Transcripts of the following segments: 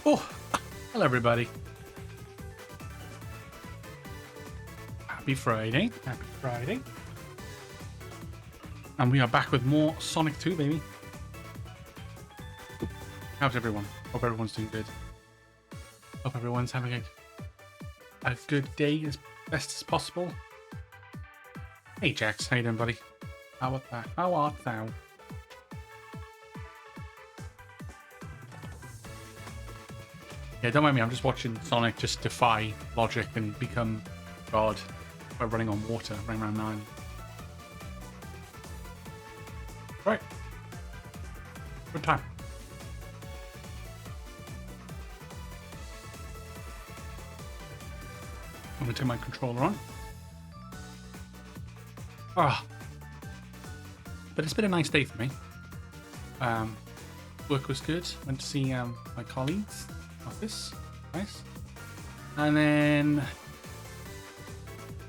Oh, hello everybody. Happy Friday. Happy Friday. And we are back with more Sonic 2, baby. How's everyone? Hope everyone's doing good. Hope everyone's having a good day as best as possible. Hey Jax, how you doing, buddy? How art thou? Yeah, don't mind me, I'm just watching Sonic just defy logic and become God by running on water, running around 9. Right. Good time. I'm going to turn my controller on. Ah. But it's been a nice day for me. Work was good. Went to see my colleagues. Office. Nice. And then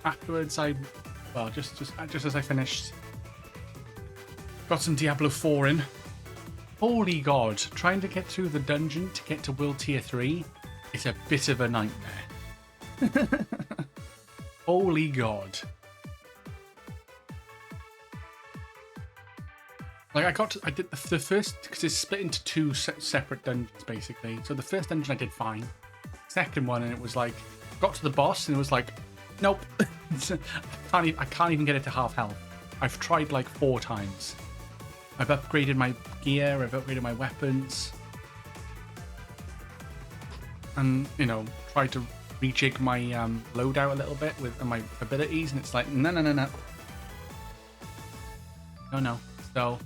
afterwards just as I finished, got some Diablo 4 in. Holy God, trying to get through the dungeon to get to World Tier 3 is a bit of a nightmare. Holy God. Like I did the first, because it's split into two separate dungeons basically. So the first dungeon I did fine. Second one, and it was like, got to the boss and it was like, nope. I can't even get it to half health. I've tried like 4 times. I've upgraded my gear, I've upgraded my weapons. And, you know, tried to rejig my loadout a little bit with my abilities, and it's like, no. No. So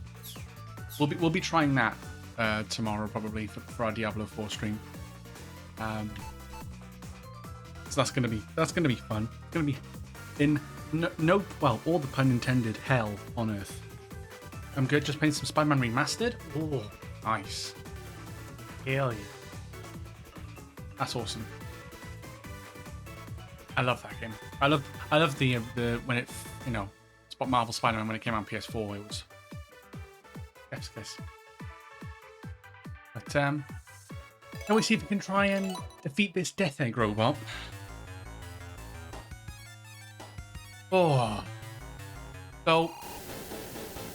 we'll be trying that tomorrow probably for our Diablo 4 stream. So that's gonna be fun. It's gonna be in all the pun intended, hell on earth. I'm good. Just playing some Spider-Man Remastered. Oh, nice. Hell yeah. That's awesome. I love that game. I love the when it, you know, Marvel Spider-Man when it came out on PS4. It was yes. But can we see if we can try and defeat this Death Egg robot? Oh, so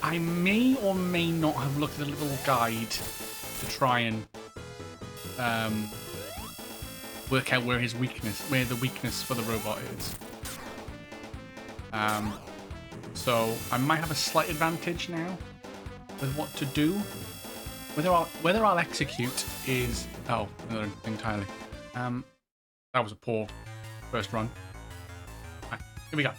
I may or may not have looked at a little guide to try and work out where the weakness for the robot is. So I might have a slight advantage now with what to do. Whether I'll execute is another thing entirely. That was a poor first run. Right, here we go.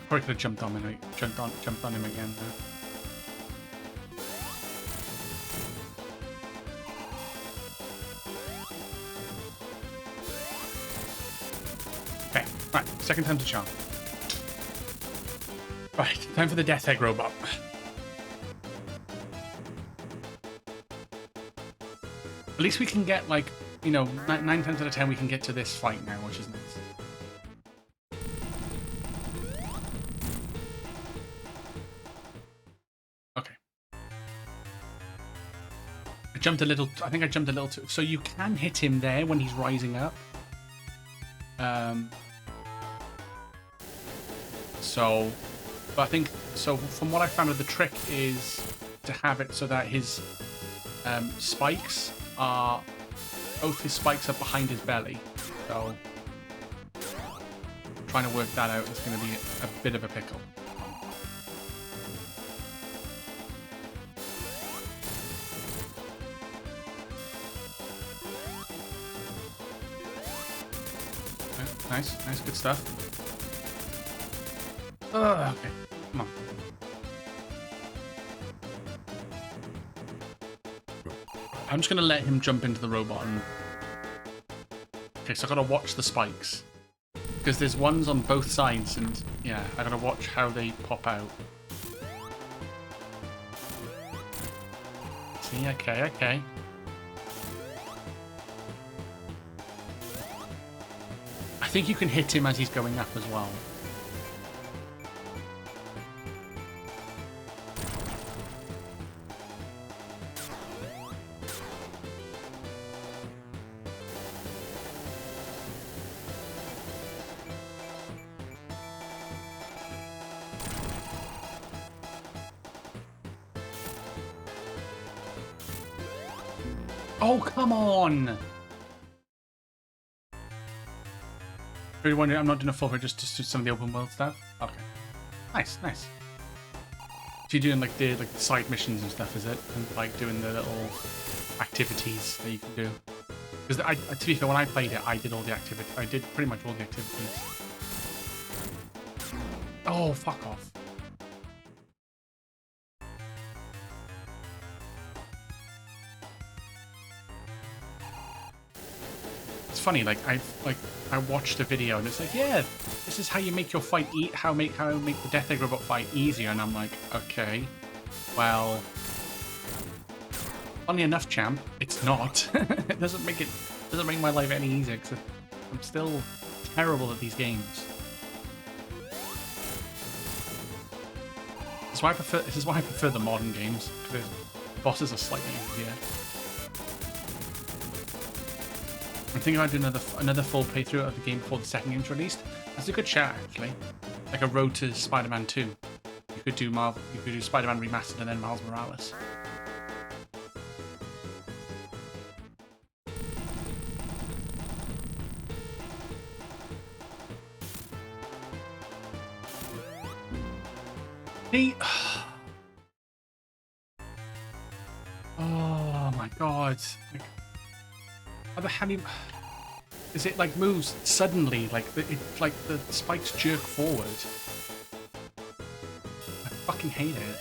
Probably could have jumped on him again. Okay, right, second time's a charm. Right, time for the Death Egg robot. At least we can get, like, you know, 9 times out of 10 we can get to this fight now, which is nice. Okay. I think I jumped a little too... So you can hit him there when he's rising up. But I think... So from what I found out, the trick is to have it so that his spikes are... Both his spikes are behind his belly. So trying to work that out is going to be a bit of a pickle. Okay, nice, good stuff. Okay, come on. I'm just going to let him jump into the robot and... Okay, so I gotta watch the spikes. Because there's ones on both sides and, yeah, I gotta watch how they pop out. See, okay, okay. I think you can hit him as he's going up as well. Oh, come on! Really wondering, I'm not doing a full just do some of the open world stuff. Okay, nice, nice. So you're doing like the side missions and stuff, is it? And like doing the little activities that you can do. Because to be fair, when I played it, I did all the activities. I did pretty much all the activities. Oh, fuck off. Funny, like I watched a video and it's like, yeah, this is how you make your fight how make the Death Egg robot fight easier, and I'm like, okay, well, funny enough, champ, it's not. It doesn't make my life any easier because I'm still terrible at these games. This is why I prefer the modern games, because the bosses are slightly easier. I'm thinking about doing another full playthrough of the game before the second game's released. That's a good shout, actually. Like a road to Spider-Man 2. You could do Spider-Man Remastered and then Miles Morales. Oh my god. Like, is it like moves suddenly, like like the spikes jerk forward? I fucking hate it.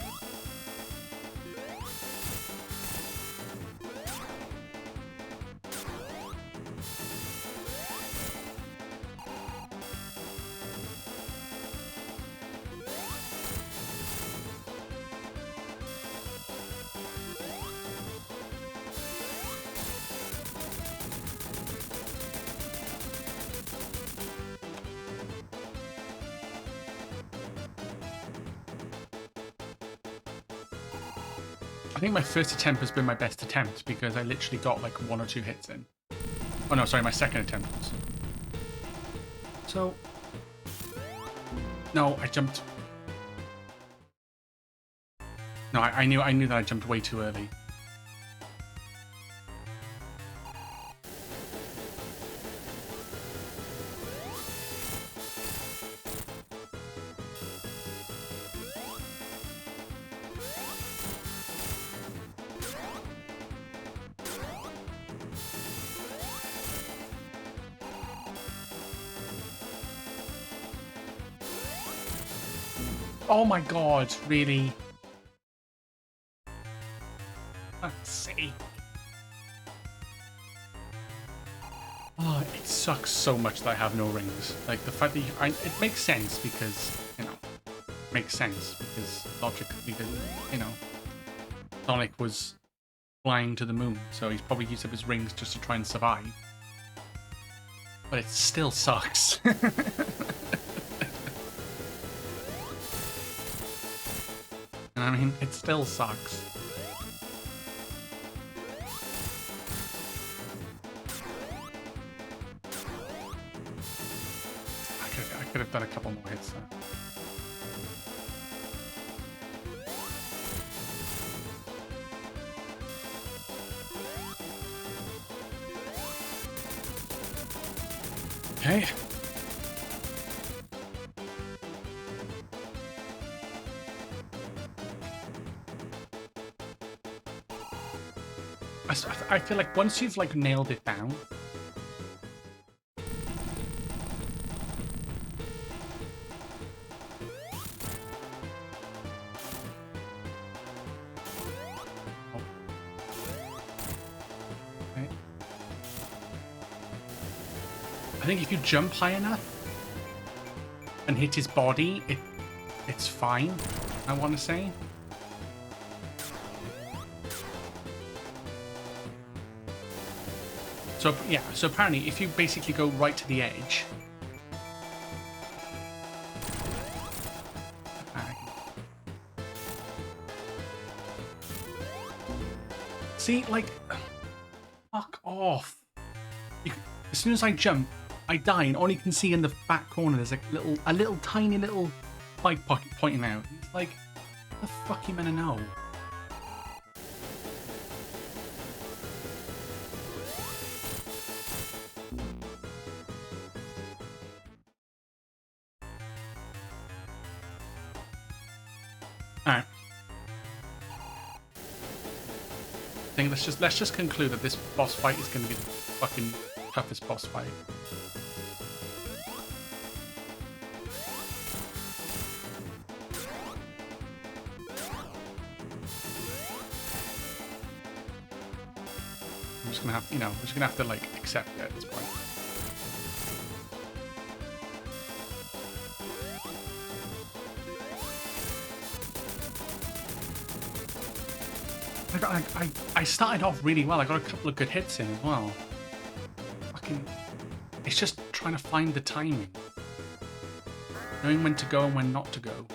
I think my first attempt has been my best attempt because I literally got like 1 or 2 hits in. Oh no, sorry, my second attempt was. So, no, I jumped. No, I knew that I jumped way too early. Oh my god, really? Let's see. Oh, it sucks so much that I have no rings. Like, the fact that it makes sense because, you know, makes sense because you know, Sonic was flying to the moon, so he's probably used up his rings just to try and survive. But it still sucks. I mean, it still sucks. I could have done a couple more hits there. Okay. I feel like once you've like nailed it down, okay. I think if you jump high enough and hit his body, it's fine, I want to say. So yeah, so apparently if you basically go right to the edge. See, like, fuck off. As soon as I jump, I die, and all you can see in the back corner there's like a little tiny little spike pocket pointing out. It's like, what the fuck you meant to know? Alright. I think let's just conclude that this boss fight is gonna be the fucking toughest boss fight. I'm just gonna have to, you know, we're just gonna have to like accept it at this point. I started off really well. I got a couple of good hits in as well. Fucking, it's just trying to find the timing, knowing when to go and when not to go.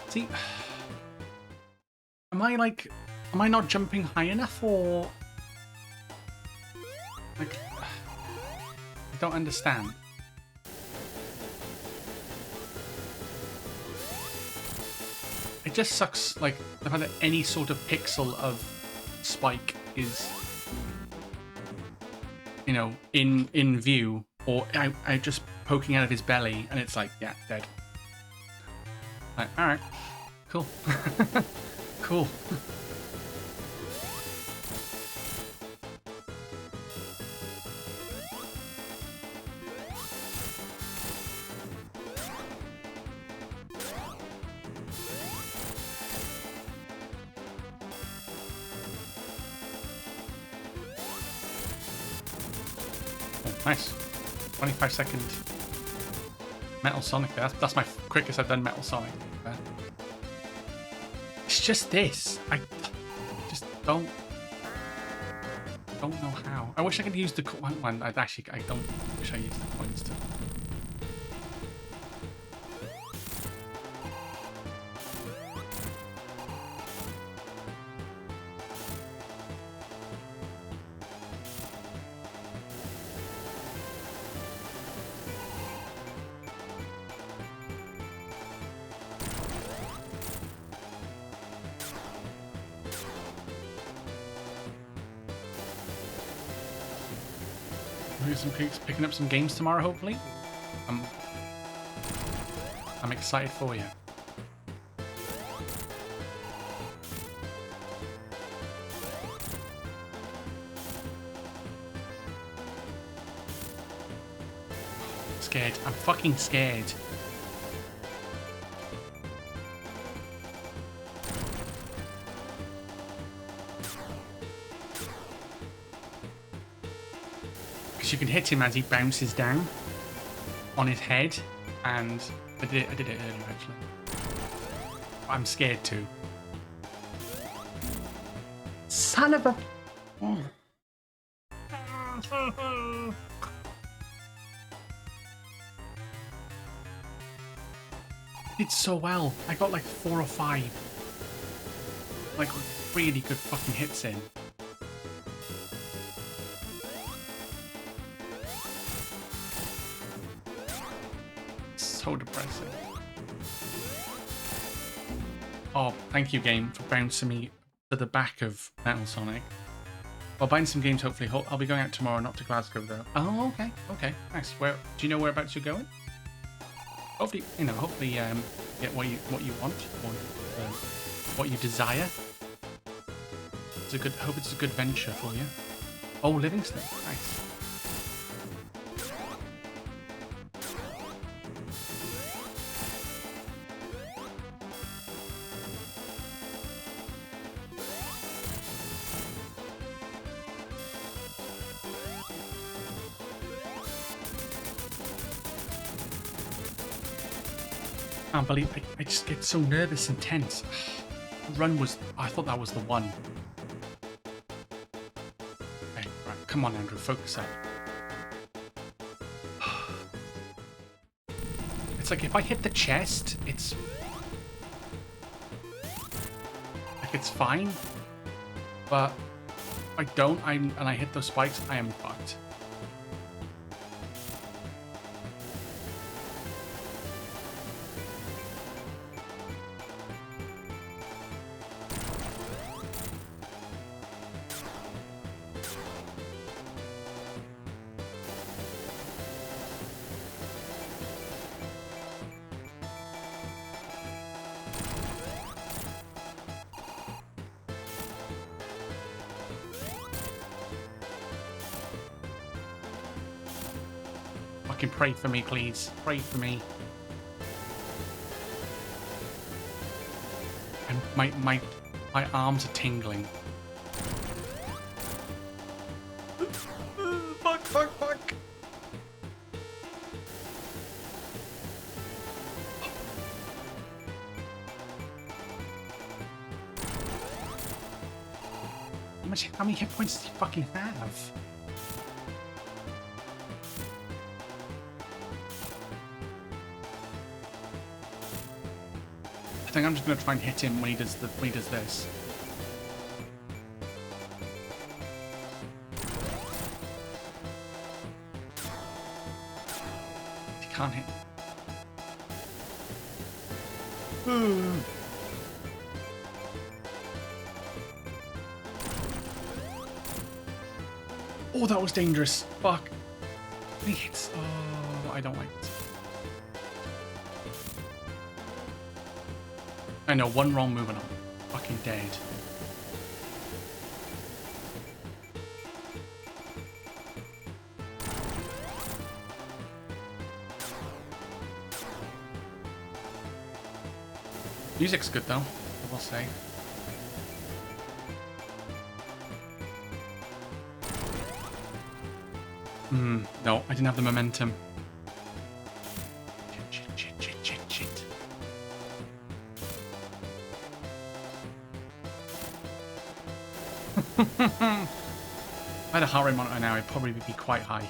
See, am I not jumping high enough, or like, I don't understand. It just sucks, like, the fact that any sort of pixel of Spike is, you know, in view, or I just poking out of his belly, and it's like, yeah, dead. Like, alright, cool. Cool. Nice. 25-second Metal Sonic there. That's my quickest I've done Metal Sonic. It's just this. I just don't know how. I wish I could use the one. I don't wish I used the coins to. Picking up some games tomorrow, hopefully. I'm excited for you. Scared. I'm fucking scared. You can hit him as he bounces down on his head, and I did it earlier actually. I'm scared too. Son of a. Oh. Did so well. I got like 4 or 5, like really good fucking hits in. So depressing. Oh, thank you, game, for bouncing me to the back of Metal Sonic. I'll buy some games, hopefully. I'll be going out tomorrow, not to Glasgow, though. Oh, okay. Okay, nice. Where do you know whereabouts you're going? Hopefully, you know, get what you want, or what you desire. It's a good. Hope it's a good venture for you. Oh, Livingston. Nice. can't believe I just get so nervous and tense. The run was... I thought that was the one. Okay, right. Come on, Andrew. Focus up. It's like if I hit the chest, it's... like it's fine. But if I don't, and I hit those spikes, I am fucked. Fucking pray for me, please. Pray for me. And my arms are tingling. Fuck, fuck, fuck. How many hit points does he fucking have? I think I'm just gonna try and hit him when he does this. He can't hit. Oh, that was dangerous. Fuck. He hits. Oh, I don't like it. I know, one wrong move and I'm fucking dead. Music's good though, I will say. No, I didn't have the momentum. Shit. If I had a heart rate monitor now, it'd probably be quite high.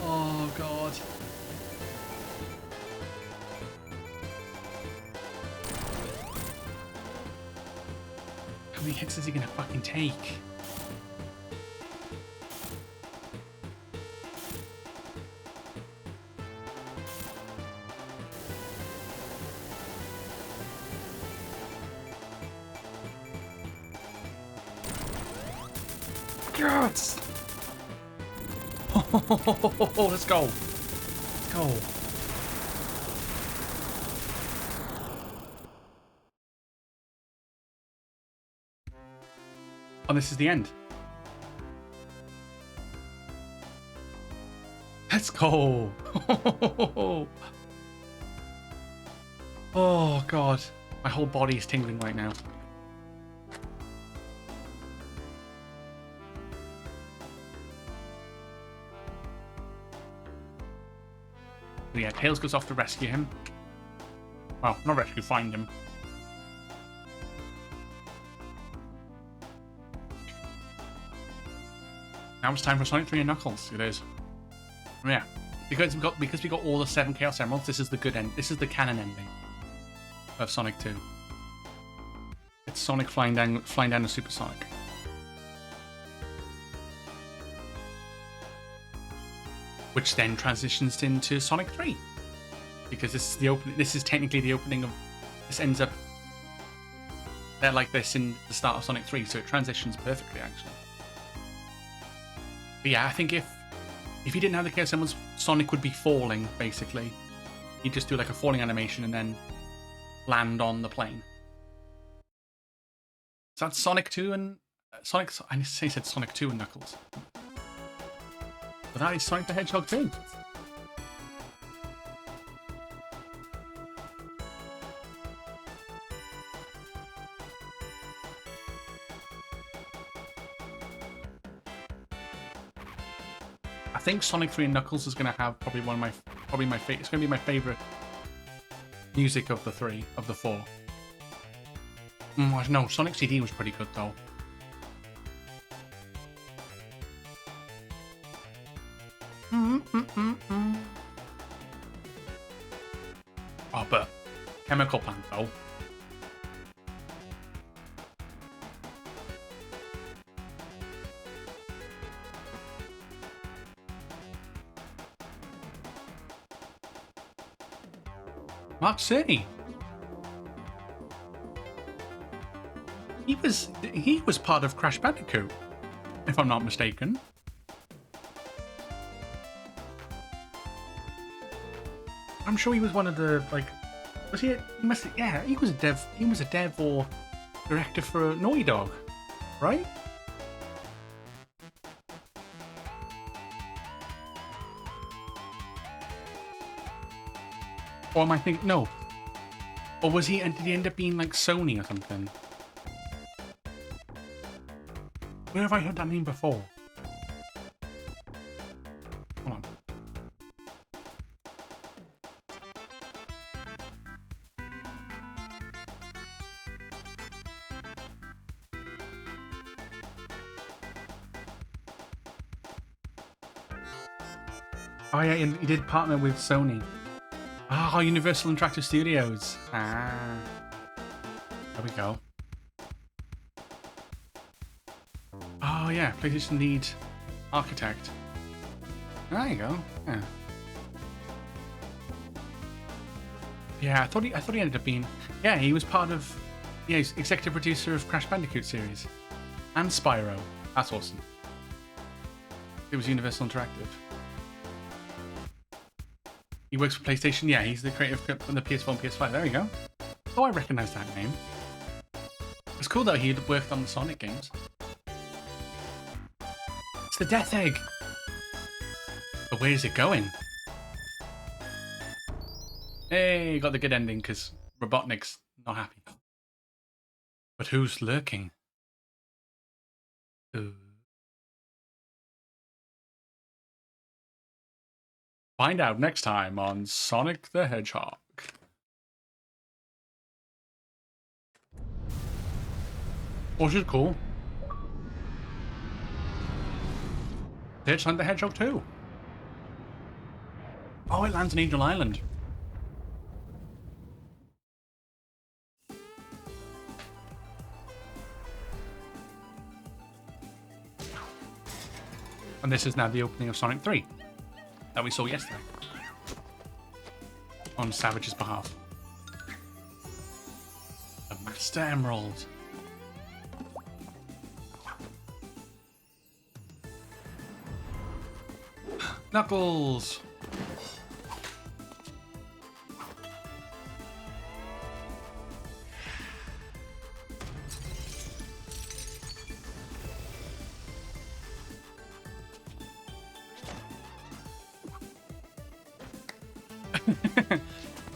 Oh, God. How many hits is he gonna fucking take? Yes! Oh, let's go. Let's go. Oh, this is the end. Let's go. Oh, God. My whole body is tingling right now. But yeah, Tails goes off to rescue him. Well, not rescue, find him. Now it's time for Sonic 3 and Knuckles. It is. Yeah, because we got all the 7 Chaos Emeralds. This is the good end. This is the canon ending of Sonic 2. It's Sonic flying down the Supersonic. Which then transitions into Sonic 3, because this is the open. This is technically the opening of. This ends up. They're like this in the start of Sonic 3, so it transitions perfectly, actually. But yeah, I think if he didn't have the Chaos Emeralds, Sonic would be falling basically. He'd just do like a falling animation and then land on the plane. So that's Sonic 2 and Sonic. I said Sonic 2 and Knuckles. But that is Sonic the Hedgehog 2. I think Sonic 3 and Knuckles is going to have probably my favorite. It's going to be my favorite music of the four. No, Sonic CD was pretty good though. Oh, but Chemical Plant though. Mark Cerny. He was part of Crash Bandicoot, if I'm not mistaken. I'm sure he was one of the was he? Yeah, he was a dev. He was a dev or director for Naughty Dog, right? Or am I thinking no? Or was he? Did he end up being like Sony or something? Where have I heard that name before? Hold on. Oh yeah, he did partner with Sony. Ah, Universal Interactive Studios. Ah. There we go. Oh yeah, PlayStation lead architect. There you go. Yeah. Yeah, I thought he ended up being. Yeah, he was part of. Yeah, he's executive producer of Crash Bandicoot series and Spyro. That's awesome. It was Universal Interactive. He works for PlayStation. Yeah, he's the creative on the PS4 and PS5. There we go. Oh, I recognise that name. It's cool that he had worked on the Sonic games. It's the Death Egg. But where is it going? Hey, got the good ending because Robotnik's not happy. But who's lurking? Find out next time on Sonic the Hedgehog. Which is cool. There's Sonic the Hedgehog 2. Oh, it lands on Angel Island. And this is now the opening of Sonic 3 that we saw yesterday on Savage's behalf. The Master Emerald. Knuckles.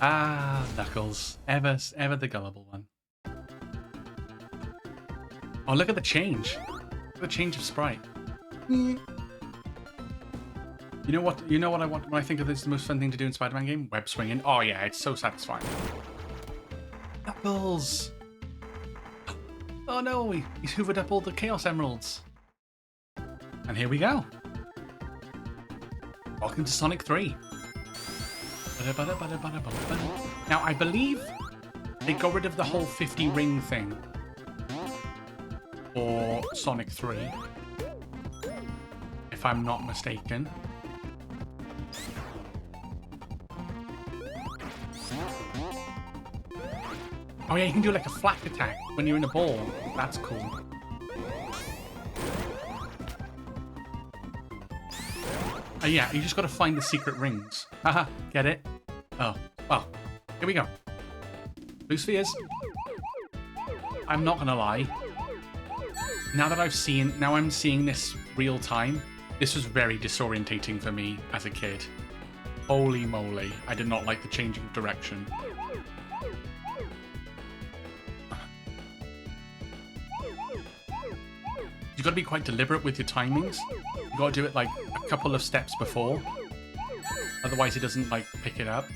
Ah, Knuckles. Ever the gullible one. Oh, look at the change. Look at the change of sprite. You know what I want when I think of this, the most fun thing to do in Spider-Man game? Web swinging. Oh yeah, it's so satisfying. Knuckles! Oh no, he's hoovered up all the Chaos Emeralds. And here we go. Welcome to Sonic 3. Now, I believe they got rid of the whole 50 ring thing for Sonic 3, if I'm not mistaken. Oh yeah, you can do like a flak attack when you're in a ball. That's cool. Yeah, you just got to find the secret rings. Haha, get it? Oh, well, here we go. Blue spheres. I'm not gonna lie. Now I'm seeing this real time. This was very disorientating for me as a kid. Holy moly, I did not like the changing direction. You've got to be quite deliberate with your timings. You gotta do it like a couple of steps before. Otherwise it doesn't like pick it up.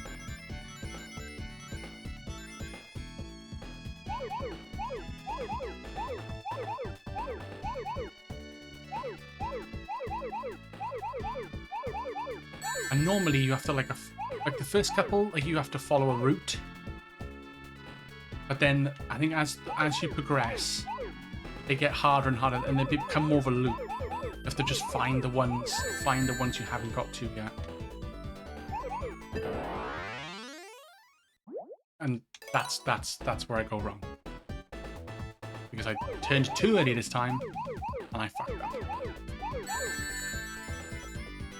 And normally you have to like the first couple, like you have to follow a route. But then I think as you progress, they get harder and harder, and they become more of a loop. You have to just find the ones you haven't got to yet. And that's where I go wrong. Because I turned too early this time, and I fucked up.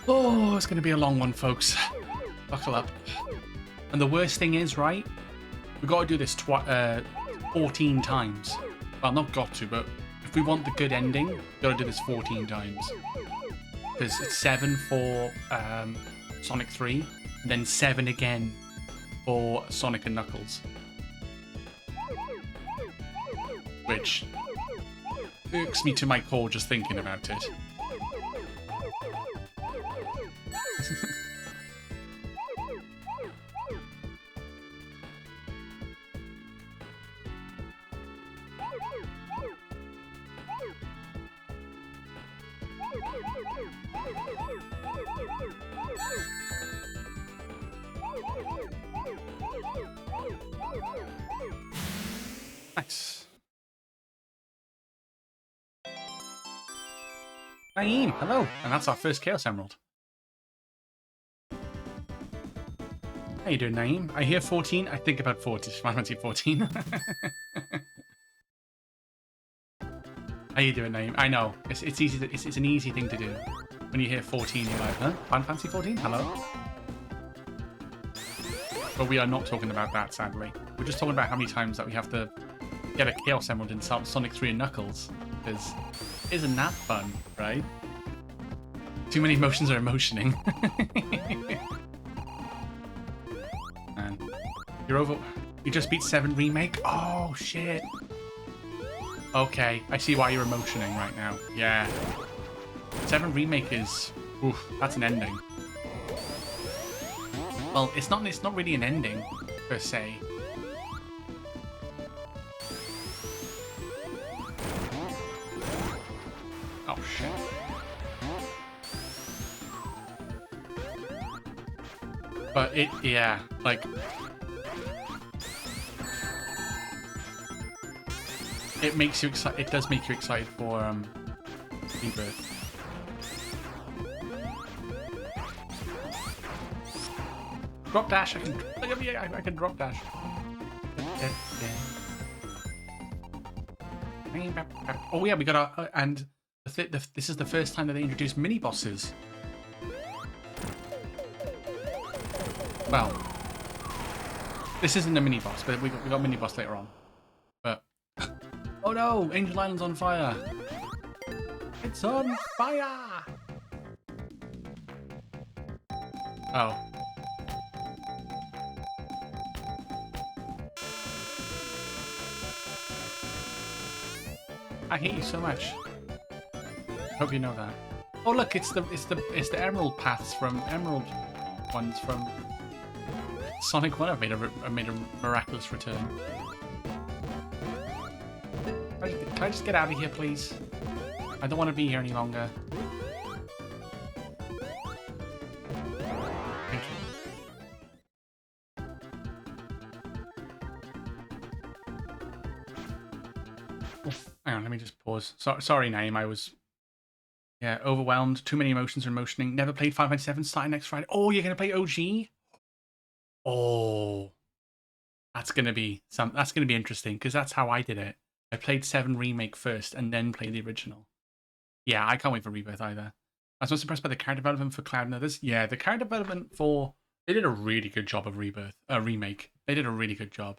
Oh, it's going to be a long one, folks. Buckle up. And the worst thing is, right, we've got to do this 14 times. Well, not got to, but if we want the good ending, we've got to do this 14 times. Because it's 7 for Sonic 3, and then 7 again for Sonic and Knuckles. Which irks me to my core just thinking about it. Nice. Naeem, hello. And that's our first Chaos Emerald. How you doing, Naeem? I hear 14. I think about 40. Final Fantasy 14. How you doing, Naeem? I know. It's easy. It's an easy thing to do. When you hear 14, you're like, huh? Final Fantasy 14? Hello? But we are not talking about that, sadly. We're just talking about how many times that we have to get a Chaos Emerald in Sonic 3 and Knuckles. Because isn't that fun, right? Too many emotions are emotioning. Man. You're over... You just beat 7 Remake? Oh, shit. Okay, I see why you're emotioning right now. Yeah. 7 Remake is... Oof, that's an ending. Well, it's not really an ending, per se. Oh, shit. But it, yeah, like... It makes you excited. It does make you excited for Rebirth. Drop dash. I can. Look at me. I can drop dash. Oh yeah, we got our and this is the first time that they introduced mini bosses. Well, this isn't a mini boss, but we got mini boss later on. But oh no, Angel Island's on fire! It's on fire! Oh. I hate you so much. Hope you know that. Oh look, it's the emerald paths from emerald ones from Sonic 1. I've made a miraculous return. Can I just get out of here, please? I don't want to be here any longer. Thank you. Oh, hang on, let me just pause. Sorry, Naeem, I was... Yeah, overwhelmed. Too many emotions are emotioning. Never played 597 starting next Friday. Oh, you're going to play OG? Oh. That's going to be interesting, because that's how I did it. I played 7 Remake first, and then played the original. Yeah, I can't wait for Rebirth either. I was most impressed by the character development for Cloud and others. Yeah, the character development for... They did a really good job of Remake. They did a really good job.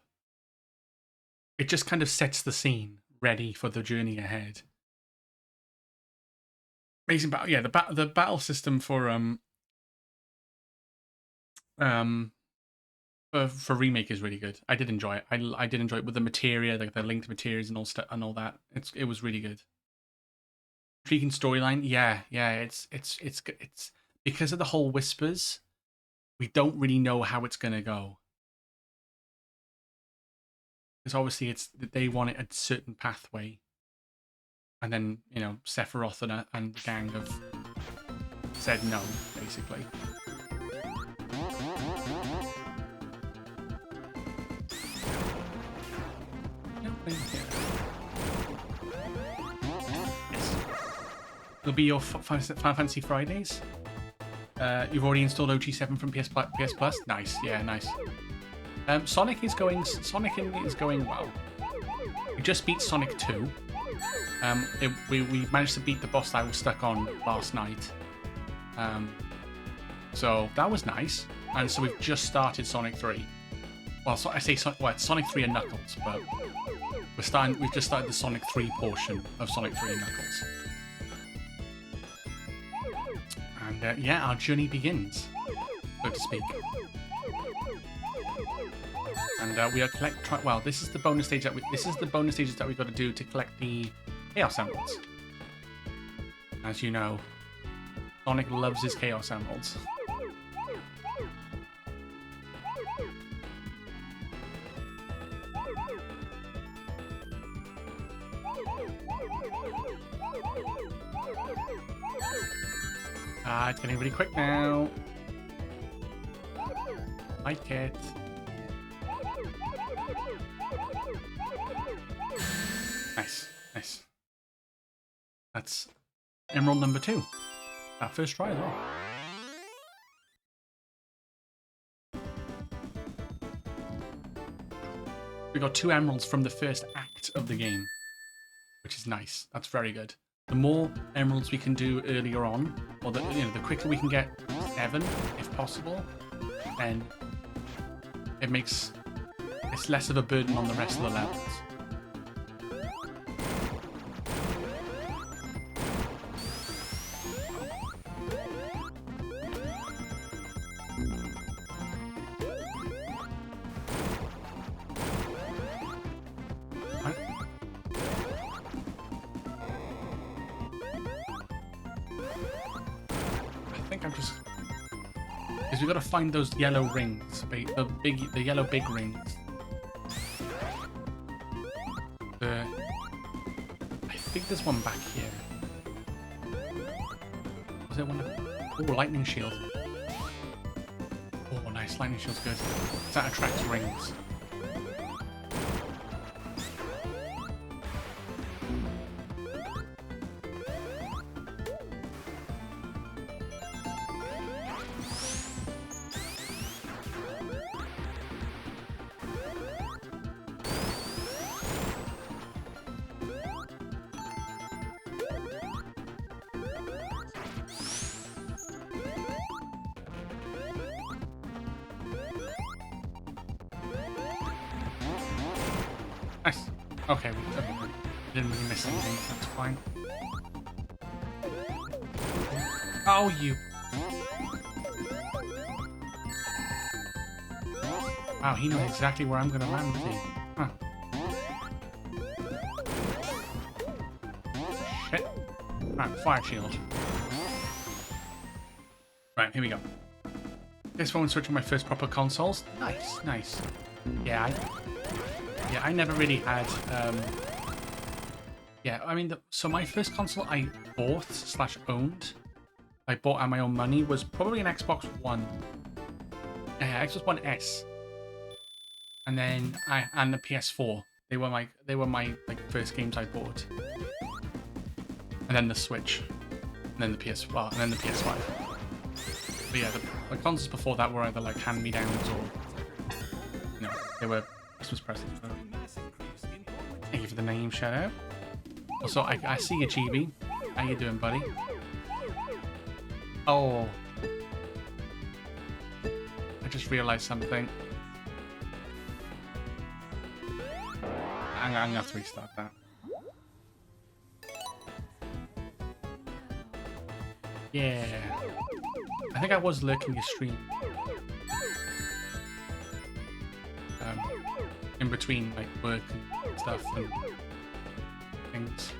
It just kind of sets the scene ready for the journey ahead. Amazing battle. Yeah, the battle system for Remake is really good. I did enjoy it. I did enjoy it with the materia, like the linked materials and all that. It was really good. intriguing storyline. Yeah, it's because of the whole whispers. We don't really know how it's gonna go. Because obviously they want it a certain pathway. And then, you know, Sephiroth and the gang have said no, basically. Yes. It'll be your Final Fantasy Fridays. You've already installed OG7 from PS Plus. Nice, yeah, nice. Sonic is going well. We just beat Sonic 2. We managed to beat the boss that I was stuck on last night. So that was nice. And so we've just started Sonic 3. Well, I say it's Sonic 3 and Knuckles, but we've just started the Sonic 3 portion of Sonic 3 and Knuckles. And yeah, our journey begins, so to speak. And we are well, this is the bonus stage stages that we've got to do to collect the Chaos Emeralds. As you know, Sonic loves his Chaos Emeralds. It's getting really quick now. Like it. Nice, nice. That's Emerald number 2. Our first try as well. We got 2 emeralds from the first act of the game, which is nice. That's very good. The more emeralds we can do earlier on, or the quicker we can get 7, if possible, then it's less of a burden on the rest of the levels. Because we've got to find those yellow rings, the yellow big rings. I think there's one back here. Was there one? Oh, lightning shield. Oh, nice, lightning shield's good. That attracts rings. Nice. Okay, we didn't really miss anything. That's fine. Oh, you. Wow, he knows exactly where I'm going to land with you. Huh. Shit. Right, fire shield. Right, here we go. This one switching my first proper consoles. Nice, nice. Yeah, I never really had, yeah, I mean, so my first console I bought/owned, I bought at my own money, was probably an Xbox One, Xbox One S, and then and the PS4. They were my first games I bought, and then the Switch, and then the PS5. But yeah, the consoles before that were either like hand-me-downs or, you know, they were Christmas presents. Thank you for the name shout out. Also, I see you, Chibi. How you doing, buddy? Oh, I just realized something. I'm gonna have to restart that. Yeah, I think I was lurking your stream. In between like work and stuff and things.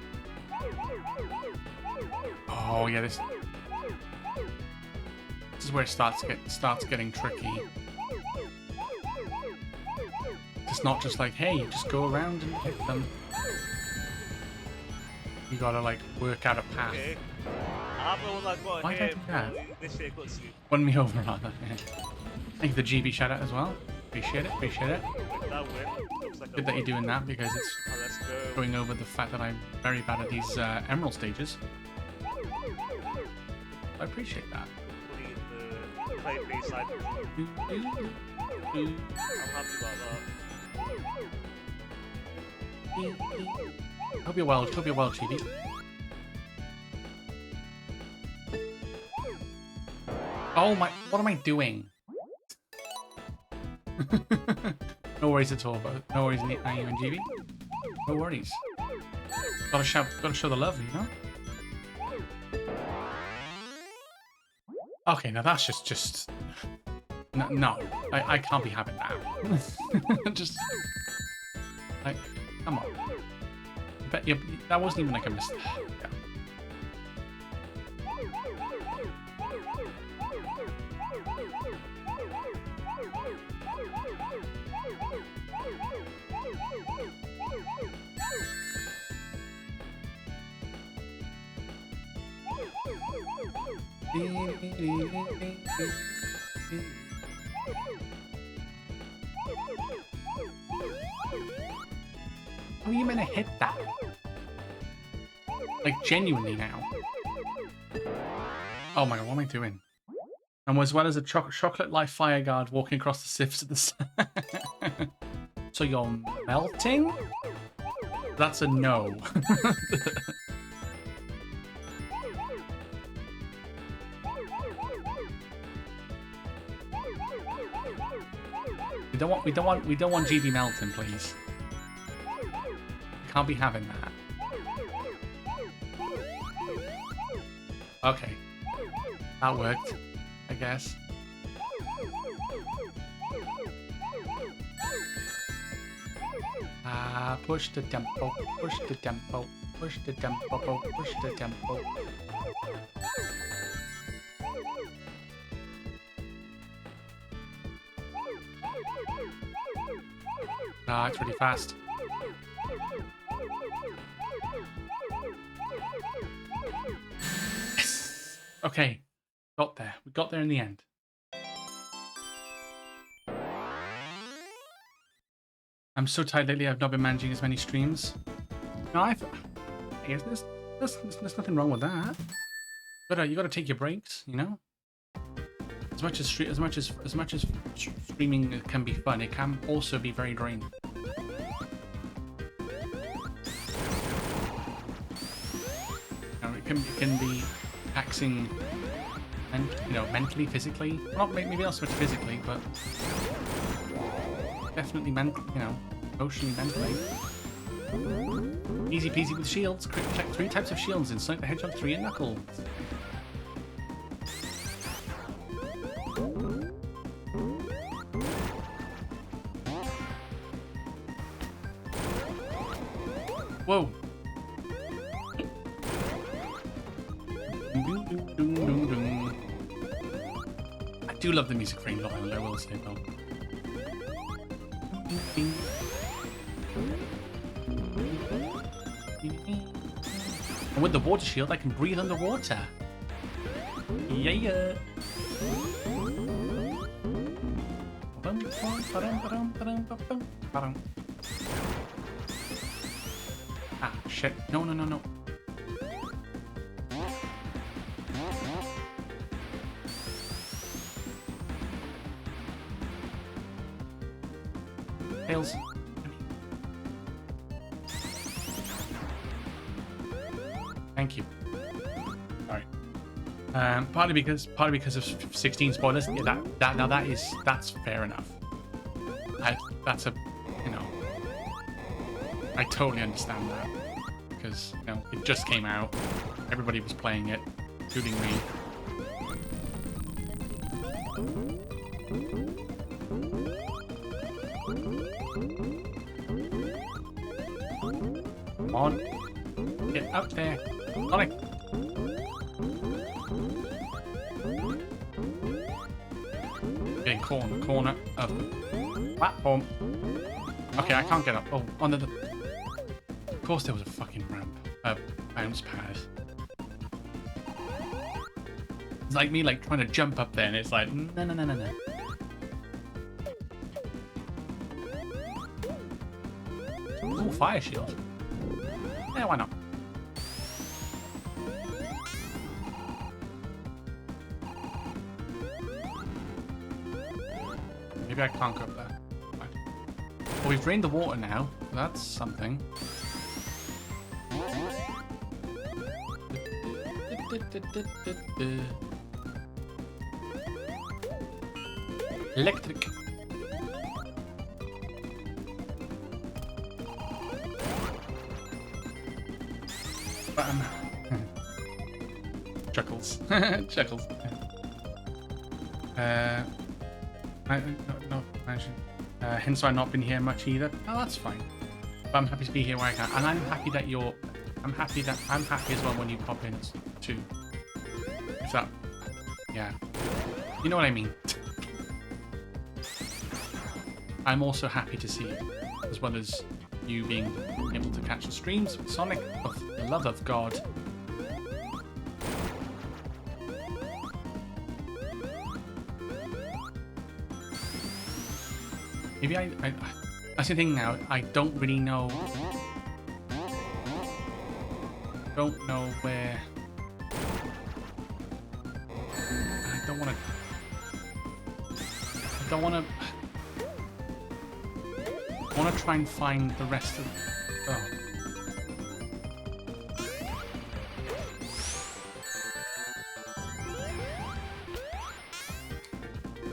Oh yeah, this is where it starts getting tricky. It's not just like, hey, you just go around and hit them. You gotta like work out a path. Okay. I'm the one that got Why hit. did I do that? This shit got you. Won me over rather. Yeah. Thank you for the GB shout out as well. Appreciate it, appreciate it. That win looks like Good a that you're win. doing that because it's Oh, let's go. going over the fact that I'm very bad at these emerald stages. I appreciate that. Complete the play base side. I'm happy about that. Hope you're well, Chibi. Oh my, what am I doing? No worries at all, but no worries, Nayu and GB. No worries. Gotta show the love, you know? Okay, now that's just... No, I can't be having that. Just... Like, come on. But that wasn't even like a mistake. Yeah. How are you meant to hit that? Like, genuinely now. Oh my god, what am I doing? And as well as a chocolate life fire guard walking across the sifts at the side. So you're melting? That's a no. We don't want GB melting, please. We can't be having that. Okay. That worked, I guess. Push the tempo, push the tempo, push the tempo, push the tempo. It's really fast. Yes! Okay, got there. We got there in the end. I'm so tired lately, I've not been managing as many streams. No, I guess there's nothing wrong with that. But you gotta take your breaks, you know? As much as streaming can be fun, it can also be very draining. It can be taxing, and mentally, physically. Well, maybe not so much physically, but definitely emotionally, mentally. Easy peasy with shields. Check 3 types of shields in Sonic the Hedgehog 3 and Knuckles. Whoa. I do love the music for Angel Island, I will say though. And with the water shield, I can breathe underwater. Yeah. Ah, shit. No. Tails. Thank you. Sorry. Partly because of 16 spoilers. Yeah, that's fair enough. I totally understand that because it just came out. Everybody was playing it, including me. Come on. Get up there. Sonic. corner of the platform. Okay, I can't get up. Oh, under the... Of course there was a fucking ramp. A bounce pad. It's like me like trying to jump up there and it's like, no, no, no, no, no. Ooh, fire shield. Yeah, why not? Maybe I can't go up there. Right. Well, we've drained the water now. So that's something. Electric. Chuckles. Chuckles. No, mention. Hence why I've not been here much either. Oh, that's fine. But I'm happy to be here where I can. And I'm happy that you're... I'm happy as well when you pop in too. If that... Yeah. You know what I mean. I'm also happy to see you. As well as you being able to catch the streams with Sonic, of the love of God. Maybe I that's the thing now, I don't really know... Don't know where... I don't want to... I want to try and find the rest of... Oh.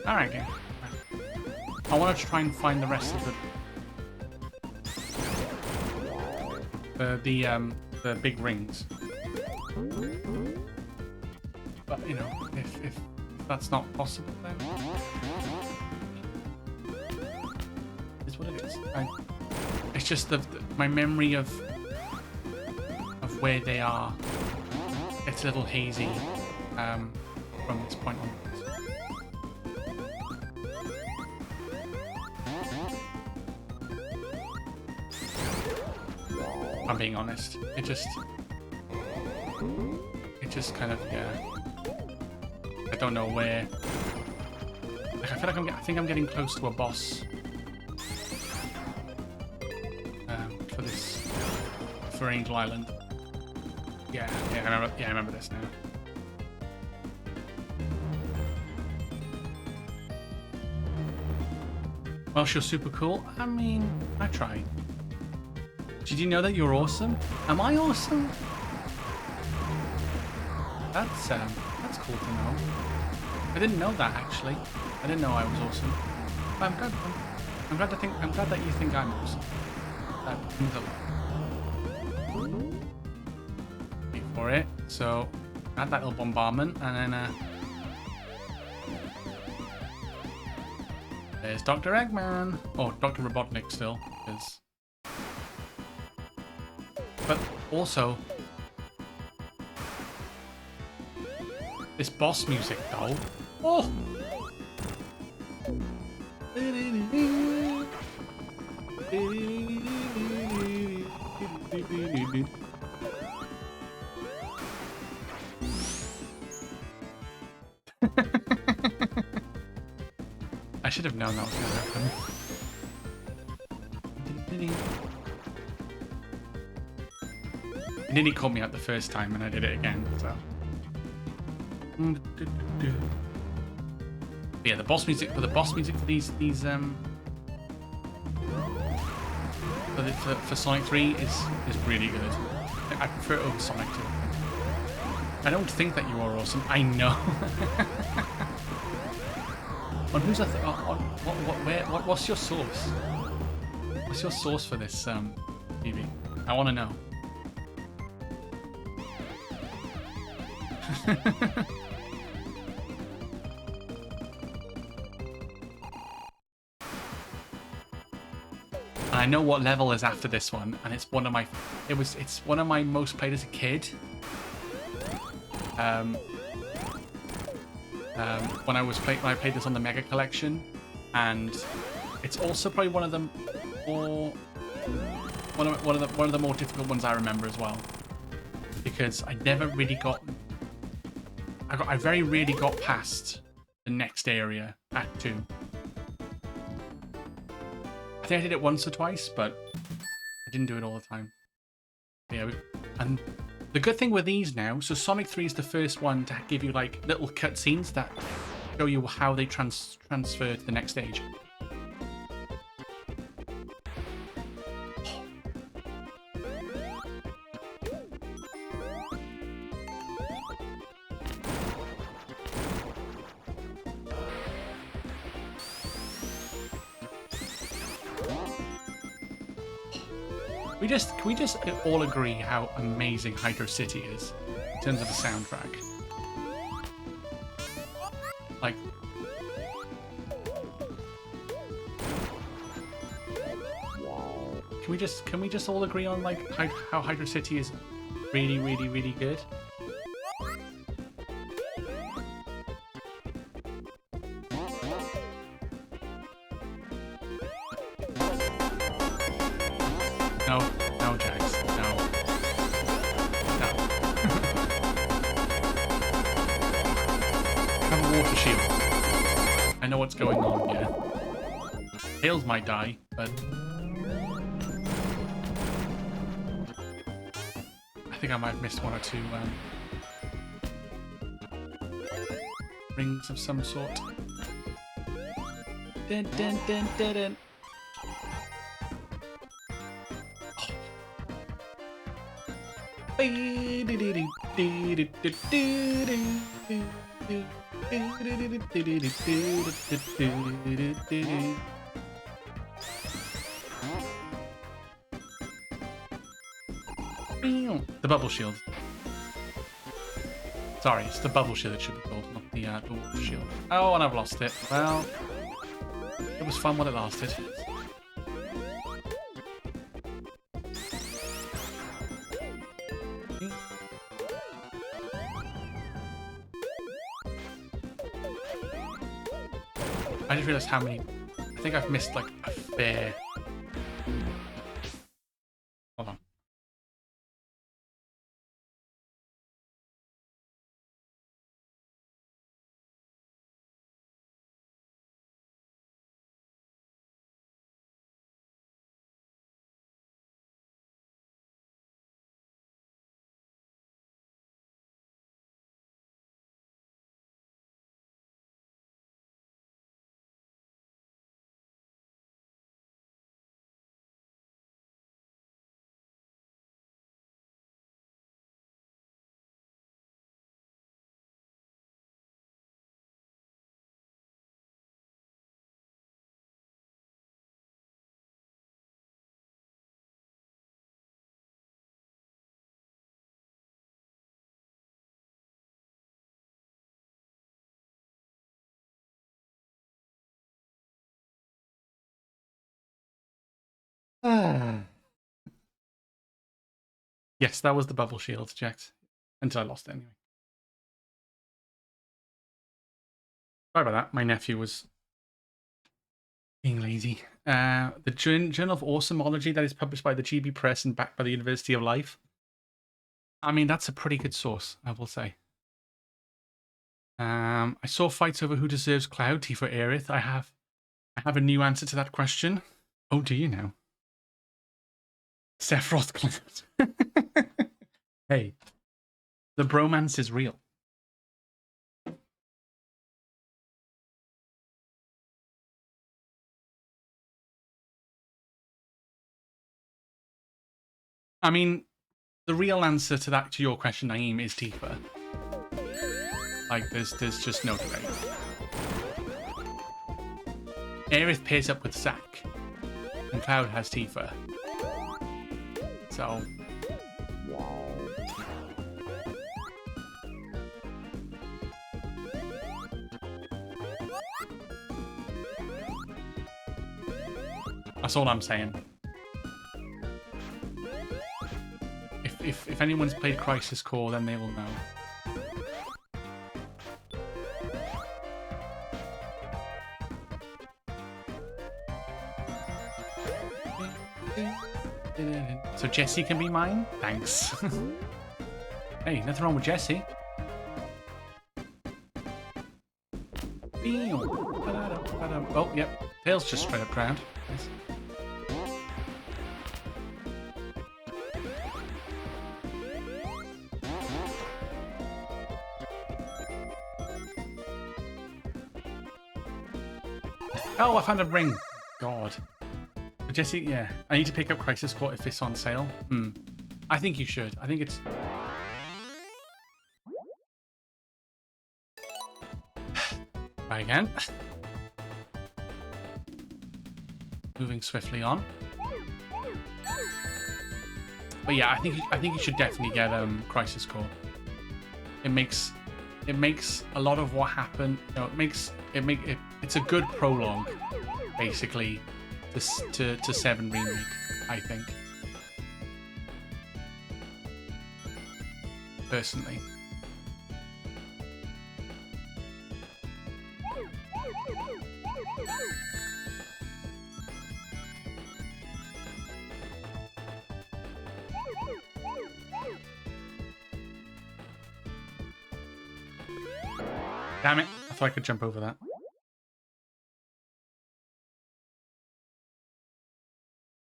Alright, okay. I want to try and find the rest of the big rings. But, you know, if that's not possible, then... It's what it is. It's just my memory of where they are. It's a little hazy from this point onwards. I'm being honest. It just kind of, yeah. I don't know where. Like, I feel like I think I'm getting close to a boss. For Angel Island. Yeah, I remember this now. Well, you're super cool. I mean, I tried. Did you know that you're awesome? Am I awesome? That's cool to know. I didn't know that actually. I didn't know I was awesome. But I'm glad that you think I'm awesome. That means a lot. Wait for it. So add that little bombardment and then there's Dr. Eggman. Or Dr. Robotnik still, because but also this boss music though. Oh! I should have known that was going to happen. It nearly caught me out the first time and I did it again, so. But yeah, the boss music for these for Sonic 3 is really good. I prefer it over Sonic 2. I don't think that you are awesome. I know. On who's what's your source? What's your source for this, BB? I want to know. I know what level is after this one, and it's one of my most played as a kid. when I played this on the Mega Collection, and it's also probably one of the more one of the more difficult ones I remember as well, because I never really I very rarely got past the next area, Act 2. I think I did it once or twice, but I didn't do it all the time. Yeah, and the good thing with these now, so Sonic 3 is the first one to give you like little cutscenes that show you how they transfer to the next stage. Can we just all agree how amazing Hydro City is in terms of the soundtrack? Like, can we just all agree on like how Hydro City is really, really, really good? No, no, Jax, no. No. I have a water shield. I know what's going on here. Tails might die, but I think I might have missed one or two rings of some sort. Dun, dun, dun, dun, dun. The bubble shield. Sorry, it's the bubble shield it should be called, not the water shield. Oh, and I've lost it. Well, it was fun while it lasted. I just realized how many. I think I've missed like a fair. Hold on. Yes, that was the bubble shield, Jax. Until I lost it anyway. Sorry about that. My nephew was being lazy. The Journal of Awesomeology that is published by the GB Press and backed by the University of Life. I mean, that's a pretty good source, I will say. I saw fights over who deserves Cloud, Tifa, Aerith. I have a new answer to that question. Oh, do you now? Sephiroth Cloud. Hey, the bromance is real. I mean, the real answer to your question, Naeem, is Tifa. Like, there's just no debate. Aerith pairs up with Zack, and Cloud has Tifa. So. That's all I'm saying. If anyone's played Crisis Core, then they will know. So Jessie can be mine? Thanks. Hey, nothing wrong with Jessie. Oh, yep. Tails just straight up drowned. Nice. Oh, I found a ring. God. But Jessie, yeah. I need to pick up Crisis Core if it's on sale. I think you should. I think it's... Try again. Moving swiftly on. But yeah, I think you should definitely get Crisis Core. It makes a lot of what happened. You know, it's a good prologue, basically, to 7 Remake. I think, personally. Damn it, I thought I could jump over that.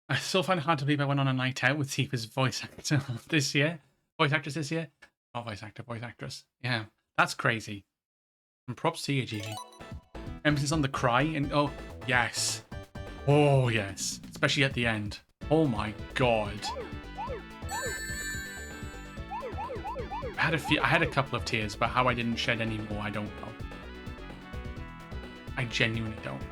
I still find it hard to believe I went on a night out with Tifa's voice actor this year. Voice actress this year? Oh, voice actor, voice actress. Yeah, that's crazy. And props to you, Gigi. Emphasis on the cry and oh, yes. Oh, yes. Especially at the end. Oh my god. I had a couple of tears, but how I didn't shed any more, I don't know. I genuinely don't know.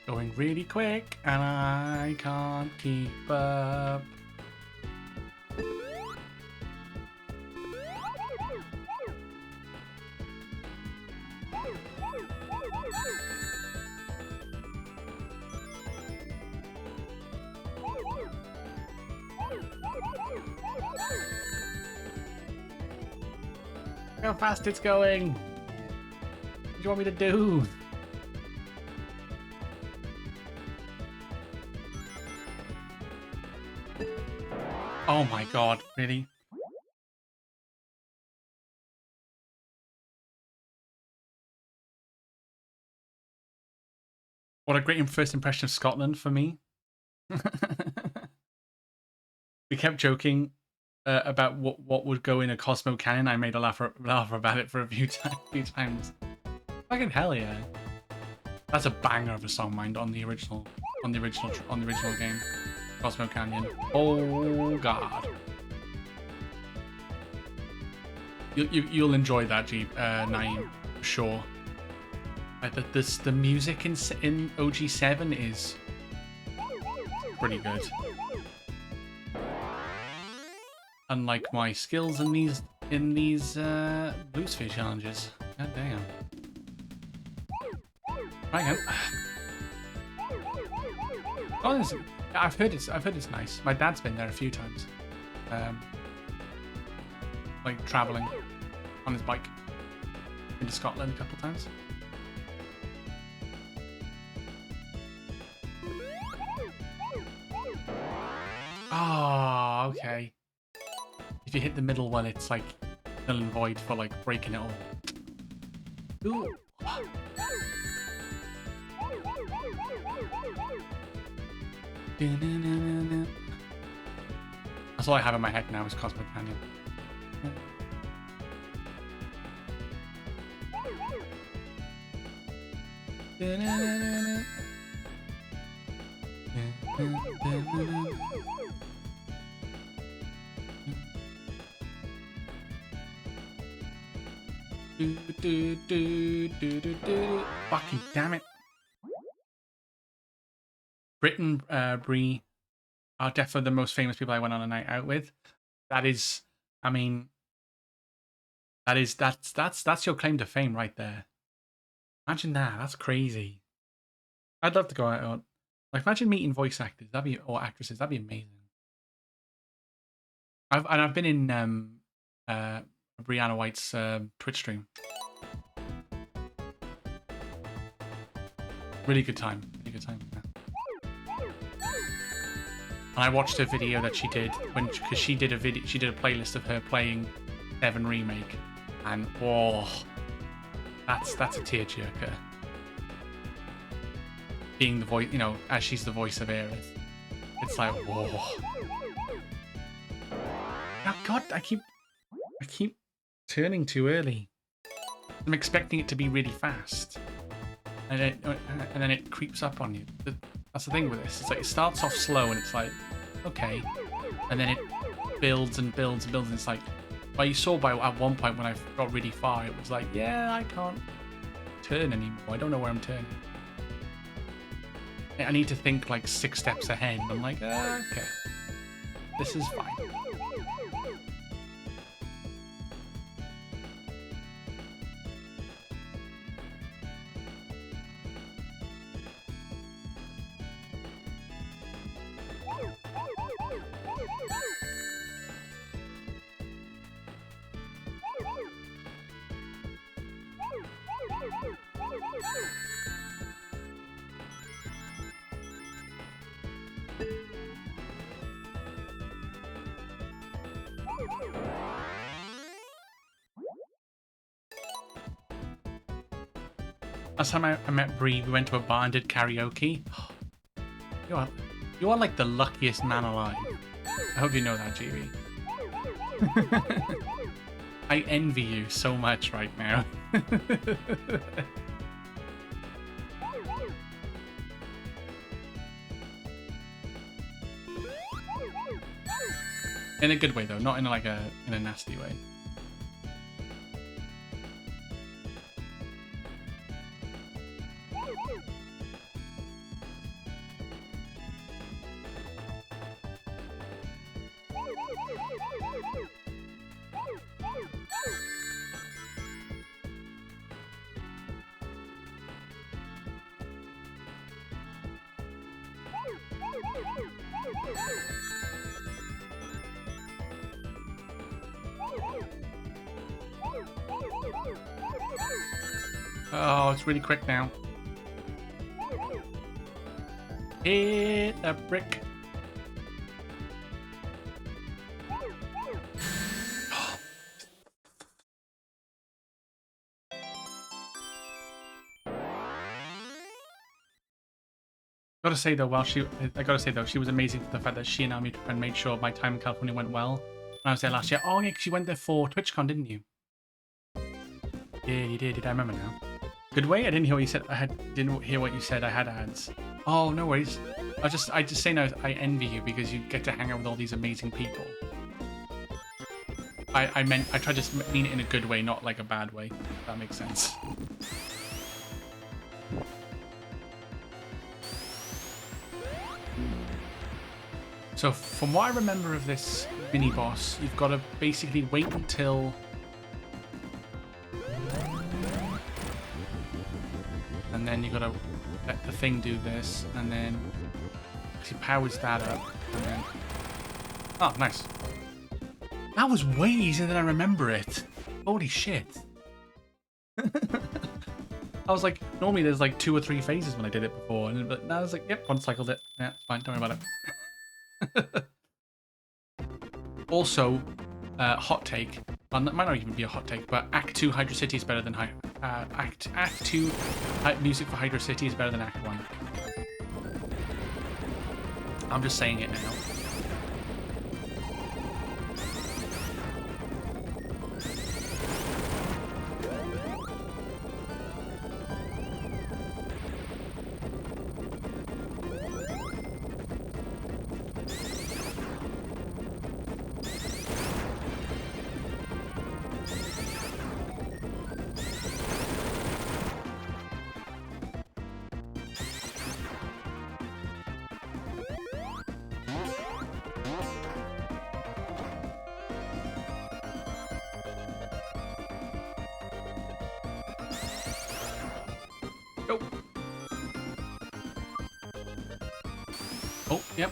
Going really quick, and I can't keep up. Look how fast it's going. What do you want me to do? Oh my god, really? What a great first impression of Scotland for me. We kept joking about what would go in a Cosmo Cannon. I made a laugh about it for a few times. Fucking hell yeah! That's a banger of a song, mind, on the original game, Cosmo Canyon. Oh god, you'll enjoy that, Naeem, for sure. The music in OG7 is pretty good. Unlike my skills in these Blue Sphere challenges. God damn. Try again. Oh, I've heard it's nice. My dad's been there a few times. Like traveling on his bike into Scotland a couple times. Oh, okay. If you hit the middle one, it's like null and void for like breaking it all. Ooh. That's all I have in my head now is Cosmo Canyon. Fucking damn it. Britain, Bree are definitely the most famous people I went on a night out with. That is, I mean, That's your claim to fame right there. Imagine that. That's crazy. I'd love to go out. Like, imagine meeting voice actors. Or actresses. That'd be amazing. I've been in Brianna White's Twitch stream. Really good time. Really good time. Yeah. And I watched a video that she did because she did a playlist of her playing 7 Remake, and whoa, that's a tearjerker. Being the voice, as she's the voice of Aerith, it's like whoa. Oh God, I keep turning too early. I'm expecting it to be really fast, and then it creeps up on you. That's the thing with this. It's like it starts off slow, and it's like okay, and then it builds and builds and builds, and it's like. Well, you saw at one point when I got really far, it was like, yeah, I can't turn anymore. I don't know where I'm turning. I need to think like 6 steps ahead. I'm like, okay, this is fine. Last time I met Bree, we went to a bar and did karaoke. You are like the luckiest man alive. I hope you know that, GB. I envy you so much right now. In a good way though, not in in a nasty way. Oh, it's really quick now. Hit a brick. I gotta say though, she was amazing for the fact that she and Army and made sure my time in California went well when I was there last year. Oh yeah, because you went there for TwitchCon, didn't you? Yeah, you did. I remember now. Good way. I didn't hear what you said. Didn't hear what you said. I had ads. Oh, no worries. I just say no. I envy you because you get to hang out with all these amazing people. I tried to mean it in a good way, not like a bad way. If that makes sense. So from what I remember of this mini boss, you've got to basically wait until. And then you gotta let the thing do this, and then she powers that up, and then... Oh, nice. That was way easier than I remember it. Holy shit. I was like, normally there's like 2 or 3 phases when I did it before, but now I was like, yep, one cycled it. Yeah, it's fine, don't worry about it. Also, hot take. Well, that might not even be a hot take, but Act 2 Hydra City is better than Act 2 music for Hydra City is better than Act 1. I'm just saying it now. Oh, yep.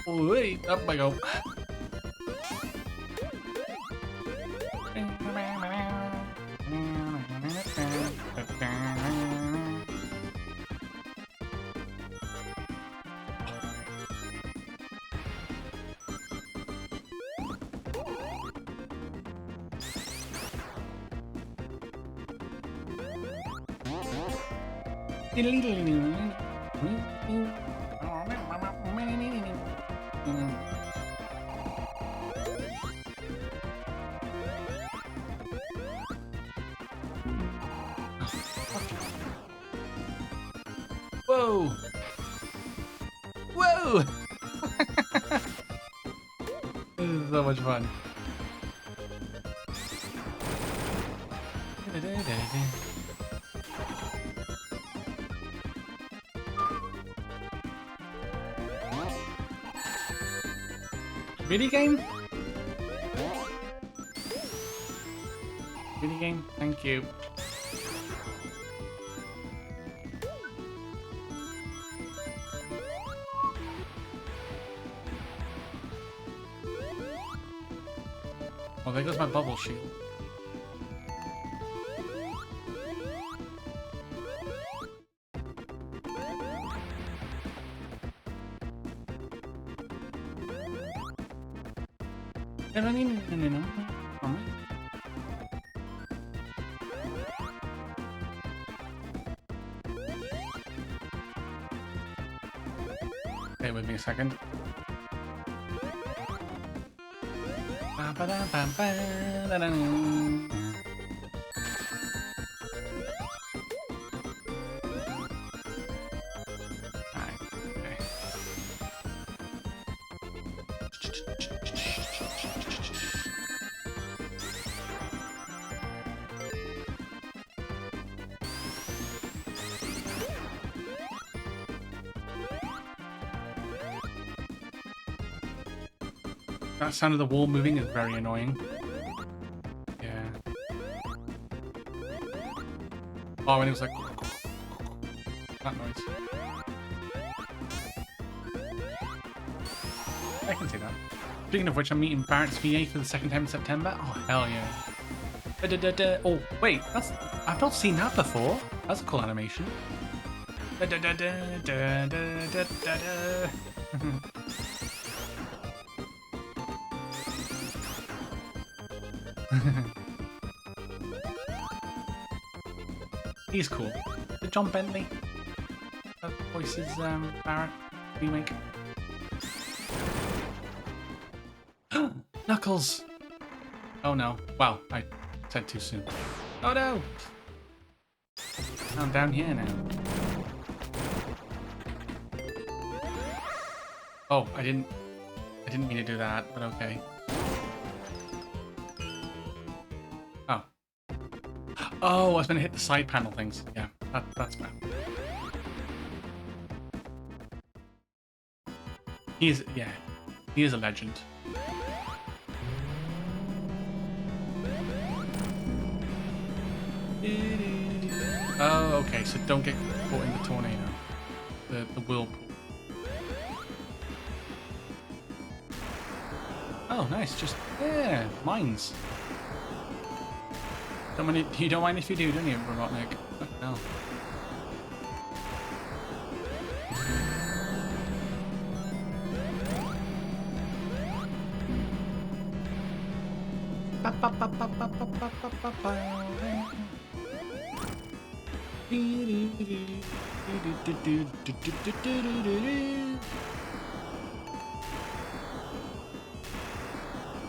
Oh, wait, up I go. Whoa! Whoa! This is so much fun. Video game? Video game? Thank you. Oh, there goes my bubble shield. Stay with me a second. That sound of the wall moving is very annoying. Yeah. Oh, and it was like that noise. I can see that. Speaking of which, I'm meeting Barrett's VA for the second time in September. Oh hell yeah! Oh wait, I've not seen that before. That's a cool animation. He's cool. The John Bentley voices Barrett remake. Knuckles! Oh no. Wow, I said too soon. Oh no! I'm down here now. Oh, I didn't mean to do that, but okay. Oh. Oh, I was gonna hit the side panel things. Yeah, that's bad. He is a legend. Oh, okay, so don't get caught in the tornado. The whirlpool. Oh, nice, just, yeah, mines. You don't mind if you do, don't you, Robotnik? No.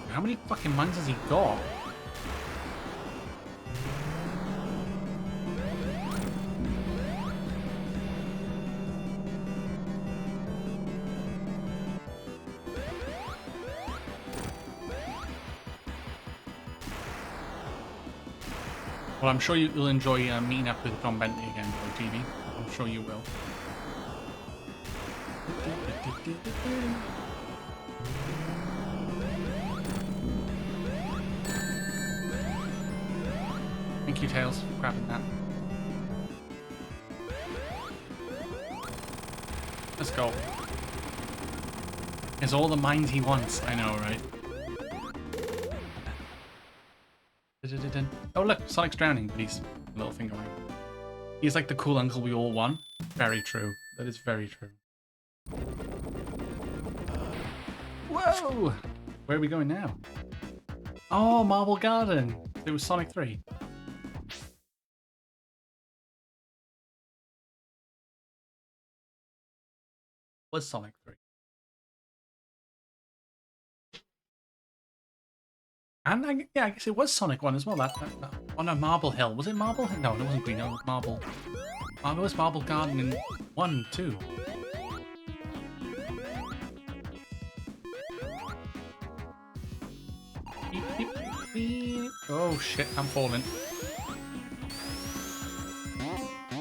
How many fucking mines has he got? Well, I'm sure you'll enjoy meeting up with John Bentley again, TV. I'm sure you will. Thank you, Tails, for grabbing that. Let's go. It's all the mind he wants. I know, right? Oh, look. Sonic's drowning, but he's a little finger away. He's like the cool uncle we all want. Very true. That is very true. Whoa! Where are we going now? Oh, Marble Garden. It was Sonic 3. Was Sonic 3. And yeah, I guess it was Sonic 1 as well. That. Oh no, Marble Hill. Was it Marble Hill? No, it wasn't Green Hill. It was Marble. It was Marble Garden in 1, 2. Beep, beep, beep. Oh shit, I'm falling.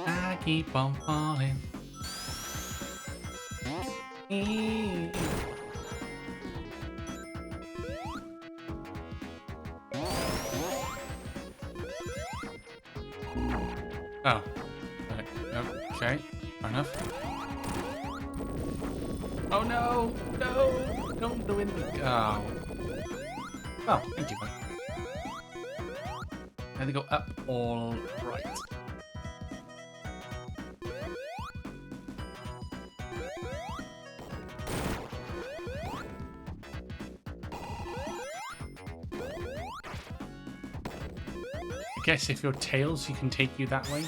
I keep on falling. Oh. Okay. Fair enough. Oh no! No! Don't do it. Oh. Oh, thank you. And they go up all right. I guess if you're Tails, he can take you that way.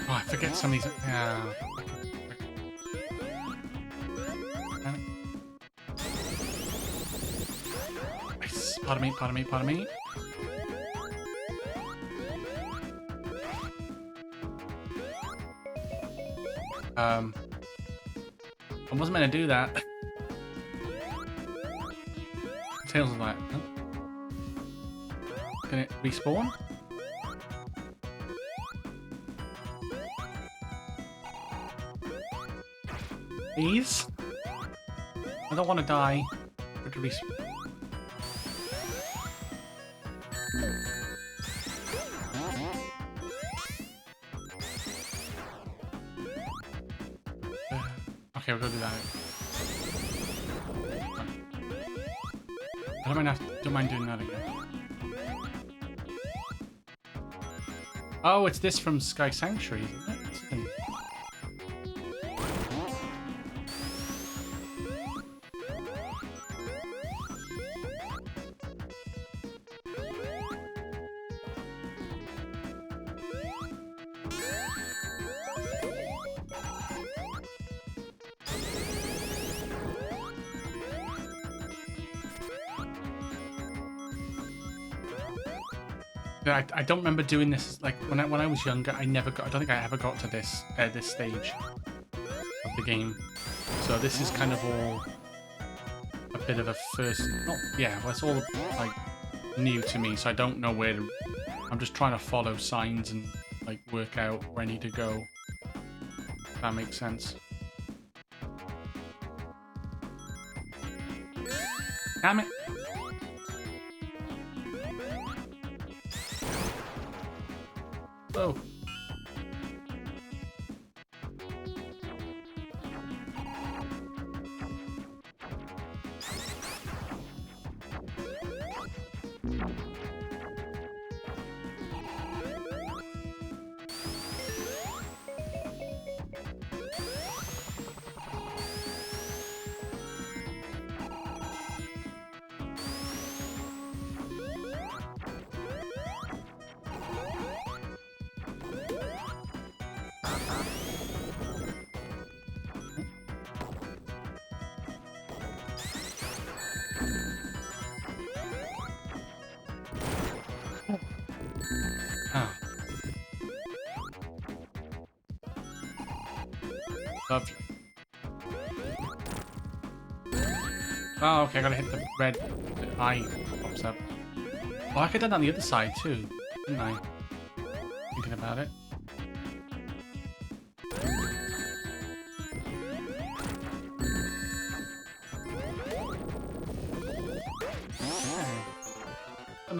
Oh, I forget some of these. Pardon me, pardon me, pardon me. I wasn't meant to do that. Tails was like, huh? Can it respawn? Please? I don't want to die. To respawn. Okay, we'll go do that. I don't mind doing that again. Oh, it's this from Sky Sanctuary, isn't it? I don't remember doing this. Like when I was younger, I don't think I ever got to this stage of the game. So this is kind of all a bit of a first. Well, it's all like new to me. So I don't know where to. I'm just trying to follow signs and like work out where I need to go. If that makes sense. Damn it. Oh. Lovely. Oh, okay, I gotta hit the red eye pops up. Oh, I could have done that on the other side too, didn't I? Thinking about it. Okay.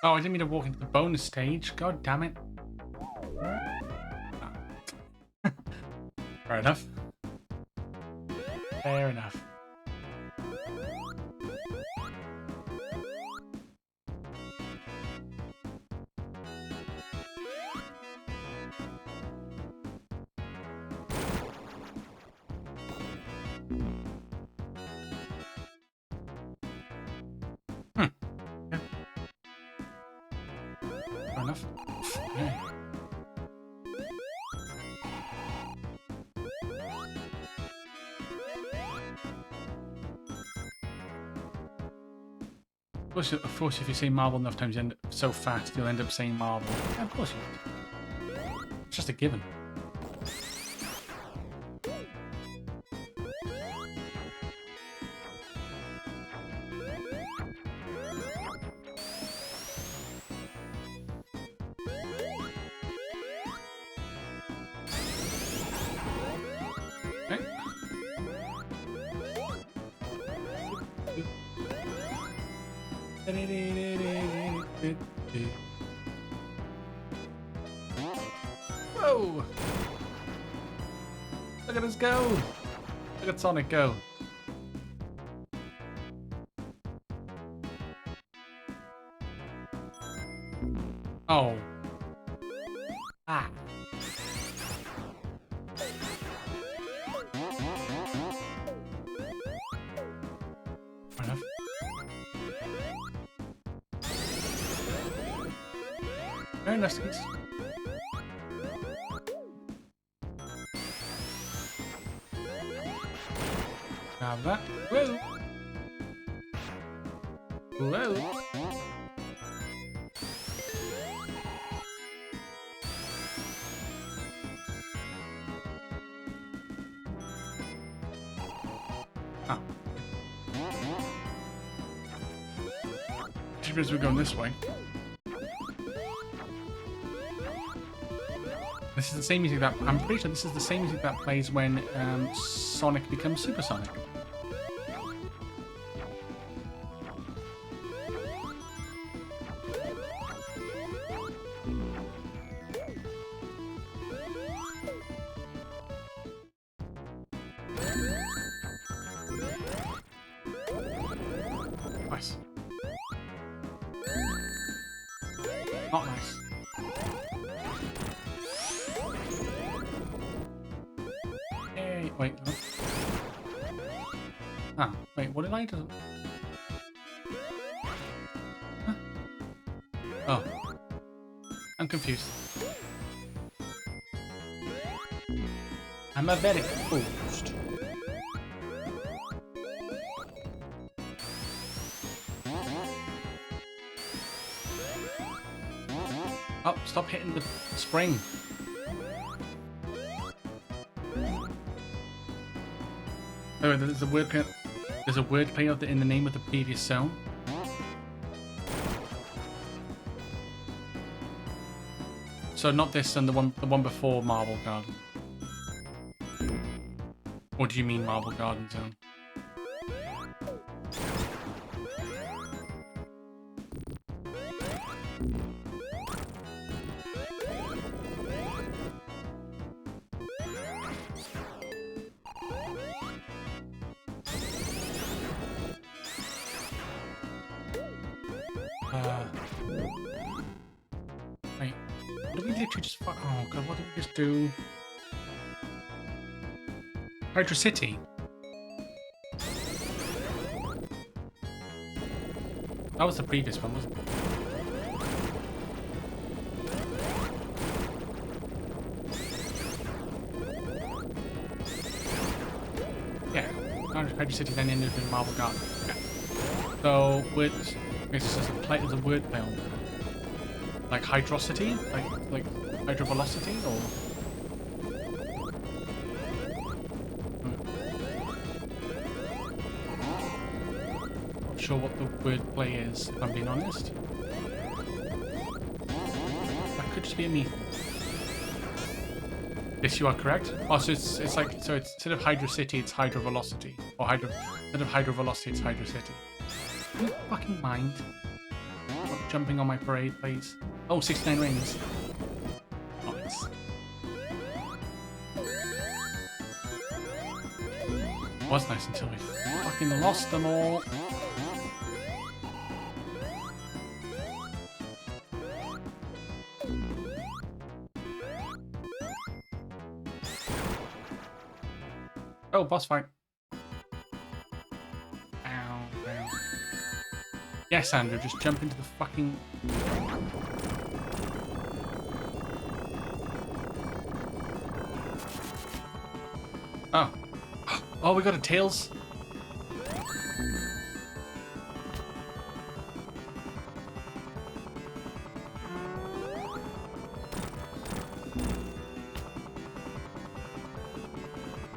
Oh, I didn't mean to walk into the bonus stage. God damn it. Fair enough. Fair enough. Yeah. Fair enough. Okay. Of course, if you say marble enough times, you end up so fast, you'll end up saying marble. Yeah, of course you would. It's just a given. Okay. Whoa! Look at us go! Look at Sonic go. Oh. Ah. Fair enough. Very nice. Grab that. Whoa! Whoa! Ah. Just because we're going this way. This is the same music that I'm pretty sure this is the same music that plays when Sonic becomes Supersonic. Nice. Not nice. Hey, wait. No. Ah, wait, what did I do? Huh? Oh. I'm confused. I'm a very confused. Oh, stop hitting the spring. Oh, there's a wordplay. There's a wordplay of in the name of the previous zone. So not this and the one before Marble Garden. Or do you mean Marble Garden Zone? Wait, what did we literally just oh god, what did we just do? Hydra City? That was the previous one, wasn't it? Yeah, Hydra City then ended in Marble Garden. Yeah. So, with it's just a play as a word play on like hydrosity, like hydrovelocity, or not sure what the word play is. If I'm being honest, that could just be a me. Yes, you are correct. Oh, so it's like so it's instead of Hydro City, it's hydrovelocity, or instead of hydrovelocity, it's Hydro City. Can you fucking mind? jumping on my parade, please. Oh, 69 rings. Nice. Was nice until we fucking lost them all. Oh, boss fight. Ow, ow. Yes, Andrew, just jump into the fucking... Oh. Oh, we got a Tails.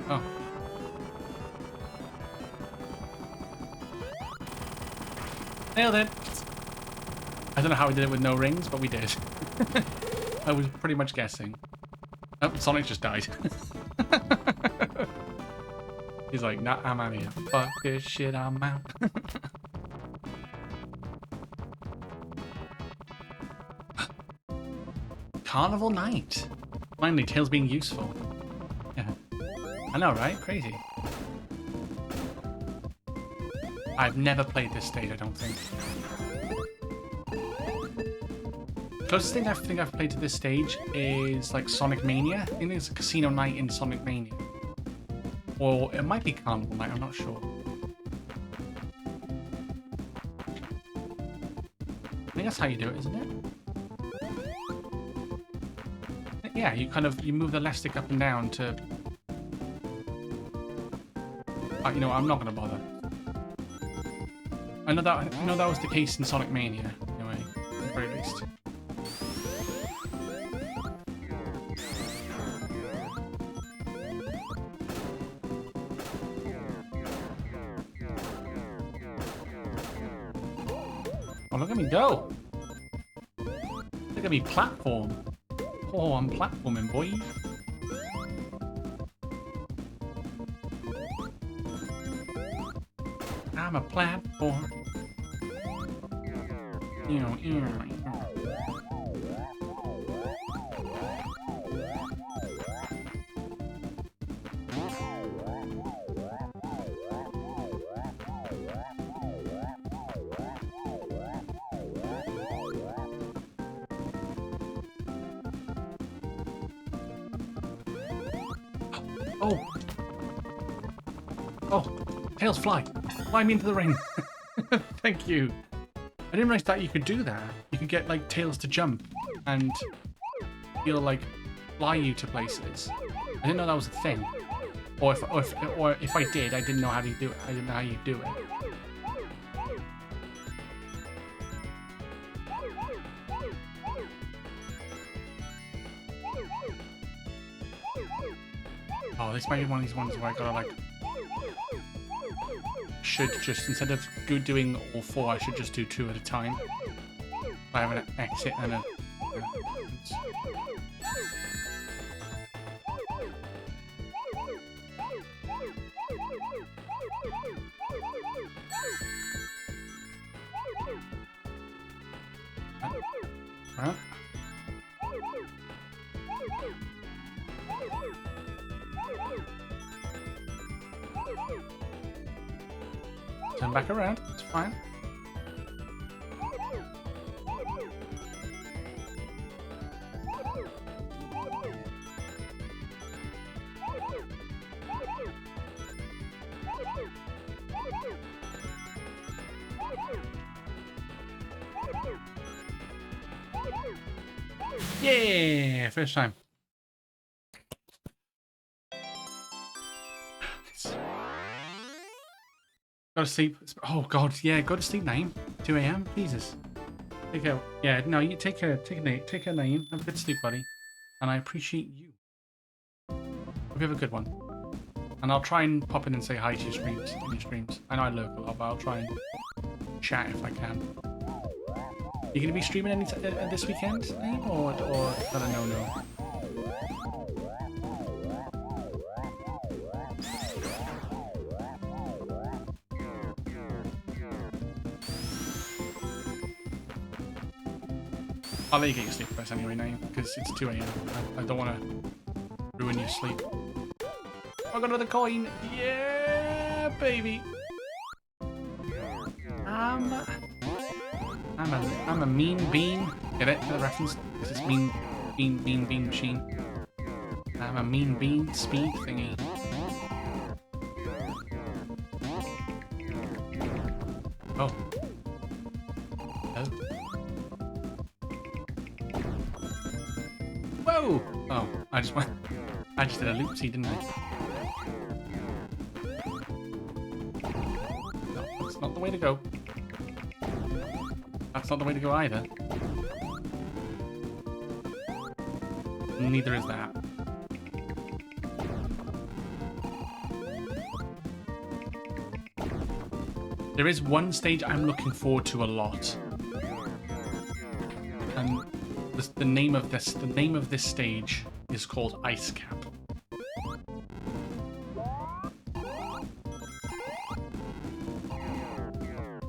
Oh. Nailed it. I don't know how we did it with no rings, but we did. I was pretty much guessing. Oh, Sonic just died. He's like, nah, I'm out of here. Fuck this shit, I'm out. Carnival night. Finally, Tails being useful. Yeah. I know, right? Crazy. I've never played this stage, I don't think. Closest thing I think I've played to this stage is like Sonic Mania. I think it's a casino night in Sonic Mania. Or it might be Carnival night, I'm not sure. I think that's how you do it, isn't it? Yeah, you move the left stick up and down to... you know, I'm not gonna bother. I know that was the case in Sonic Mania, anyway, at the very least. Oh, look at me go! Look at me platform. Oh, I'm platforming, boy. I'm a platform. Oh! Oh! Tails, fly! Fly me into the ring! Thank you! I didn't realize that you could do that. You could get, like, Tails to jump and he'll, like, fly you to places. I didn't know that was a thing. Or if I did, I didn't know how to do it. I didn't know how you do it. Oh, this might be one of these ones where I gotta, like... Should just, instead of doing all four, I should just do two at a time. I have an exit and a... Huh? Turn back around, it's fine. Yeah, first time. Go to sleep. Oh god, yeah, go to sleep, Naeem. 2 AM. Jesus. Take a no. You take a Naeem. Have a good sleep, buddy. And I appreciate you. Hope you have a good one. And I'll try and pop in and say hi to your streams. I know I lurk a lot, but I'll try and chat if I can. You gonna be streaming any this weekend, Naeem, or is that a no? I'll let you get your sleep first anyway now, because it's 2 a.m. I don't want to ruin your sleep. I got another coin! Yeah, baby! I'm a mean bean. Get it? The reference? This is mean bean machine. I'm a mean bean speed thingy. Oh. Oh. Whoa! Oh, I just did a loopsie, didn't I? No, that's not the way to go. That's not the way to go either. Neither is that. There is one stage I'm looking forward to a lot. And the name of this stage is called Ice Cap.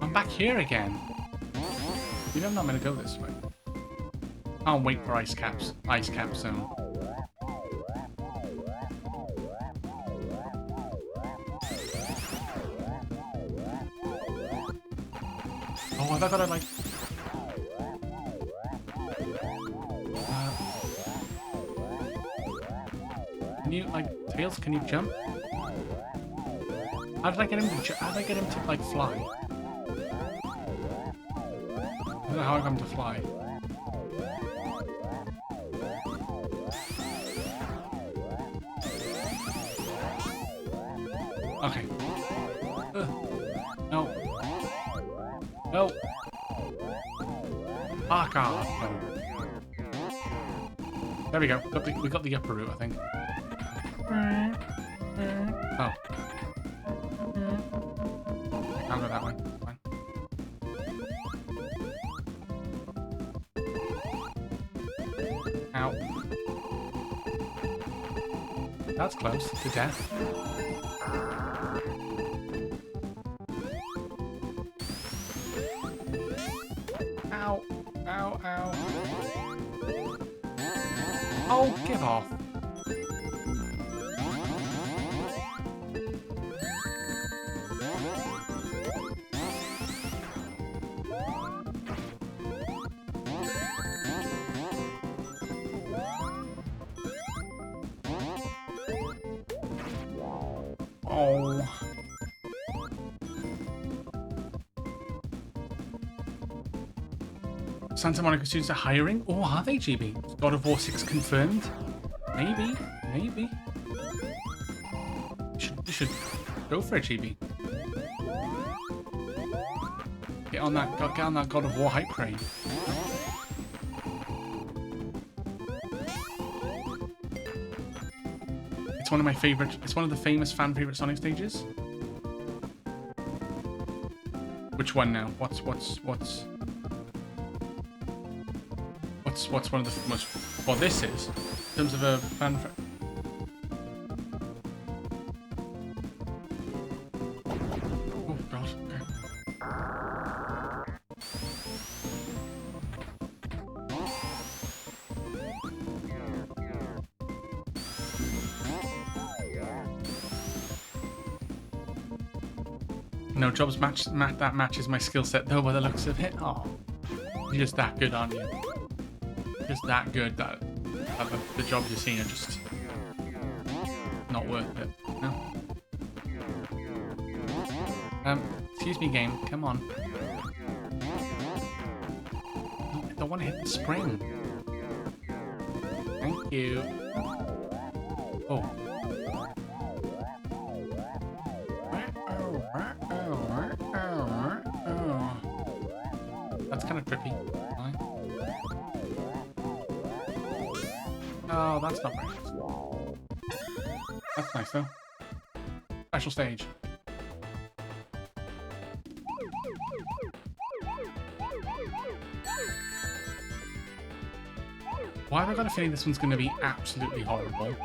I'm back here again. Maybe I'm not going to go this way. I'll wait for Ice Cap Zone. Oh, I thought I'd like... Can you, like, Tails, can you jump? How did I get him to like, fly? I don't know how I got him to fly. Okay. No. No. Fuck off. No. There we go. We got the upper route, I think. Oh. I'll go that way. Fine. Ow. That's close to death. Ow. Ow, ow. Oh, give off. Oh. Santa Monica students are hiring? Oh, are they, GB? God of War 6 confirmed? Maybe. Maybe. You should go for it, GB. Get on that God of War hype train. It's one of my favorite. It's one of the famous fan favorite Sonic stages. Which one now? What's one of the most? Well, this is in terms of a fan. Oh God. No jobs that matches my skill set though, by the looks of it. Oh, you're just that good, aren't you? Just that good that the jobs you're seeing are just not worth it. No. Excuse me, game. Come on. I don't want to hit the spring. Thank you. Oh. That's kind of trippy. Oh, that's not very nice. That's nice, though. Special stage. Why have I got a feeling this one's going to be absolutely horrible?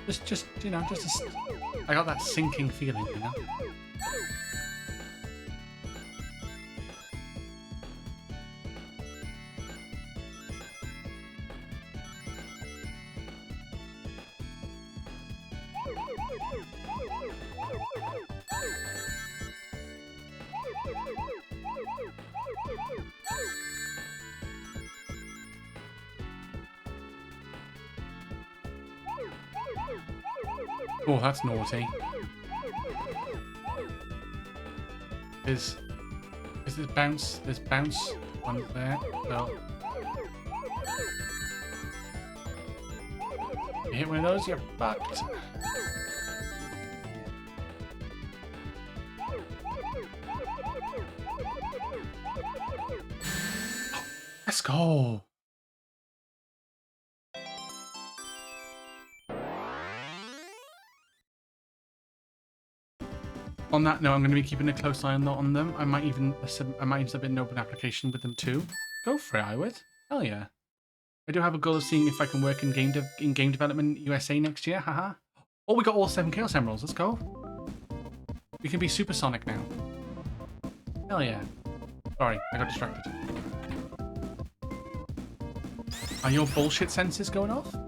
Just you know, I got that sinking feeling, you know. Oh, that's naughty. There's bounce on there. So you hit one of those, you're fucked. Let's go. On that note, I'm going to be keeping a close eye on them. I might even submit an open application with them too. Go for it, I would. Hell yeah. I do have a goal of seeing if I can work in game development USA next year. Haha. Oh, we got all 7 Chaos Emeralds. Let's go. We can be supersonic now. Hell yeah. Sorry, I got distracted. Are your bullshit sensors going off? I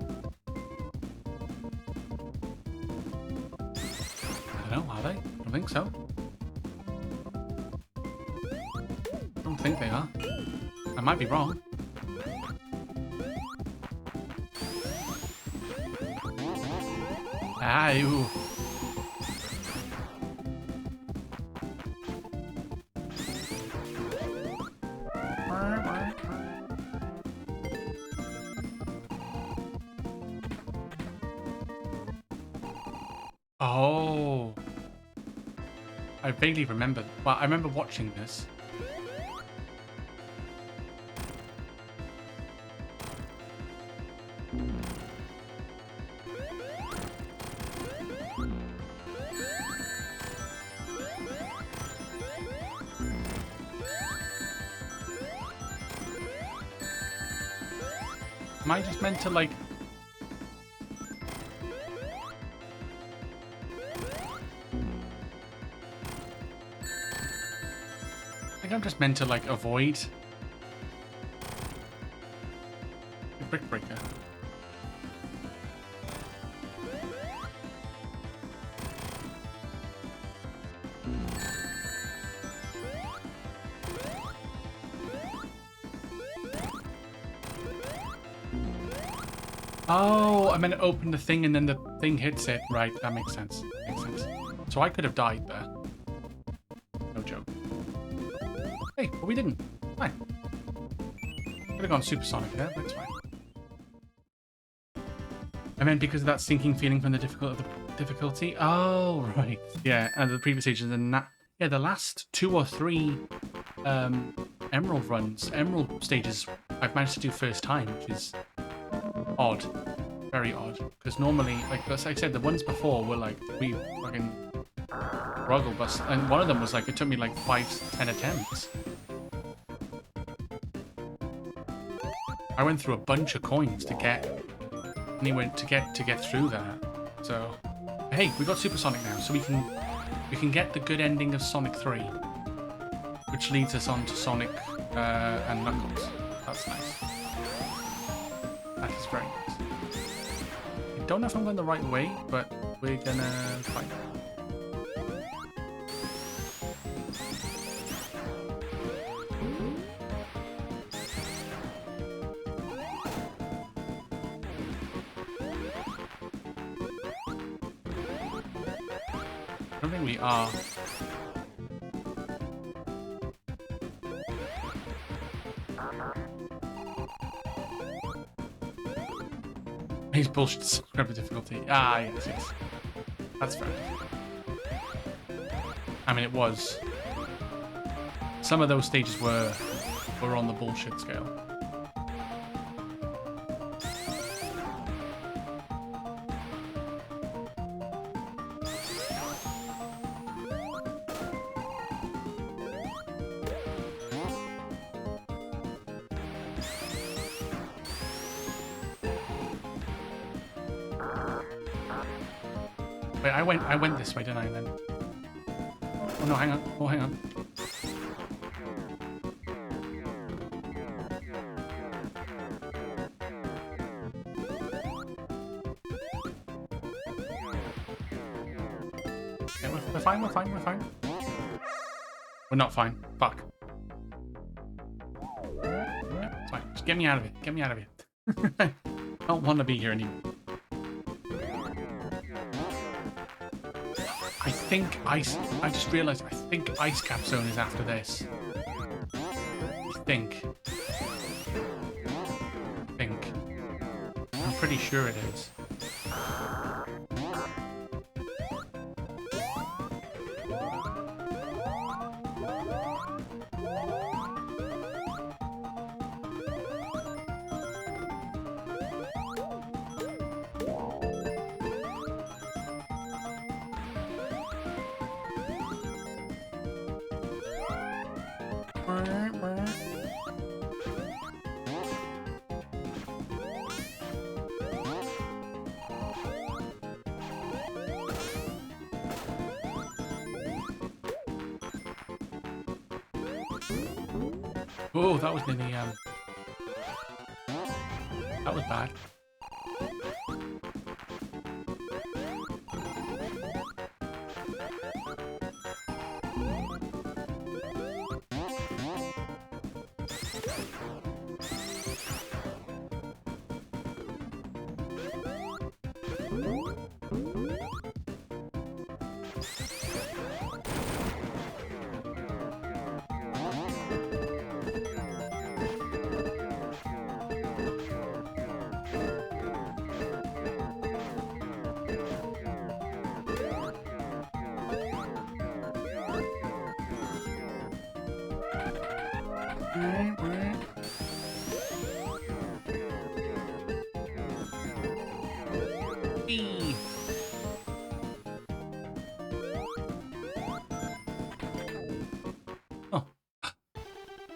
don't know, are they? I don't think so. I don't think they are. I might be wrong. Ah, ooh. Oh. I vaguely remember. Well, I remember watching this. Am I just meant to, like... I think I'm just meant to, like, avoid... the Brick Breaker. Oh, I meant to open the thing and then the thing hits it. Right, that makes sense. Makes sense. So I could have died there. No joke. Hey, but we didn't. Fine. Could have gone supersonic there, but it's fine. I meant because of that sinking feeling from the difficulty. Oh, right. Yeah, and the previous stages and that. Yeah, the last 2 or 3 emerald stages, I've managed to do first time, which is odd, very odd. Because normally, like I said, the ones before were like we fucking struggle bust, and one of them was like it took me like 5-10 attempts. I went through a bunch of coins to get through that. So, hey, we got supersonic now, so we can get the good ending of Sonic 3, which leads us on to Sonic and Knuckles. That's nice. That is very nice. I don't know if I'm going the right way, but we're gonna find out. I don't think we are. He's bullshit. Subscribe to difficulty. Ah, yes, yes. That's fair. I mean, it was. Some of those stages were on the bullshit scale. Wait, I went this way, didn't I? Then. Oh no, hang on. Oh, hang on. Okay, we're fine. We're fine. We're fine. We're not fine. Fuck. Yeah, it's fine. Just get me out of it. Get me out of here. I don't want to be here anymore. I think ice. I just realised. I think Ice Cap Zone is after this. I think. I'm pretty sure it is. Oh, that was nearly, that was bad. Eee. Oh.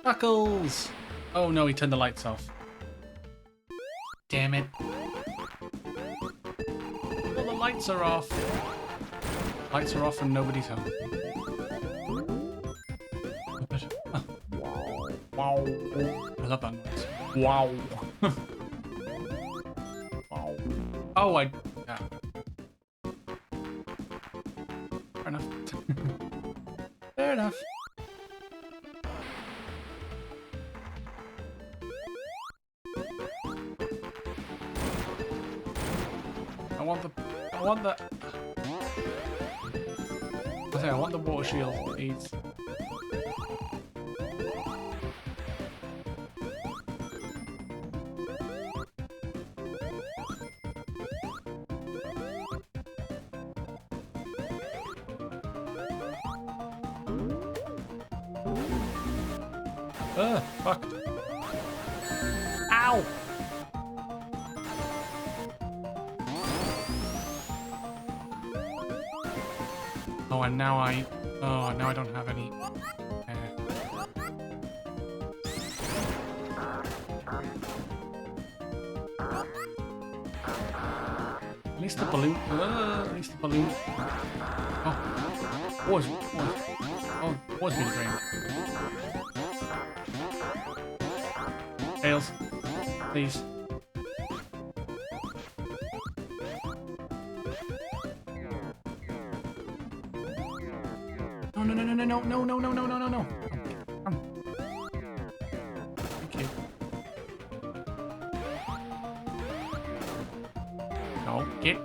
Knuckles! Oh no, he turned the lights off. Damn it. Well, the lights are off. Lights are off and nobody's home. Wow. I love that noise. Wow. Wow. Oh, yeah. Fair enough. Fair enough. I want the water shield, please. Fuck. Ow! Oh, and now I don't have any. At least the balloon. At least the balloon. Oh, was being drained. Tails, please. No. Come. Thank you. No, get.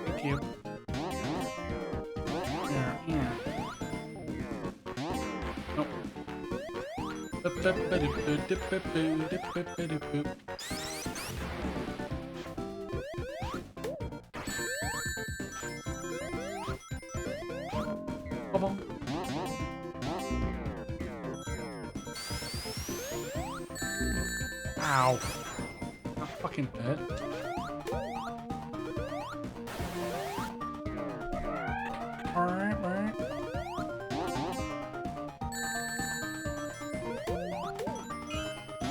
Thank you. Yeah. Nope. Ow. fucking hurt. Alright, right.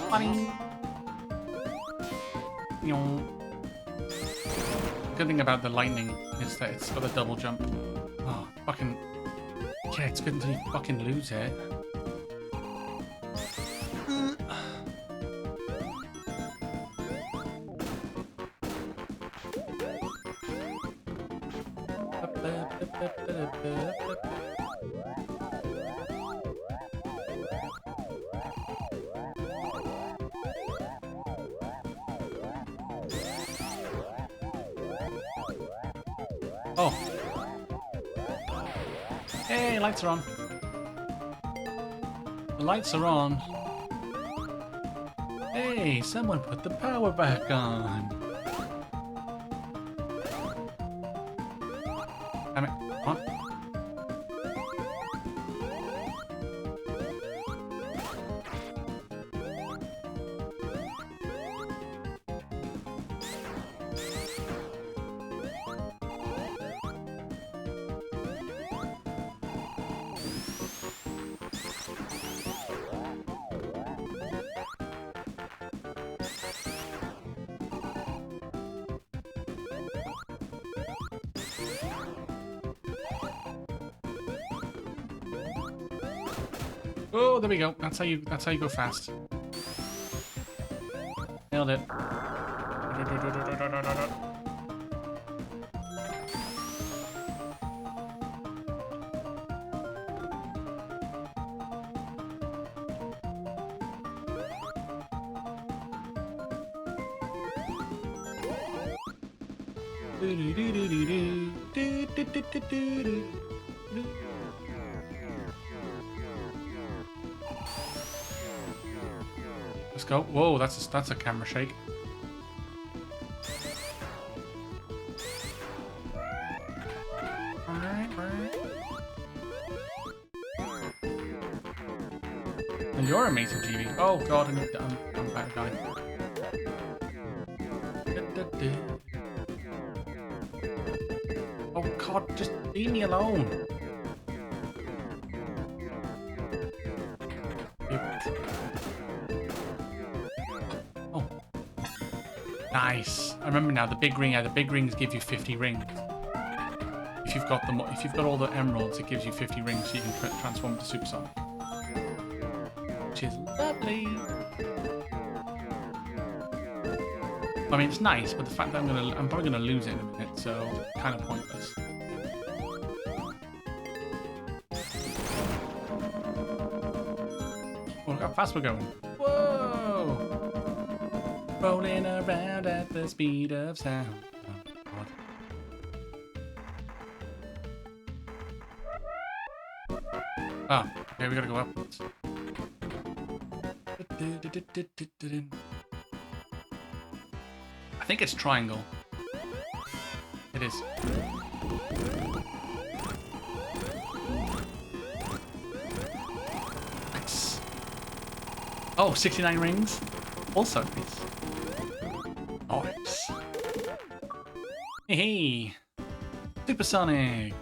Funny. Good thing about the lightning is that it's got a double jump. Oh, fucking. Yeah, it's good until you fucking lose it. Oh. Hey, lights are on. The lights are on. Hey, someone put the power back on. Damn it. Come on. Oh, there we go. That's how you go fast. Nailed it. Let's go. Whoa, that's a camera shake. Alright. And you're amazing, GB. Oh god, I'm about to die. Oh god, just leave me alone. Nice. I remember now. The big rings give you 50 rings. If you've got all the emeralds, it gives you 50 rings, so you can transform into Supersonic, which is lovely. I mean, it's nice, but the fact that I'm probably gonna lose it in a minute, so it's kind of pointless. Oh, look how fast we're going. Whoa! Rolling around at the speed of sound. Oh, God. Oh, okay, we gotta go upwards. I think it's triangle. It is. Nice. Oh, 69 rings. Also nice. Nice. Hey, Supersonic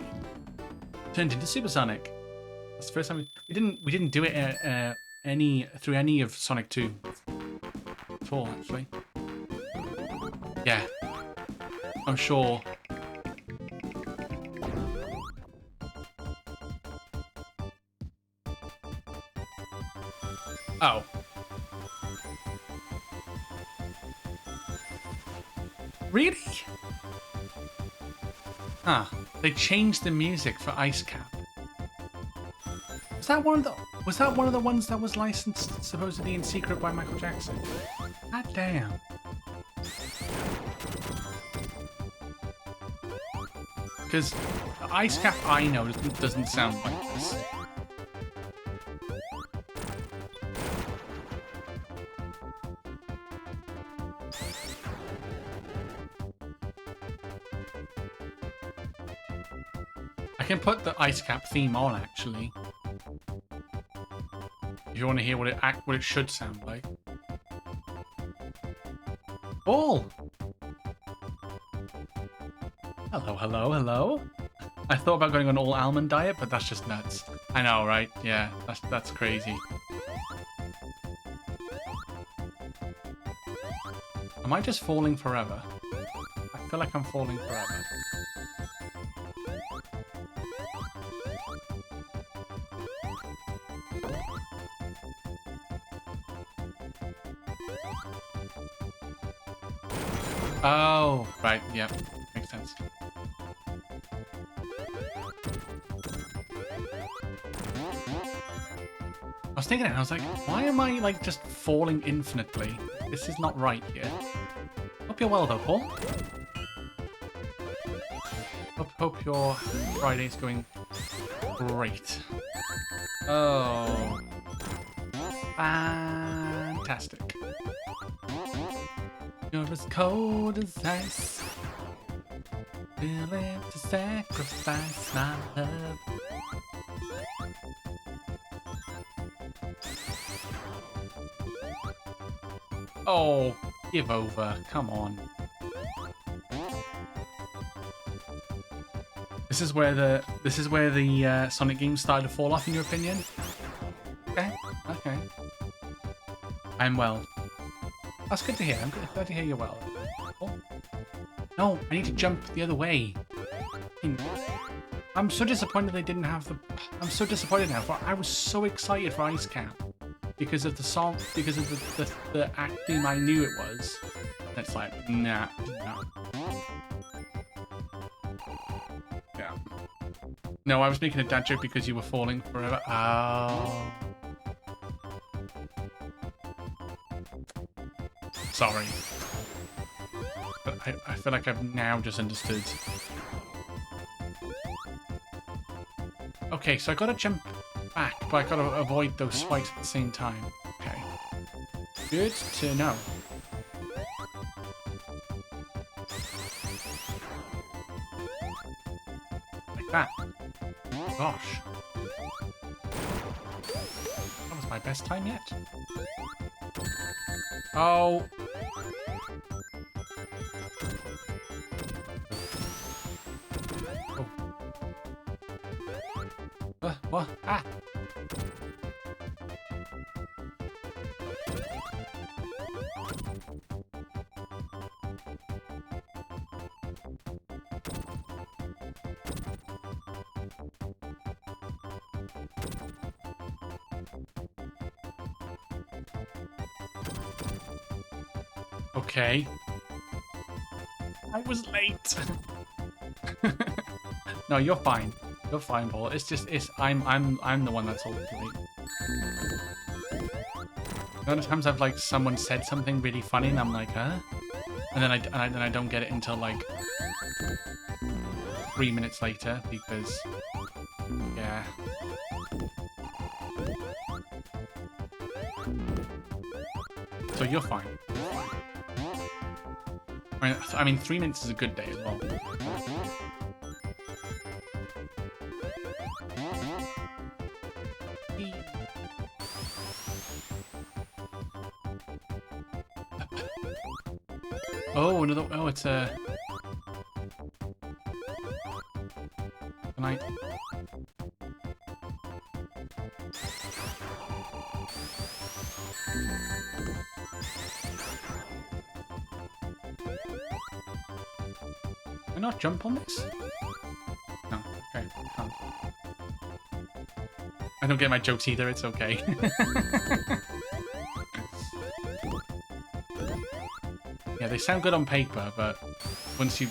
turned into Supersonic. That's the first time we didn't do it through any of Sonic 2 at all, actually. Yeah, I'm sure. Oh. Really? Huh. They changed the music for Ice Cap. Was that one of the ones that was licensed supposedly in secret by Michael Jackson? God damn. Because the Ice Cap I know doesn't sound like this. I can put the Ice Cap theme on, actually. If you want to hear what it should sound like. Ball! Hello, hello, hello. I thought about going on all almond diet, but that's just nuts. I know, right? Yeah, that's crazy. Am I just falling forever? I feel like I'm falling forever. Oh, right, yeah, makes sense. I was thinking it, I was like, why am I like just falling infinitely? This is not right here. Hope you're well though, Paul. Hope your Friday's going great. Oh. Fantastic. You're as cold as ice. Willing to sacrifice my love. Oh, give over. Come on. This is where the Sonic games started to fall off, in your opinion? Okay, okay. I'm well. That's good to hear. I'm glad to hear you're well. Oh. No, I need to jump the other way. I'm so disappointed they didn't have the... I'm so disappointed now. I was so excited for Ice Cap because of the song, because of the act theme I knew it was. And it's like, nah. Yeah. No, I was making a dad joke because you were falling forever. Oh. Sorry. But I feel like I've now just understood. Okay, so I gotta jump back, but I gotta avoid those spikes at the same time. Okay. Good to know. Like that. Gosh. That was my best time yet. Oh. What? Ah! Okay. I was late. No, you're fine. You're fine, Paul. It's just I'm the one that's always late. The other times I've like someone said something really funny and I'm like, huh? And then I don't get it until like 3 minutes later because yeah. So you're fine. I mean 3 minutes is a good day as well. Oh, another. Oh, it's a. Can I? Can I not jump on this? No. Okay. I don't get my jokes either. It's okay. Yeah, they sound good on paper, but once you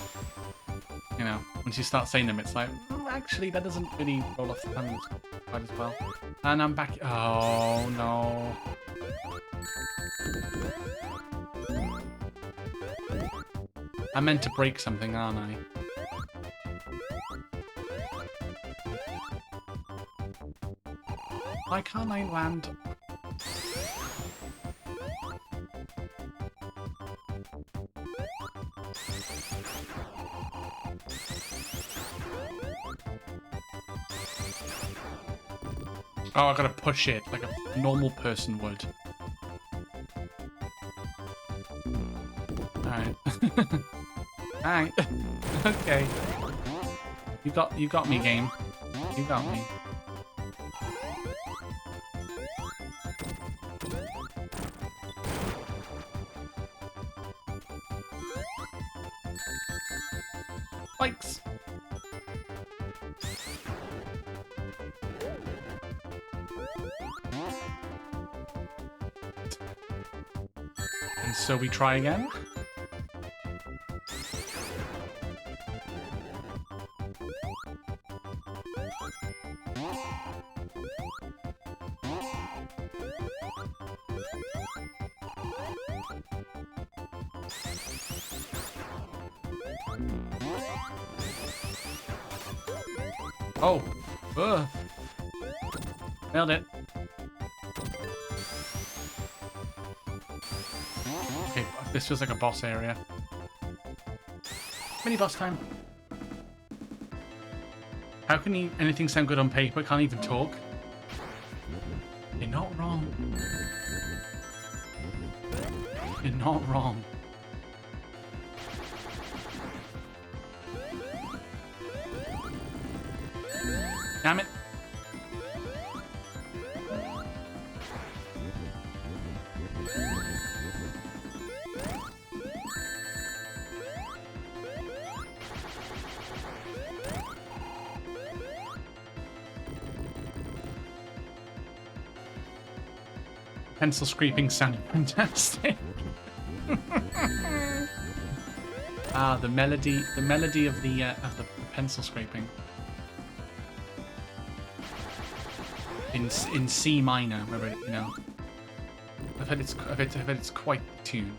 start saying them, it's like, oh, actually, that doesn't really roll off the tongue quite as well. And I'm back. Oh, no. I meant to break something, aren't I? Why can't I land? Oh, I gotta push it like a normal person would. Alright. Okay. You got me, game. You got me. Spikes. And so we try again. Oh. Ugh. Nailed it. Okay, this feels like a boss area. Mini boss time. How can anything sound good on paper? Can't even talk. You're not wrong. You're not wrong. Damn it. Pencil scraping sounded fantastic. Ah, the melody of the pencil scraping. In C minor, wherever it, you know. I've heard it's quite the tune.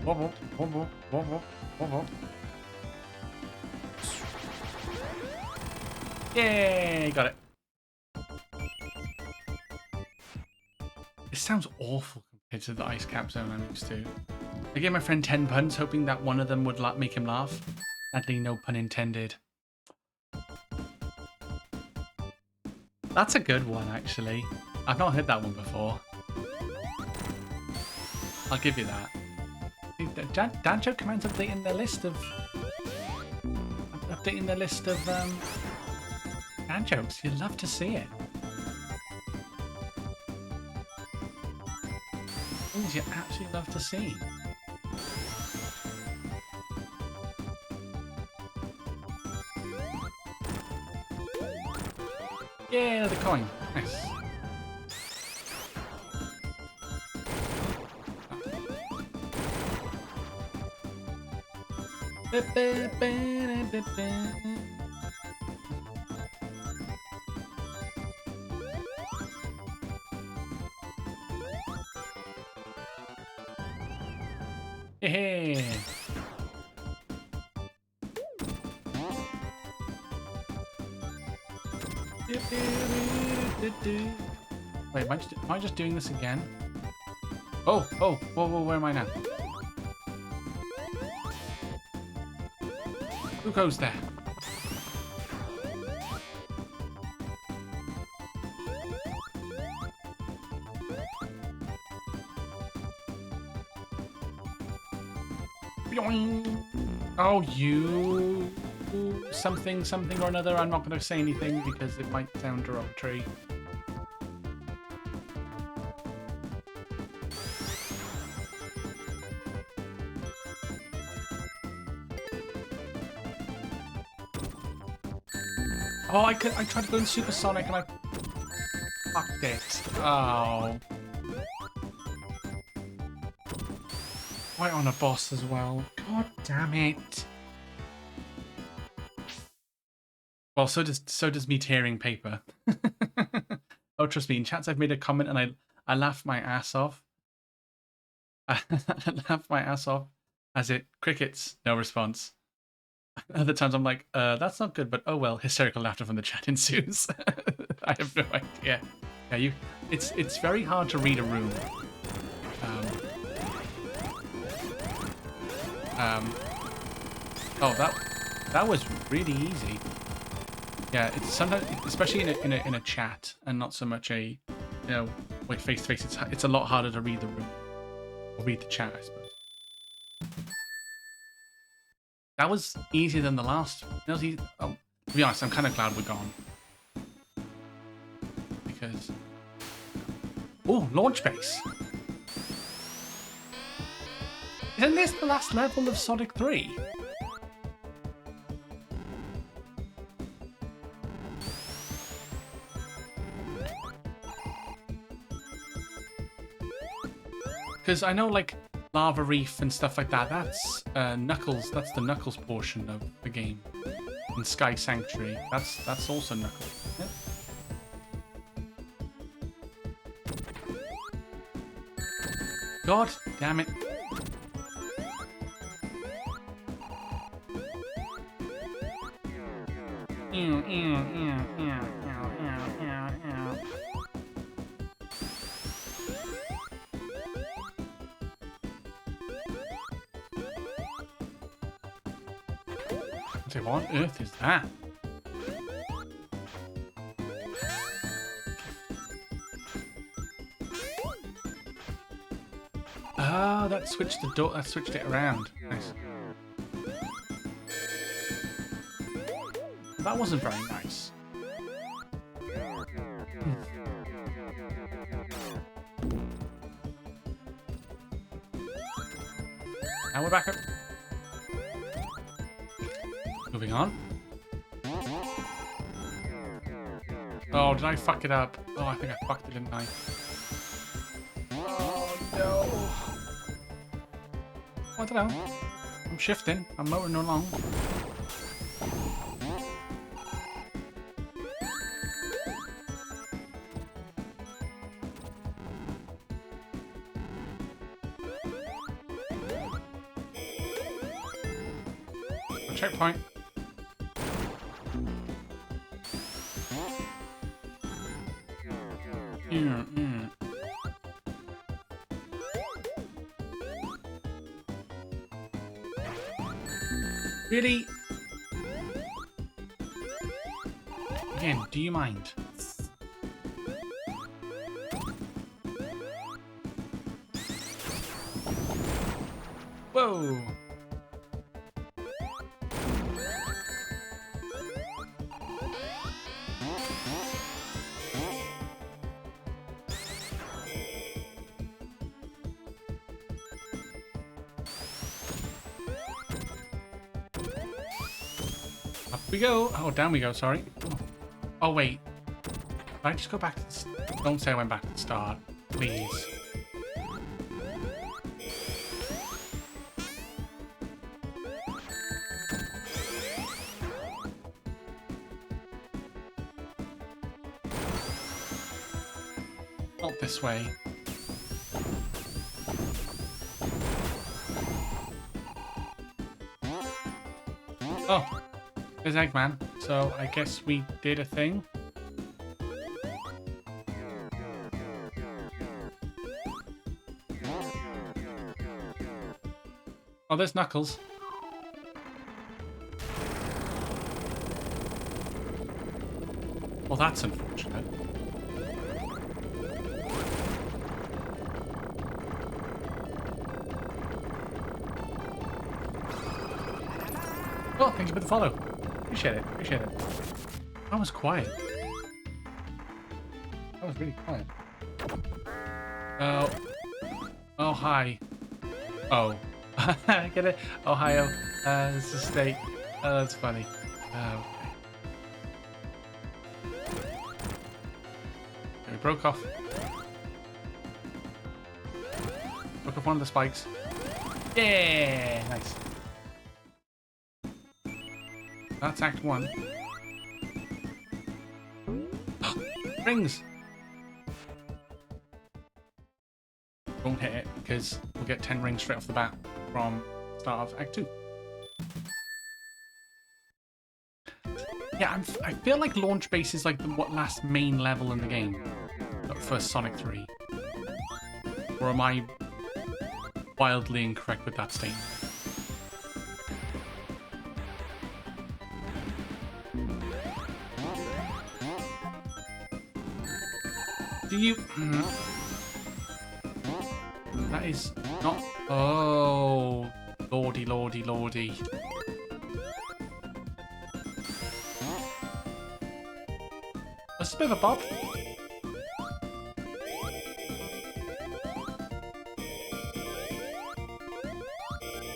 Wobble, wobble, wobble, wobble. Yay, got it. It sounds awful compared to the ice cap zone I'm used to. I gave my friend 10 puns, hoping that one of them would make him laugh. Sadly, no pun intended. That's a good one, actually. I've not heard that one before. I'll give you that. Dad joke commands updating their list of dad jokes. You'd love to see it. Things you absolutely love to see. Yeah, another coin. Nice. Yeah. Wait, am I just doing this again? Oh, whoa, where am I now? Who goes there? Boing. Oh, you... something or another. I'm not going to say anything because it might sound derogatory. Oh, I tried to go in supersonic and I fucked it. Oh. Right on a boss as well. God damn it. Well, so does me tearing paper. Oh, trust me, in chats I've made a comment and I laughed my ass off. I laughed my ass off as it crickets, no response. Other times I'm like, that's not good, but oh well, hysterical laughter from the chat ensues. I have no idea. Yeah, it's very hard to read a room. Oh, that was really easy. Yeah, it's sometimes, especially in a chat, and not so much a, you know, like face to face. It's a lot harder to read the room or read the chat, I suppose. That was easier than the last. That was easy. Oh, to be honest, I'm kind of glad we're gone because. Oh, launch base. Isn't this the last level of Sonic 3? Because I know, like, Lava Reef and stuff like that, that's Knuckles, that's the Knuckles portion of the game. And Sky Sanctuary, that's also Knuckles, isn't it? God damn it. What on earth is that? Oh, that switched the door. That switched it around. Nice. That wasn't very nice. Now we're back up. Moving on. Oh, did I fuck it up? Oh, I think I fucked it, didn't I? Oh, no. I don't know. I'm shifting. I'm motoring along. Checkpoint. Really? Again, do you mind? Whoa! We go. Oh, down we go. Sorry. Oh, wait. Did I just go back to the Don't say I went back to the start. Please. Not this way. Oh. There's Eggman, so I guess we did a thing. Oh, there's Knuckles. Well, that's unfortunate. Oh, thank you for the follow. Appreciate it, appreciate it. That was quiet. That was really quiet. Oh. Oh, hi. Oh. I get it. Ohio. It's a state. Oh, that's funny. Okay. Okay, we broke off. Broke off one of the spikes. Yeah! Nice. That's Act 1. Rings! Won't hit it because we'll get 10 rings straight off the bat from the start of Act 2. Yeah, I feel like Launch Base is like the last main level in the game for Sonic 3. Or am I wildly incorrect with that statement? Do you... That is not... Oh. Lordy, lordy, lordy. That's a bit of a bob.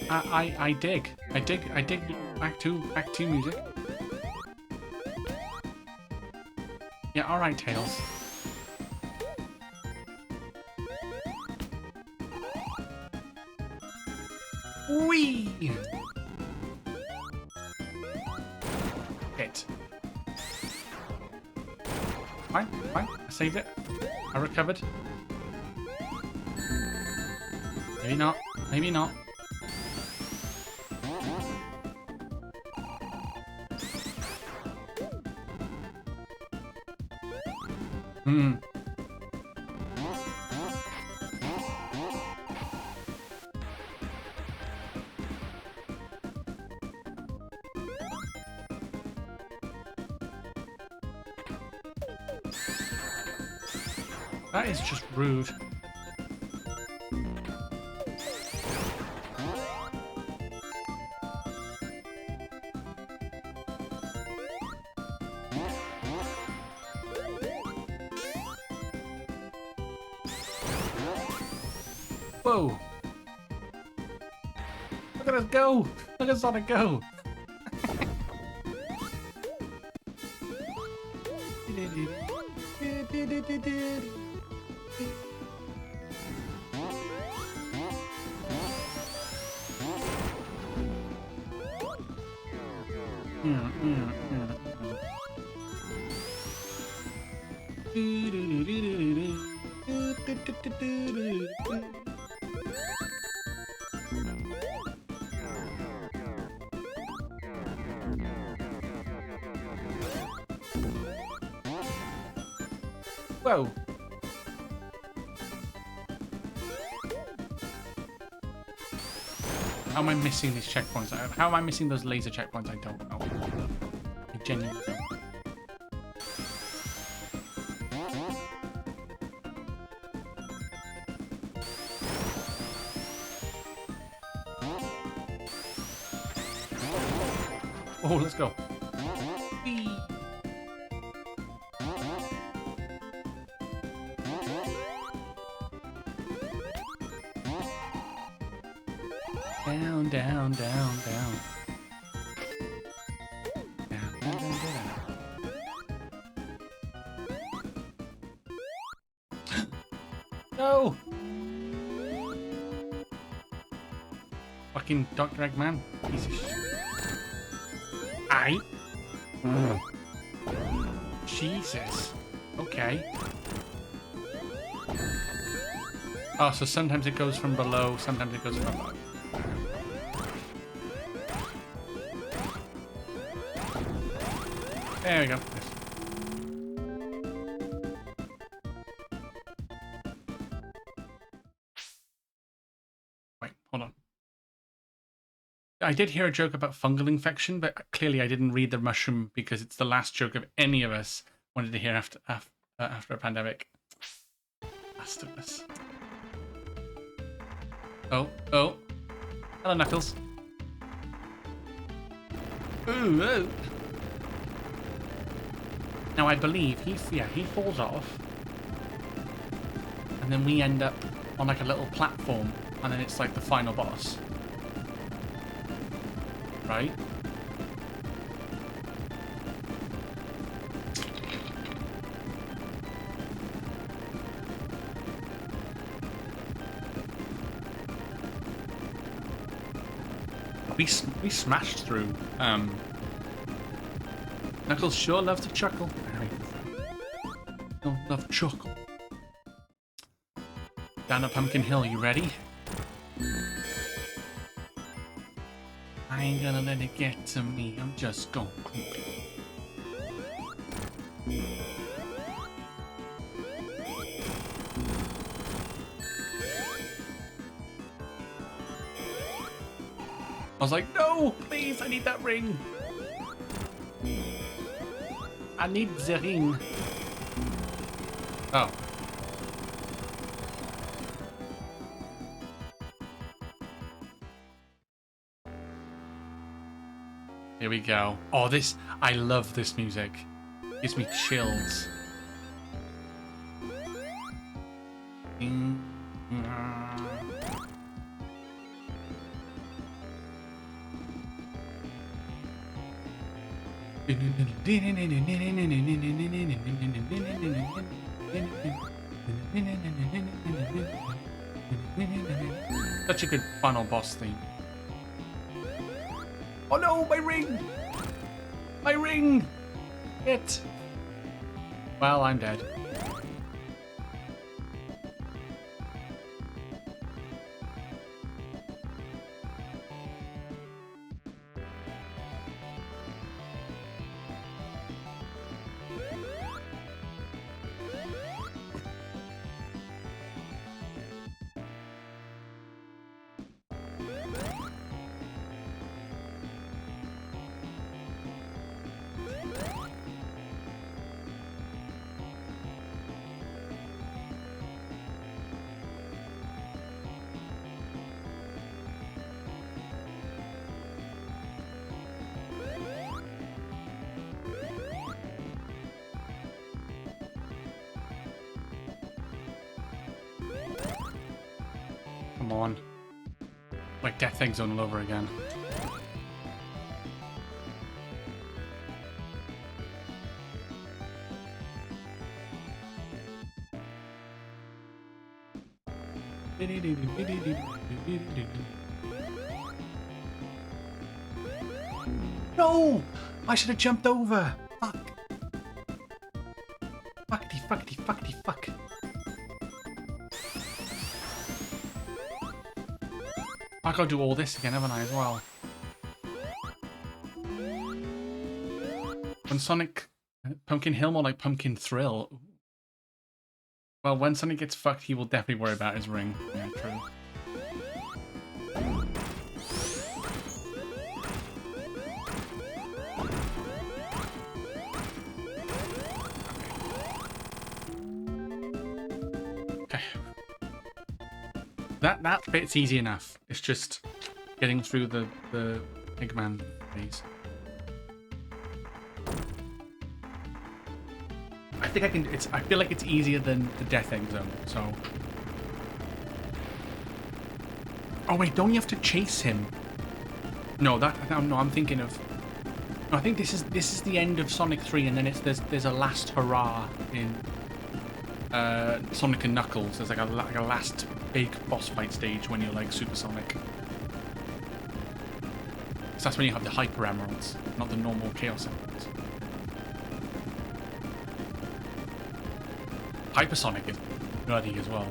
I dig Act 2 music. Yeah, alright, Tails. Whee! Hit. Fine, fine. I saved it. I recovered. Maybe not. Maybe not. Hmm. That is just rude. Whoa! Look at us go! Look at Sonic go! Whoa! How am I missing these checkpoints? How am I missing those laser checkpoints? I don't know. I genuinely don't. Oh, let's go. Whee. Down, down, down, down. Down, down, down, down. No! Fucking Dr. Eggman. Piece of shit. Aye. Jesus. Okay. Oh, so sometimes it goes from below, sometimes it goes from above. There we go. Wait, hold on. I did hear a joke about fungal infection, but clearly I didn't read the mushroom because it's the last joke of any of us wanted to hear after a pandemic. Last of us. Oh, oh. Hello, Knuckles. Ooh, oh. Now I believe he falls off, and then we end up on like a little platform, and then it's like the final boss, right? We smashed through. Knuckles sure loves to chuckle. He'll love chuckle. Down at Pumpkin Hill, you ready? I ain't gonna let it get to me. I'm just gonna creep. I was like, no, please, I need that ring. I need the ring. Oh. Here we go. Oh, this, I love this music. Gives me chills. Such a good final boss theme. Oh no, my ring! My ring! It. Well, I'm dead. Come on. Like Death Egg Zone all over again. No! I should have jumped over. Fuck. Fuckity, fuckity, fuckity, fuck. I gotta do all this again, haven't I, as well? When Sonic... Pumpkin Hill, more like Pumpkin Thrill. Well, when Sonic gets fucked, he will definitely worry about his ring. Yeah, true. Okay. That bit's easy enough. It's just getting through the Eggman phase. I think I can. I feel like it's easier than the Death Egg Zone. So. Oh wait, don't you have to chase him? No, no. I'm thinking of. No, I think this is the end of Sonic 3, and then there's a last hurrah in Sonic and Knuckles. There's like a last big boss fight stage when you're like Super Sonic. So that's when you have the Hyper Emeralds, not the normal Chaos Emeralds. Hypersonic is nutty as well.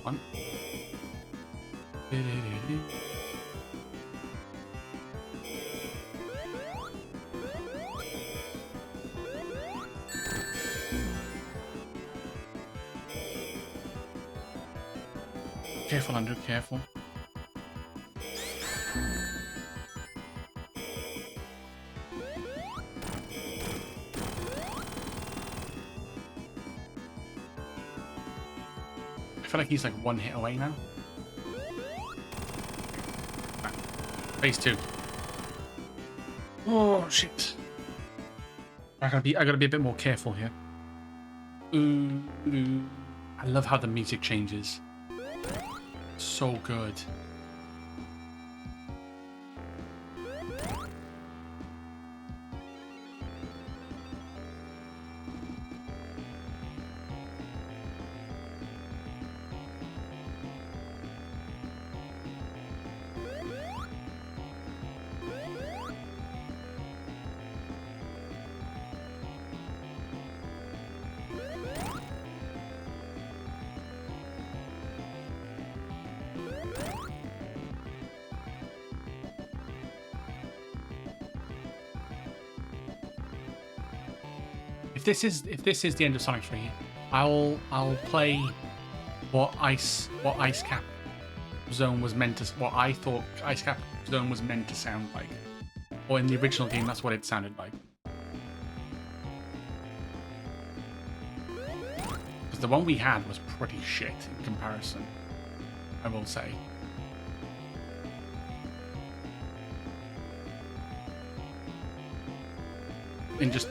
One. Careful, Andrew, careful. I feel like he's like one hit away now. Phase 2. Oh shit! I gotta be a bit more careful here. I love how the music changes. So good. If this is the end of Sonic 3, I'll play what Ice Cap Zone was meant to, what I thought Ice Cap Zone was meant to sound like. Or in the original game, that's what it sounded like. Because the one we had was pretty shit in comparison, I will say.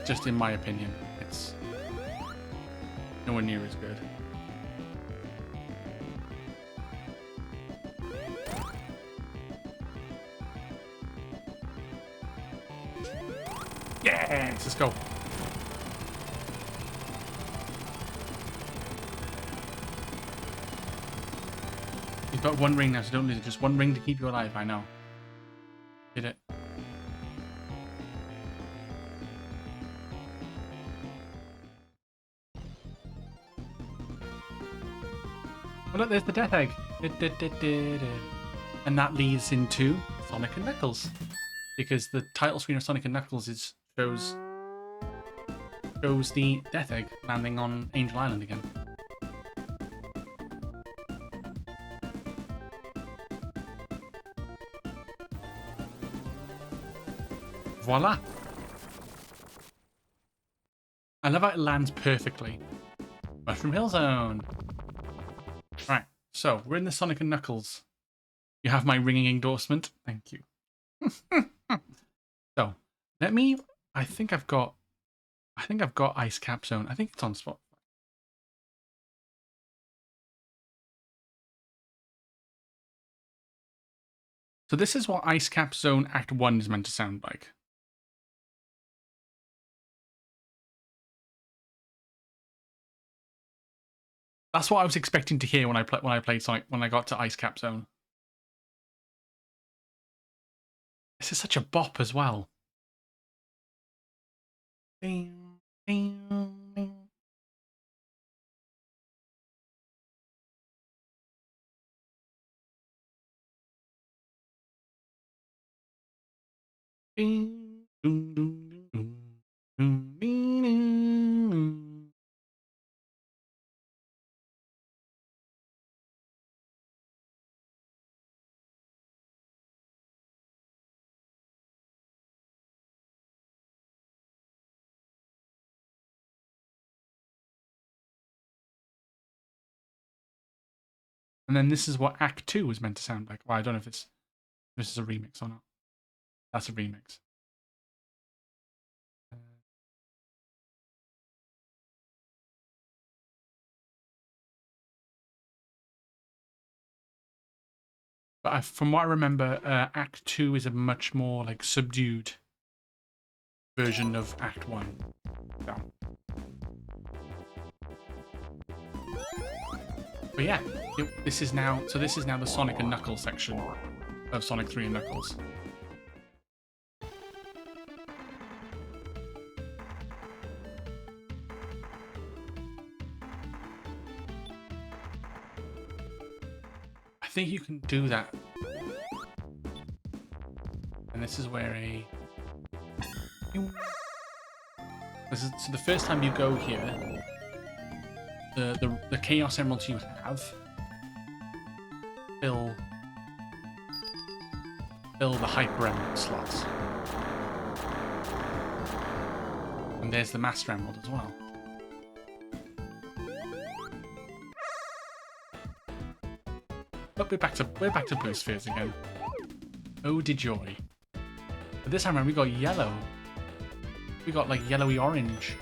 Just in my opinion, it's nowhere near as good. Yes, let's go. You've got one ring now, so don't lose it. Just one ring to keep you alive, I know. Did it. Oh look, there's the Death Egg. And that leads into Sonic and Knuckles. Because the title screen of Sonic and Knuckles shows the Death Egg landing on Angel Island again. Voila! I love how it lands perfectly. Mushroom Hill Zone! Alright, so we're in the Sonic and Knuckles. You have my ringing endorsement. Thank you. So, let me... I think I've got Ice Cap Zone. I think it's on spot. So this is what Ice Cap Zone Act 1 is meant to sound like. That's what I was expecting to hear when I played Sonic, when I got to Ice Cap Zone. This is such a bop as well. And then this is what Act 2 was meant to sound like. Well, I don't know if this is a remix or not. That's a remix. But from what I remember, Act 2 is a much more like subdued version of Act 1. So. But yeah, this is now the Sonic and Knuckles section of Sonic 3 and Knuckles. I think you can do that. And this is where so the first time you go here, the Chaos Emeralds you have fill the Hyper Emerald slots. And there's the Master Emerald as well. But we're back to Blue Spheres again. Oh, de joy. But this time around we got yellow. We got like yellowy orange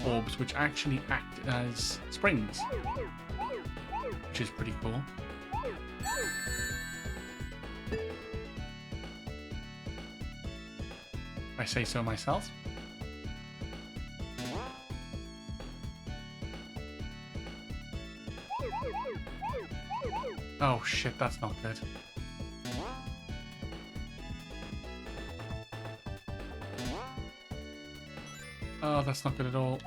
orbs, which actually act as springs, which is pretty cool. If I say so myself. Oh shit, that's not good. Oh, that's not good at all.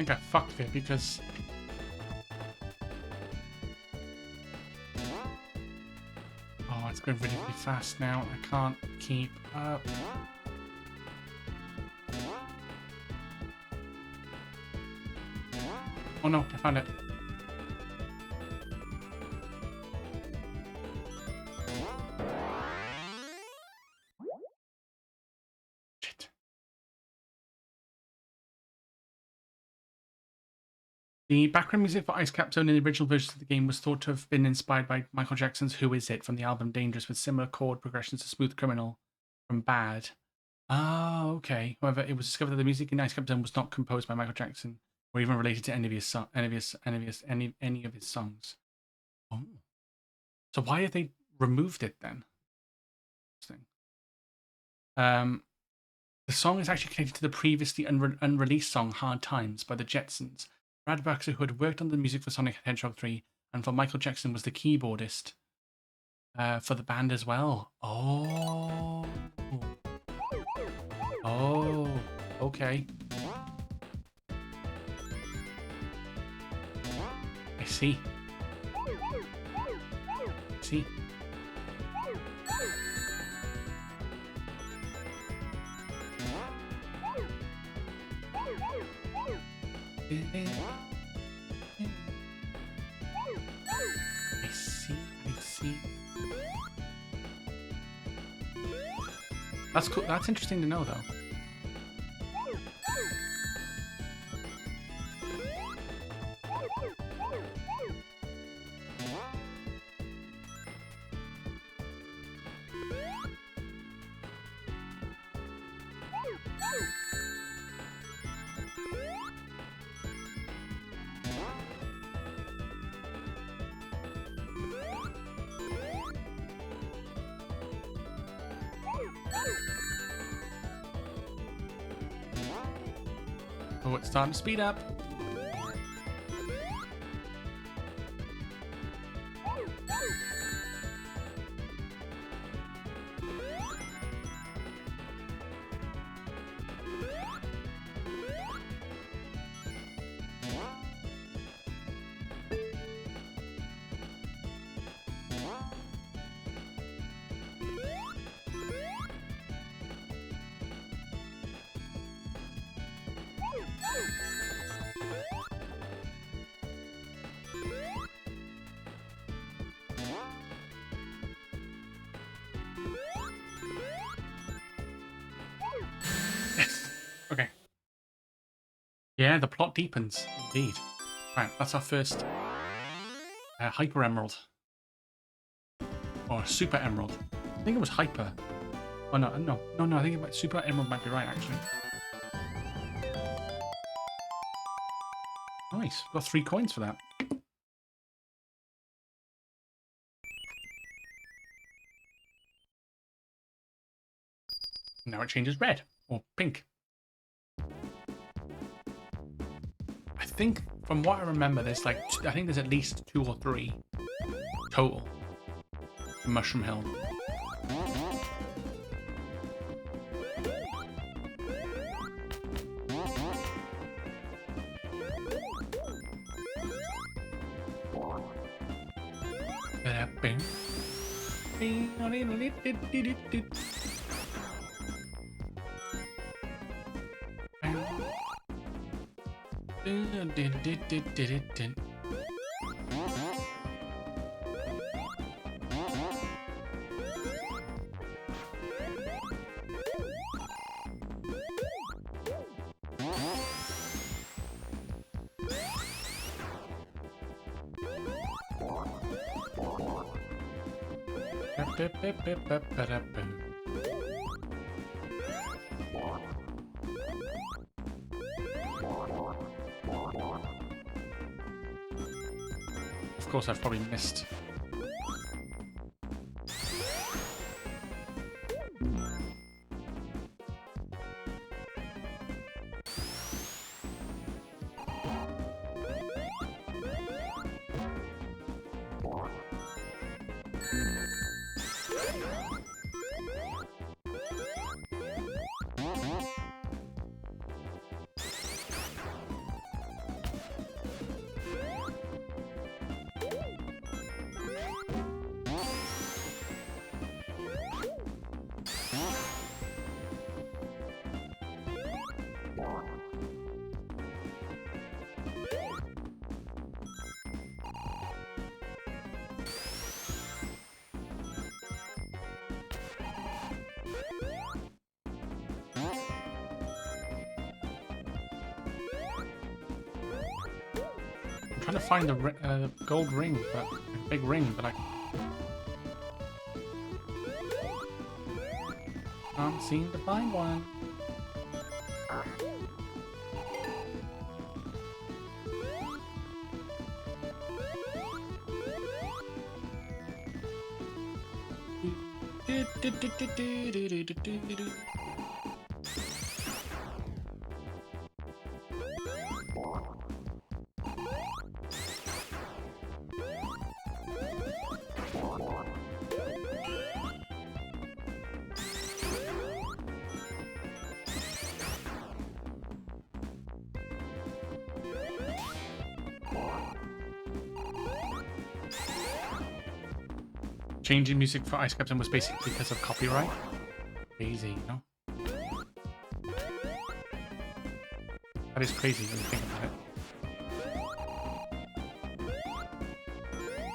think I fucked it because... Oh, it's going really, really fast now. I can't keep up. Oh no, I found it. Shit. The background music for Ice Cap Zone in the original versions of the game was thought to have been inspired by Michael Jackson's Who Is It from the album Dangerous, with similar chord progressions to Smooth Criminal from Bad. Ah, okay. However, it was discovered that the music in Ice Cap Zone was not composed by Michael Jackson or even related to any of his songs. Oh. So why have they removed it then? Interesting. The song is actually connected to the previously unreleased song Hard Times by the Jetsons. Brad Baxter, who had worked on the music for Sonic the Hedgehog 3 and for Michael Jackson, was the keyboardist for the band as well. Oh. Oh, okay. I see. See. I see. That's cool. That's interesting to know, though. Oh, it's time to speed up. Yes. Okay. Yeah, the plot deepens, indeed. Right, that's our first Hyper Emerald. Or Super Emerald. I think it was Hyper. Oh, no, I think Super Emerald might be right, actually. Nice. Got 3 coins for that. Now it changes red or pink. I think, from what I remember, there's like, I think there's at least 2 or 3 total. Mushroom Hill. Of course, I've probably missed. trying to find the gold ring, but big ring, but I can't seem to find one. Changing music for Ice Captain was basically because of copyright. Crazy, you know? That is crazy when you think about it.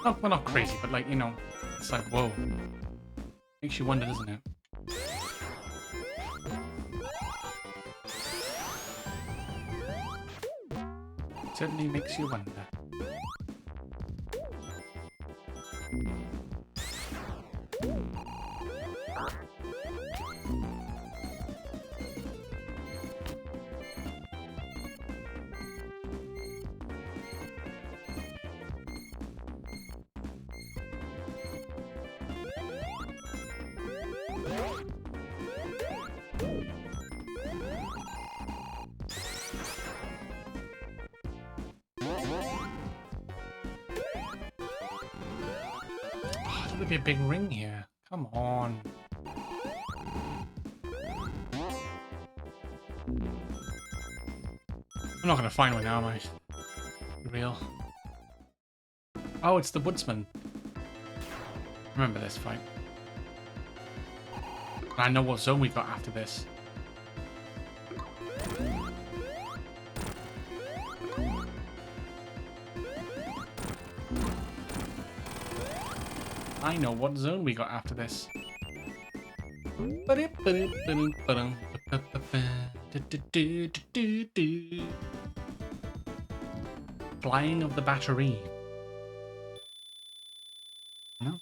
Oh, well, not crazy, but like, you know, it's like, whoa. Makes you wonder, doesn't it? Certainly makes you wonder. There'll be a big ring here. Come on. I'm not gonna find one now, am I? For real. Oh, it's the woodsman. Remember this fight. I know what zone we've got after this. I know what zone we got after this. Flying of the battery. No.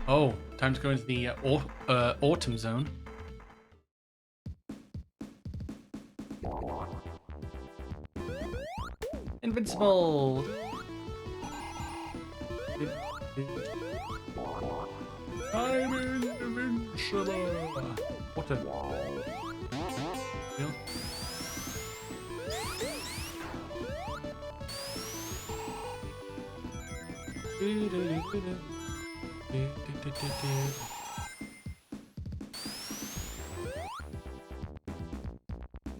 Oh, time to go into the autumn zone. Invincible! I'm invincible! What a... Deal?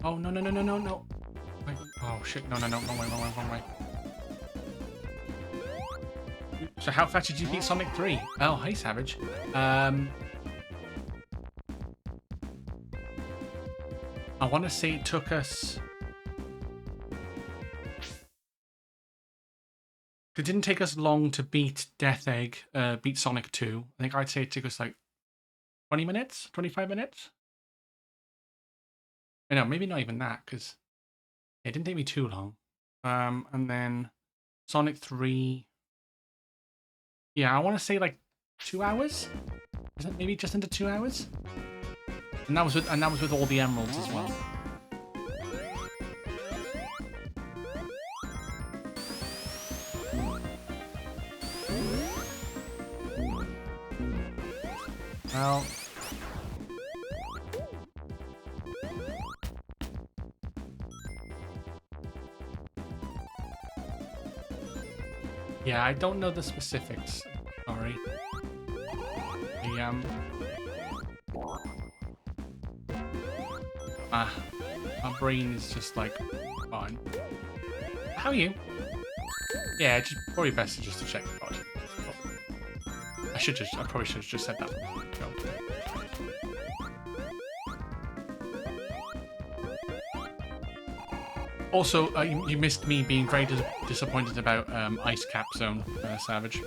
Oh, no, no, no, no, no, no. Wait. Oh, shit. No, no, no. Wrong way, wrong way, wrong way. So how fast did you beat Sonic 3? Oh, hey, Savage. I want to say it took us... It didn't take us long to beat Death Egg, beat Sonic 2. I think I'd say it took us like 20 minutes? 25 minutes? No, maybe not even that, because it didn't take me too long. And then Sonic 3... Yeah, I want to say like 2 hours? Is that maybe just under 2 hours? And that was with all the emeralds as well. Well, yeah, I don't know the specifics. Sorry. My brain is just like fine. How are you? Yeah, it's probably best just to check the pod. I probably should have just said that. Also, you missed me being very disappointed about Ice Cap Zone, Savage.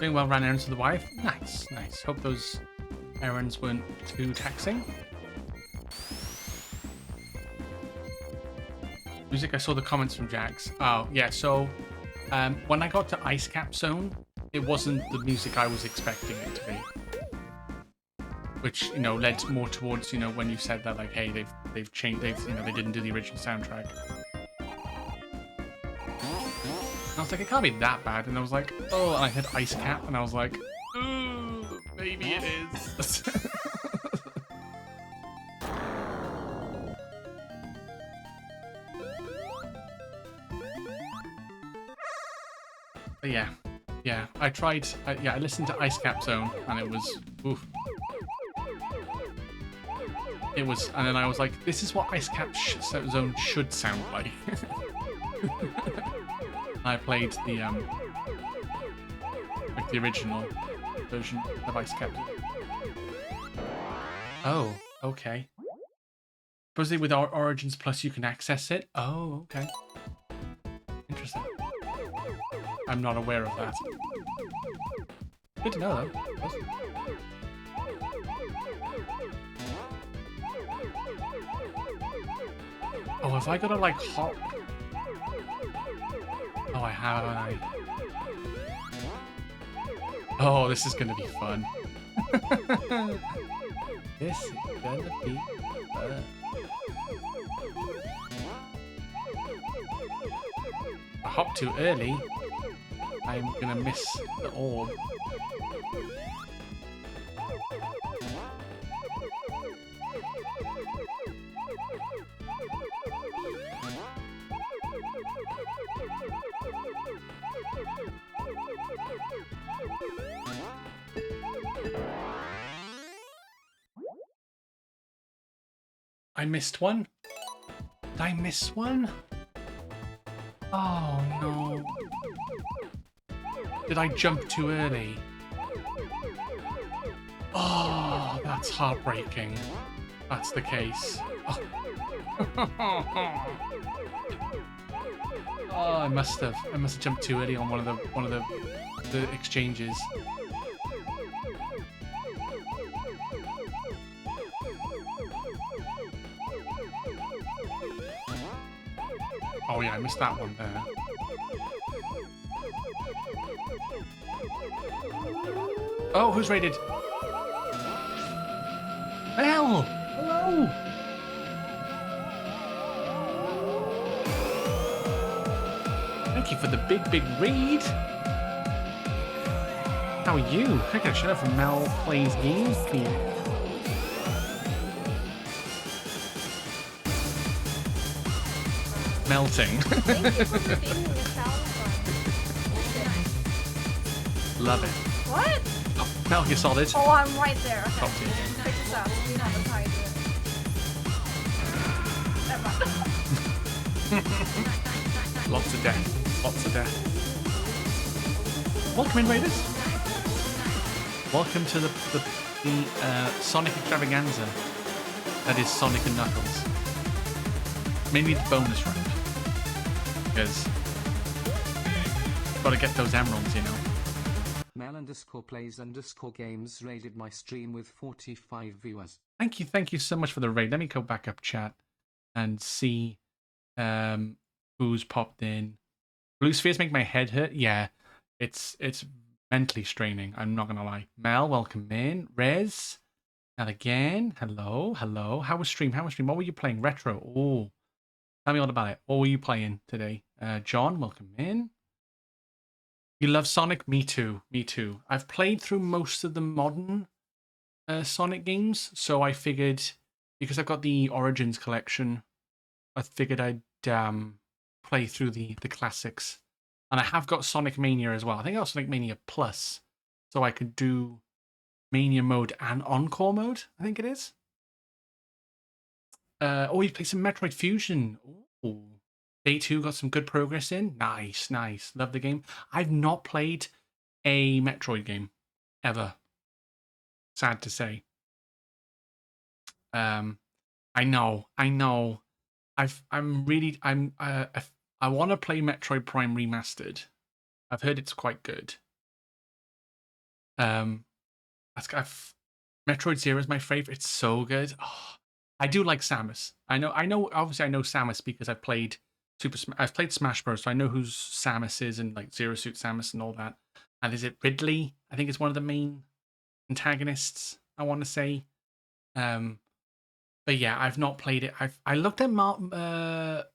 Doing well, ran errands for the wife. Nice, nice. Hope those errands weren't too taxing. Music, I saw the comments from Jax. Oh, yeah, so when I got to Ice Cap Zone, it wasn't the music I was expecting it to be. Which, you know, led more towards, you know, when you said that, like, hey, they've changed, you know, they didn't do the original soundtrack. And I was like, it can't be that bad. And I was like, oh, and I had Ice Cap, and I was like, ooh, maybe it is. But yeah, I tried, I listened to Ice Cap Zone, and it was, oof. It was, and then I was like, this is what Ice Cap Zone should sound like. I played the, like the original version of Ice Cap. Oh, okay. Supposedly with Origins Plus you can access it? Oh, okay. Interesting. I'm not aware of that. Good to know, though. Oh, have I got to, like, hop? Oh, I have, haven't I? Oh, this is gonna be fun. This is gonna be fun. If I hop too early, I'm gonna miss the orb. I missed one? Did I miss one? Oh no. Did I jump too early? Oh, that's heartbreaking. That's the case. Oh, oh I must have jumped too early on one of the exchanges. Oh yeah, I missed that one there. Oh, who's raided? Mel! Hello! Thank you for the big raid. How are you? I got a shout out from Mel Plays Games here. Melting. Love it. What? Oh, Metal Gear Solid. Oh, I'm right there. Okay. Top tier. Check this out. We know the title. Lots of death. Lots of death. Welcome in, Raiders. Welcome to the Sonic extravaganza. That is Sonic and Knuckles. Maybe the bonus round. Because gotta get those emeralds, you know. Mel_plays_games raided my stream with 45 viewers. Thank you so much for the raid. Let me go back up chat and see who's popped in. Blue spheres make my head hurt. Yeah, it's mentally straining. I'm not gonna lie. Mel, welcome in. Rez, and again, hello. How was stream? What were you playing? Retro. Oh, tell me all about it. What were you playing today? John, welcome in. You love Sonic? Me too. I've played through most of the modern Sonic games, so I figured, because I've got the Origins collection, I figured I'd play through the classics. And I have got Sonic Mania as well. I think I got Sonic Mania Plus, so I could do Mania mode and Encore mode, I think it is. Oh, you played some Metroid Fusion. Ooh. Day 2 got some good progress in. Nice. Love the game. I've not played a Metroid game ever. Sad to say. I know. I want to play Metroid Prime Remastered. I've heard it's quite good. I've, Metroid Zero is my favorite. It's so good. Oh, I do like Samus. I know. Obviously, I know Samus because I've played I've played Smash Bros. So I know who Samus is and like Zero Suit Samus and all that. And is it Ridley? I think it's one of the main antagonists. I want to say. But yeah, I've not played it. I looked at Metroid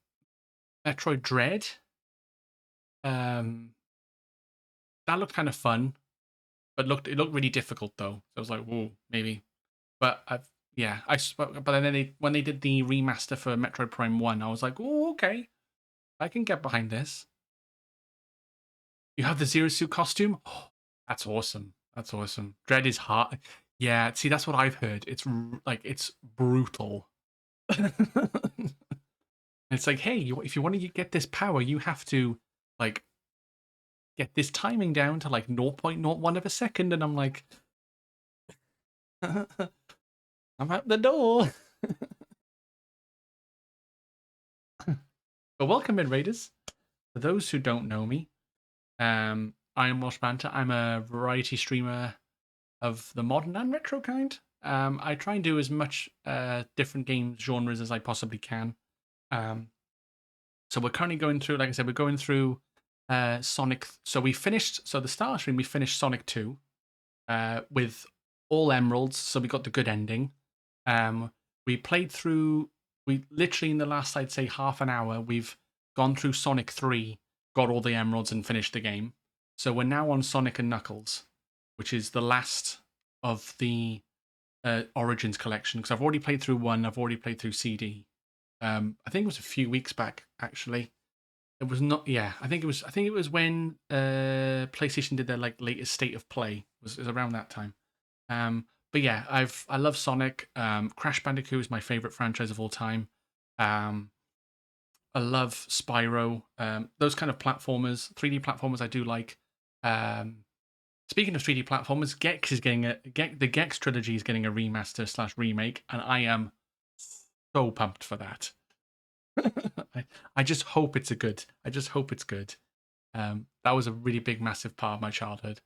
Dread. That looked kind of fun, but it looked really difficult though. So I was like, whoa, maybe. But but then when they did the remaster for Metroid Prime 1, I was like, oh, okay, I can get behind this. You have the Zero Suit costume? Oh, that's awesome. That's awesome. Dread is hard. Yeah, see, that's what I've heard. It's it's brutal. It's like, hey, if you want to get this power, you have to like get this timing down to like 0.01 of a second, and I'm like, I'm out the door. But welcome in, Raiders. For those who don't know me, I am Welsh Banter. I'm a variety streamer of the modern and retro kind. I try and do as much different games genres as I possibly can. So we're currently going through, like I said, we're going through Sonic. So we finished. So the start stream, we finished Sonic 2 with all emeralds. So we got the good ending. We played through. We literally in the last, I'd say, half an hour, we've gone through Sonic 3, got all the emeralds, and finished the game. So we're now on Sonic and Knuckles, which is the last of the Origins collection. Because I've already played through 1, I've already played through CD. I think it was a few weeks back, actually. It was not. Yeah, I think it was. I think it was when PlayStation did their like latest state of play. It was around that time. But yeah, I love Sonic. Crash Bandicoot is my favorite franchise of all time. I love Spyro. Those kind of platformers, 3D platformers, I do like. Speaking of 3D platformers, Gex is getting the Gex trilogy is getting a remaster / remake, and I am so pumped for that. I just hope it's good. I just hope it's good. That was a really big, massive part of my childhood.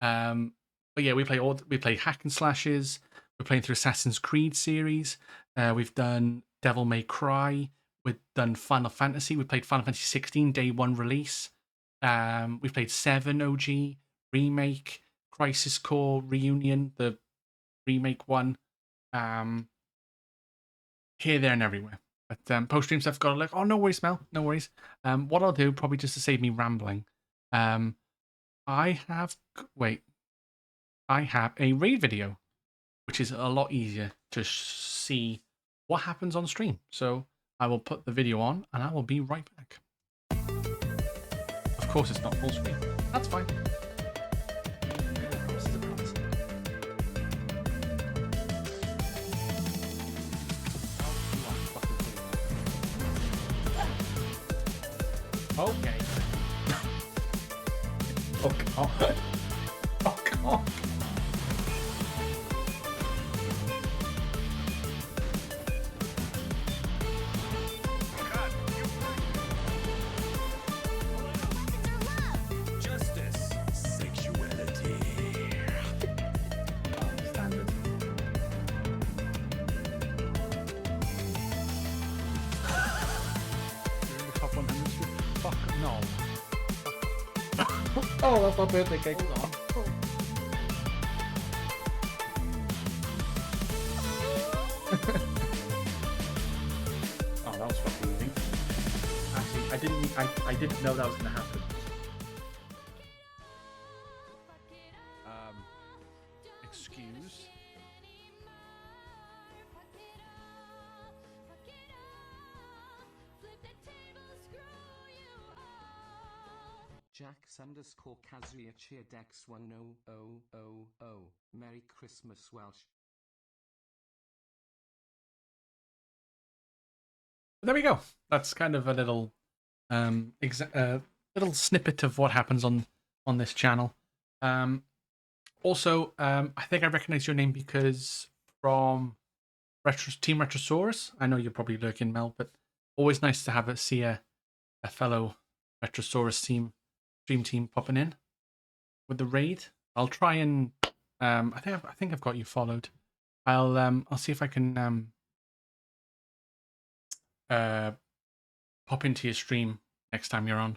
But yeah, we play hack and slashes. We're playing through Assassin's Creed series. We've done Devil May Cry. We've done Final Fantasy. We played Final Fantasy 16 day 1 release. We've played 7 OG remake, Crisis Core Reunion, the remake one. Here, there, and everywhere. But post stream stuff got like, oh, no worries, Mel, no worries. What I'll do, probably just to save me rambling, I have a raid video, which is a lot easier to see what happens on stream. So I will put the video on, and I will be right back. Of course, it's not full screen. That's fine. Okay. Oh, God. Oh, God. Justice, sexuality. Standard. You're in the top 100. Fuck no. Oh, that's my birthday cake. Hold on. Oh, that was fucking easy. Actually, I didn't know that was gonna happen. Excuse. Jax_Kazuya cheer Dex 1000. Merry Christmas, Welsh. There we go. That's kind of a little little snippet of what happens on this channel. Also, I think I recognize your name because from Team Retrosaurus. I know you're probably lurking, Mel, but always nice to see a fellow Retrosaurus stream team popping in with the raid. I'll try and I think I've got you followed. I'll see if I can pop into your stream next time you're on.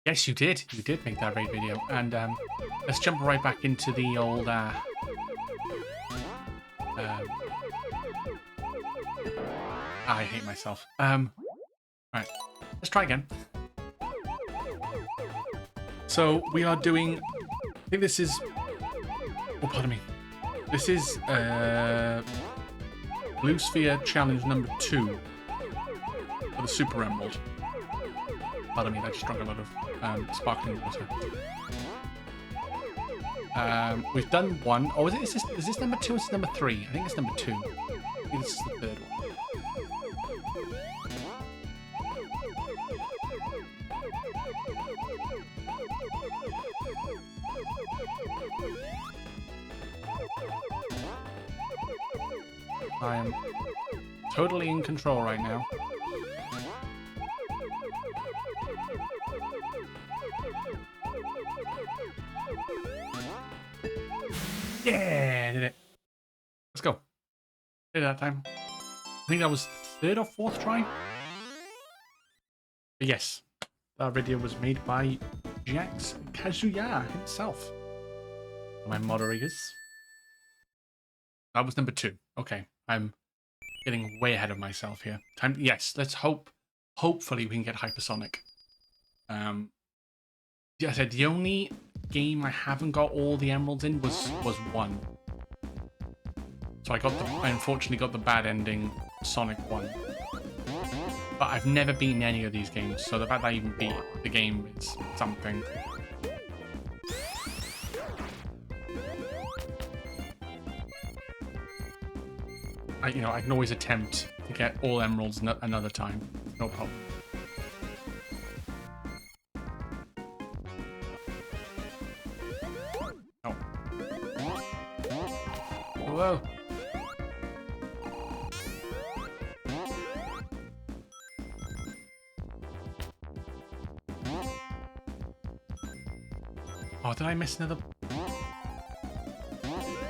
Yes, you did. You did make that raid video. And let's jump right back into the old I hate myself. Right. Let's try again. So we are doing, I think this is, oh pardon me. This is Blue Sphere Challenge number 2 for the Super Emerald. Pardon me, I just drank a lot of sparkling water. We've done 1. Oh, is this number 2 or is this number 3? I think it's number 2. I think this is the 3rd one. I am totally in control right now. Yeah, did it. Let's go. Did it that time. I think that was 3rd or 4th try. But yes, that video was made by Jax Kazuya himself. My moderators. That was number 2. Okay, I'm getting way ahead of myself here. Time. Yes, let's hope. Hopefully, we can get hypersonic. Yeah, I said the only game I haven't got all the emeralds in was 1. So I unfortunately got the bad ending, Sonic 1. But I've never beaten any of these games, so the fact that I even beat the game is something. I can always attempt to get all emeralds another time. No problem. Oh. Whoa. Oh, did I miss another?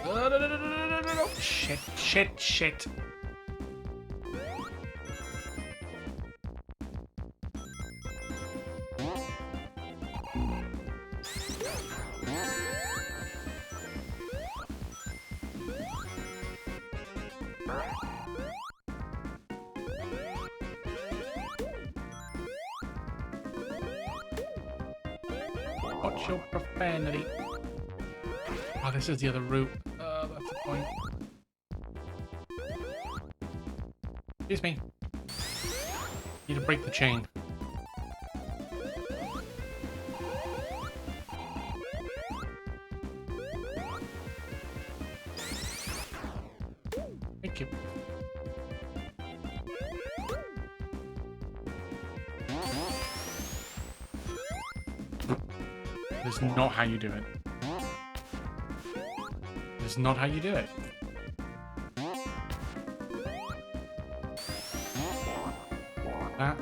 No. Shit. Watch your profanity. Oh, this is the other route. That's the point. Excuse me. Need to break the chain. Thank you. That's not how you do it. That's not how you do it. That.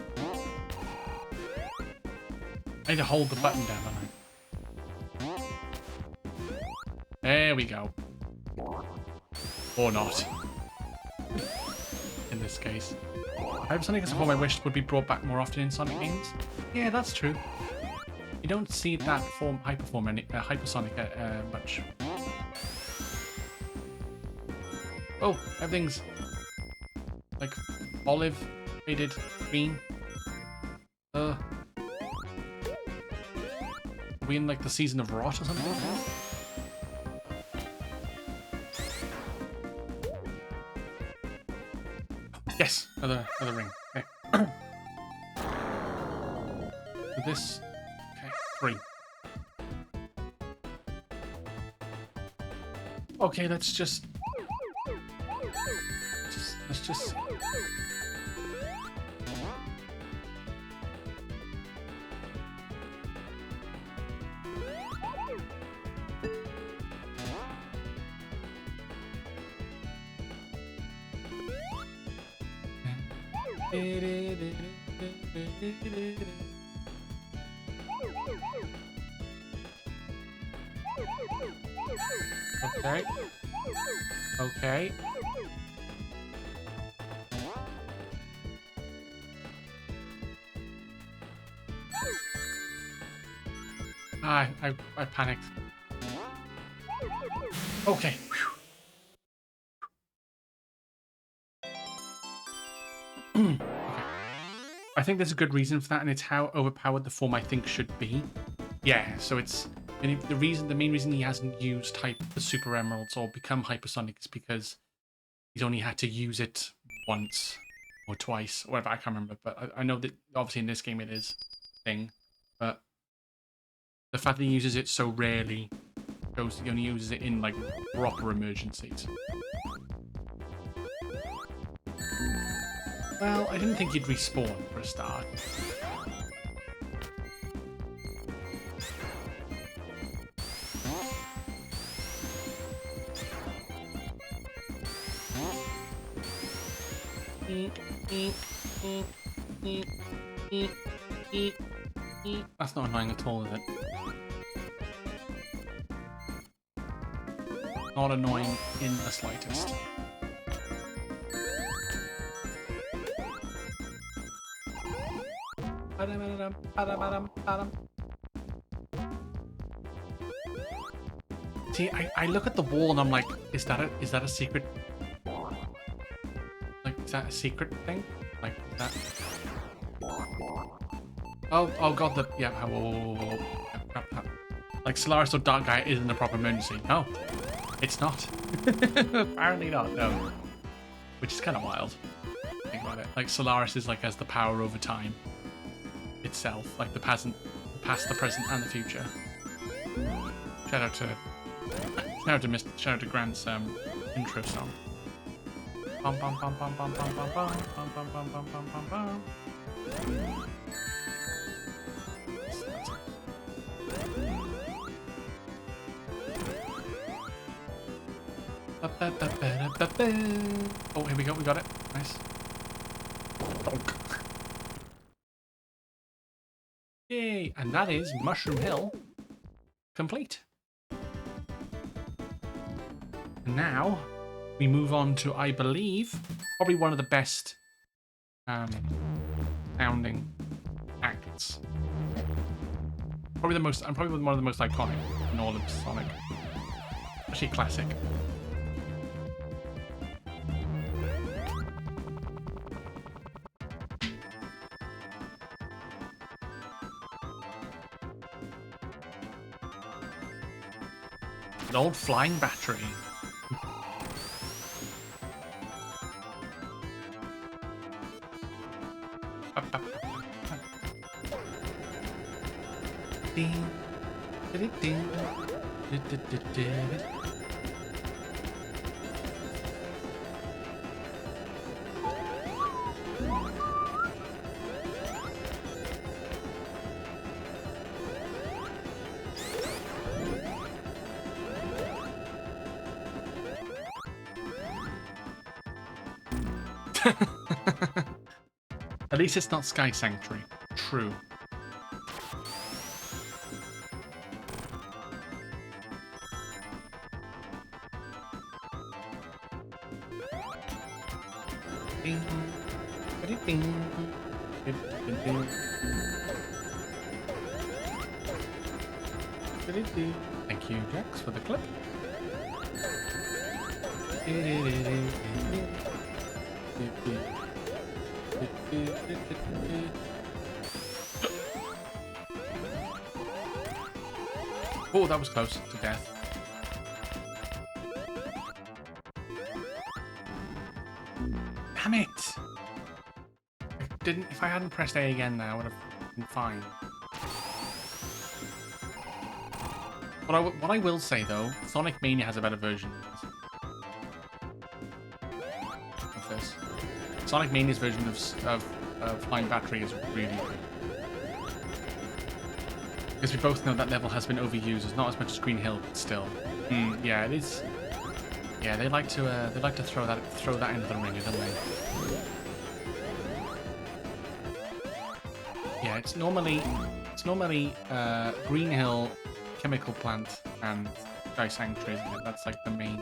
I need to hold the button down, don't I? There we go. Or not. In this case. I hope something as Upon My Wish would be brought back more often in Sonic games. Yeah, that's true. You don't see that hypersonic much. Oh, everything's like olive, faded, green. Are we in like the season of rot or something? Yes, another ring. Okay. So this. Okay, 3. Okay, let's just. Let's just. Okay. Okay. I panicked. Okay. Whew. Okay. I think there's a good reason for that, and it's how overpowered the form I think should be. Yeah, so it's the main reason he hasn't used the Super Emeralds or become hypersonic is because he's only had to use it once or twice, or whatever. I can't remember, but I know that obviously in this game it is a thing, but the fact that he uses it so rarely shows that he only uses it in like proper emergencies. Well, I didn't think he'd respawn for a start. That's not annoying at all, is it? Not annoying in the slightest. See, I look at the wall and I'm like, is that a secret? Like, is that a secret thing? Like, is that? Oh god, yeah. Whoa. Yeah, crap, crap. Like, Solaris or Dark Gaia isn't a proper emergency. No, it's not. Apparently not. No, which is kind of wild. Think about it. Like, Solaris is like has the power over time itself, like the past, the present, and the future. Shout out to Grant's intro song. Bum bum bum bum bum bum bum bum bum bum bum bum bum bum bum. Oh, here we go. We got it. Nice. Donk. Yay! And that is Mushroom Hill complete. And now we move on to, I believe, probably one of the best sounding acts. Probably one of the most iconic in all of Sonic. Actually, classic. An old flying battery. At least it's not Sky Sanctuary. True. Thank you, Jax, for the clip. Oh, that was close to death. Damn it! If I hadn't pressed A again there, I would have been fine. What I will say though, Sonic Mania has a better version of this. Sonic Mania's version of Flying Battery is really good. Because we both know that level has been overused. It's not as much as Green Hill, but still. Yeah, it is. Yeah, they like to throw that into the ringer, don't they? Yeah, it's normally Green Hill, Chemical Plant, and Sky Sanctuary, isn't it? That's like the main.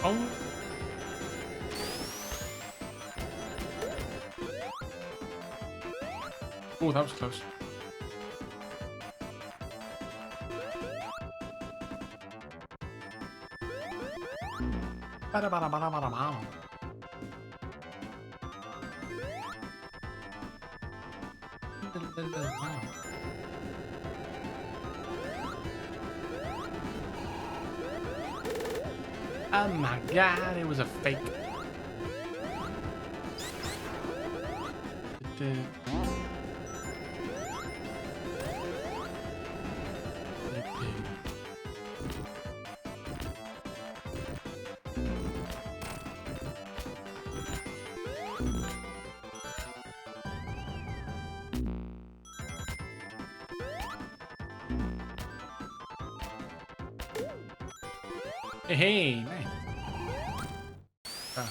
Oh. Oh, that was close. Ba-da-ba-da-ba-da-ba-da-ba. Oh my god, it was a fake. Hey, hey, nice. Oh.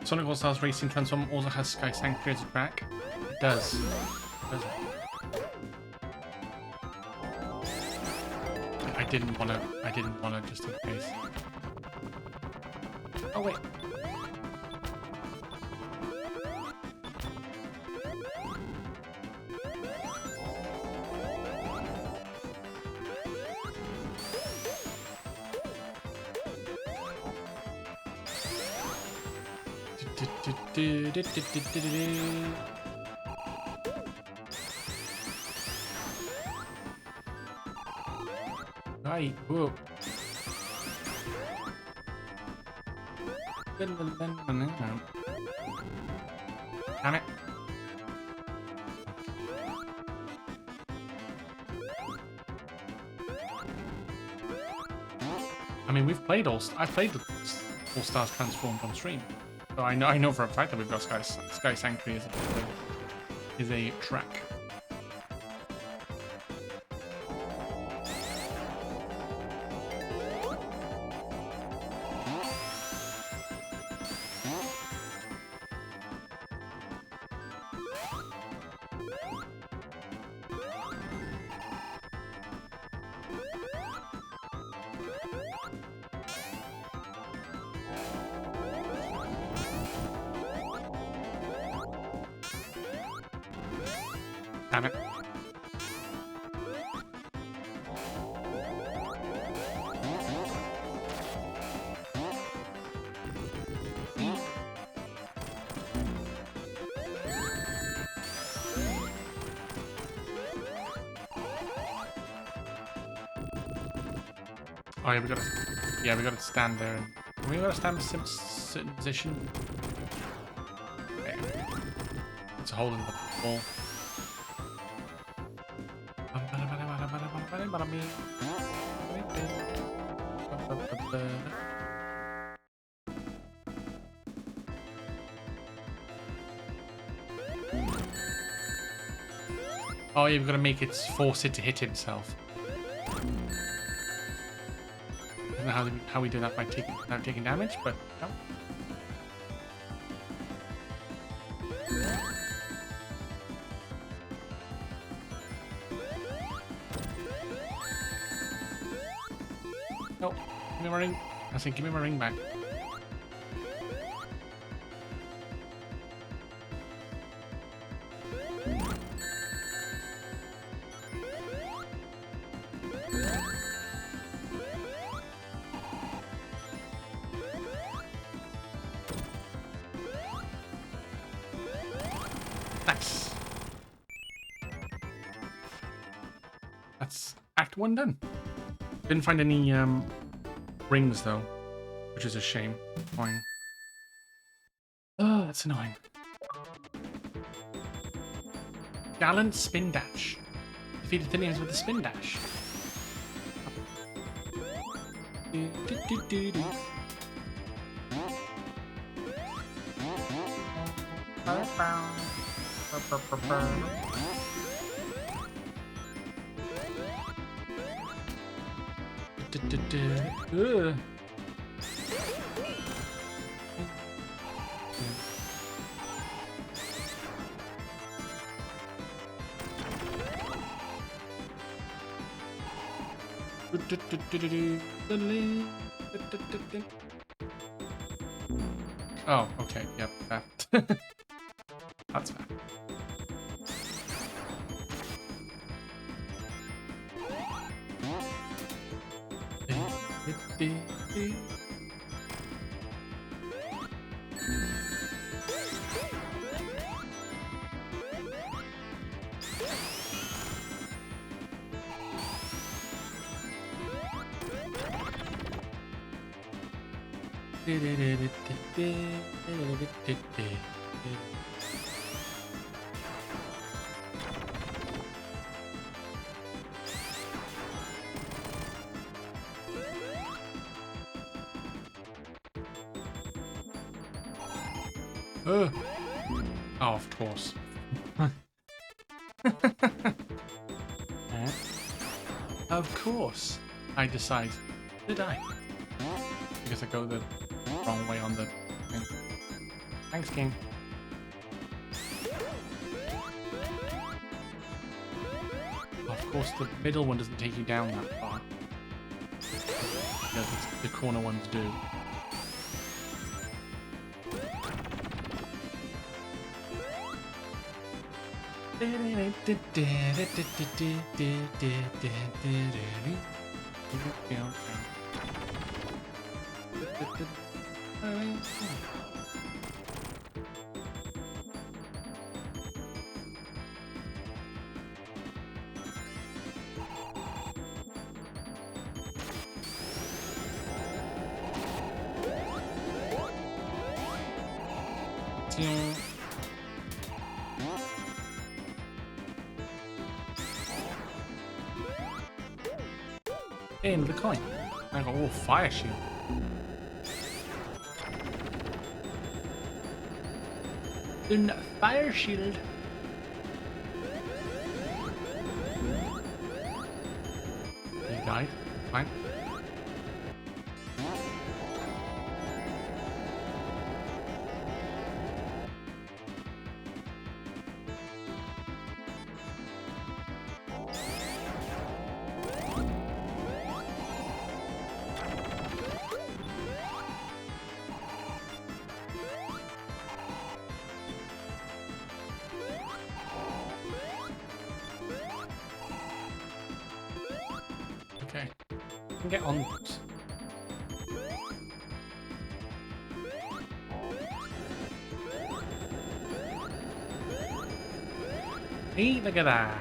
Sonic All Stars Racing Transform also has Sky Sanctuary as a track. It does. Does it? I didn't wanna just in case. Oh wait. Right, whoa. Damn it. I mean, we've played I played All Stars Transformed on stream. So I know for a fact that we've got Sky Sanctuary is a track. Damn it. Oh yeah, we gotta stand there. We gotta stand in a certain position. Okay. It's a hole in the wall. Oh, yeah, we've got to make it force it to hit himself. I don't know how we do that by taking damage, but no. Nope. Give me my ring. I said, give me my ring back. Nice. That's Act 1 done. Didn't find any rings though, which is a shame. Annoying. Oh, that's annoying. Gallant spin dash. Defeated enemies with the spin dash. Ugh. Oh, okay, yep, fair. That's fair. Oh, of course. Of course, I decide. Did I? I guess I go the wrong way on the thing. Thanks, King. Of course, the middle one doesn't take you down that far. Yeah, the corner ones do. In the coin. I got all fire shield. In fire shield. He died. Fine. Okay. I can get on this. Hey, look at that.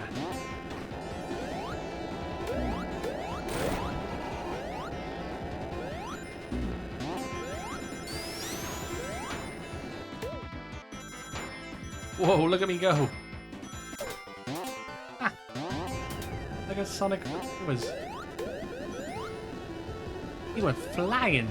Whoa, look at me go. Ah. Look at Sonic was. He went flying.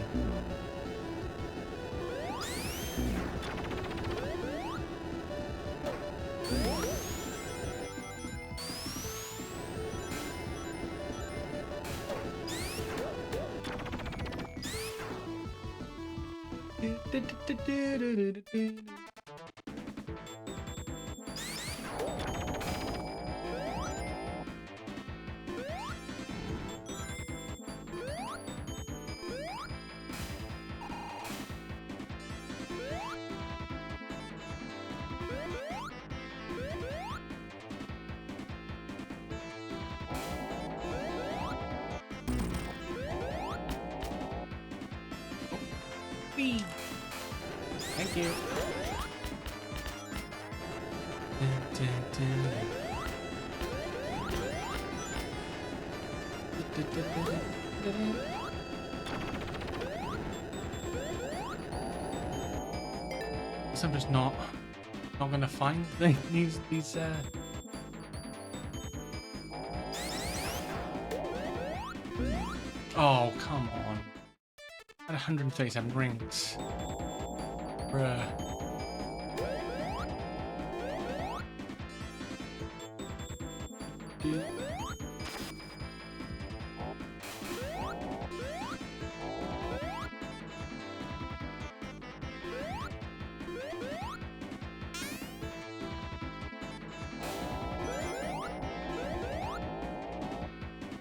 Whee! Thank you. Guess I'm just not gonna find these Oh, come on. At 137 rings. Bruh. Dude.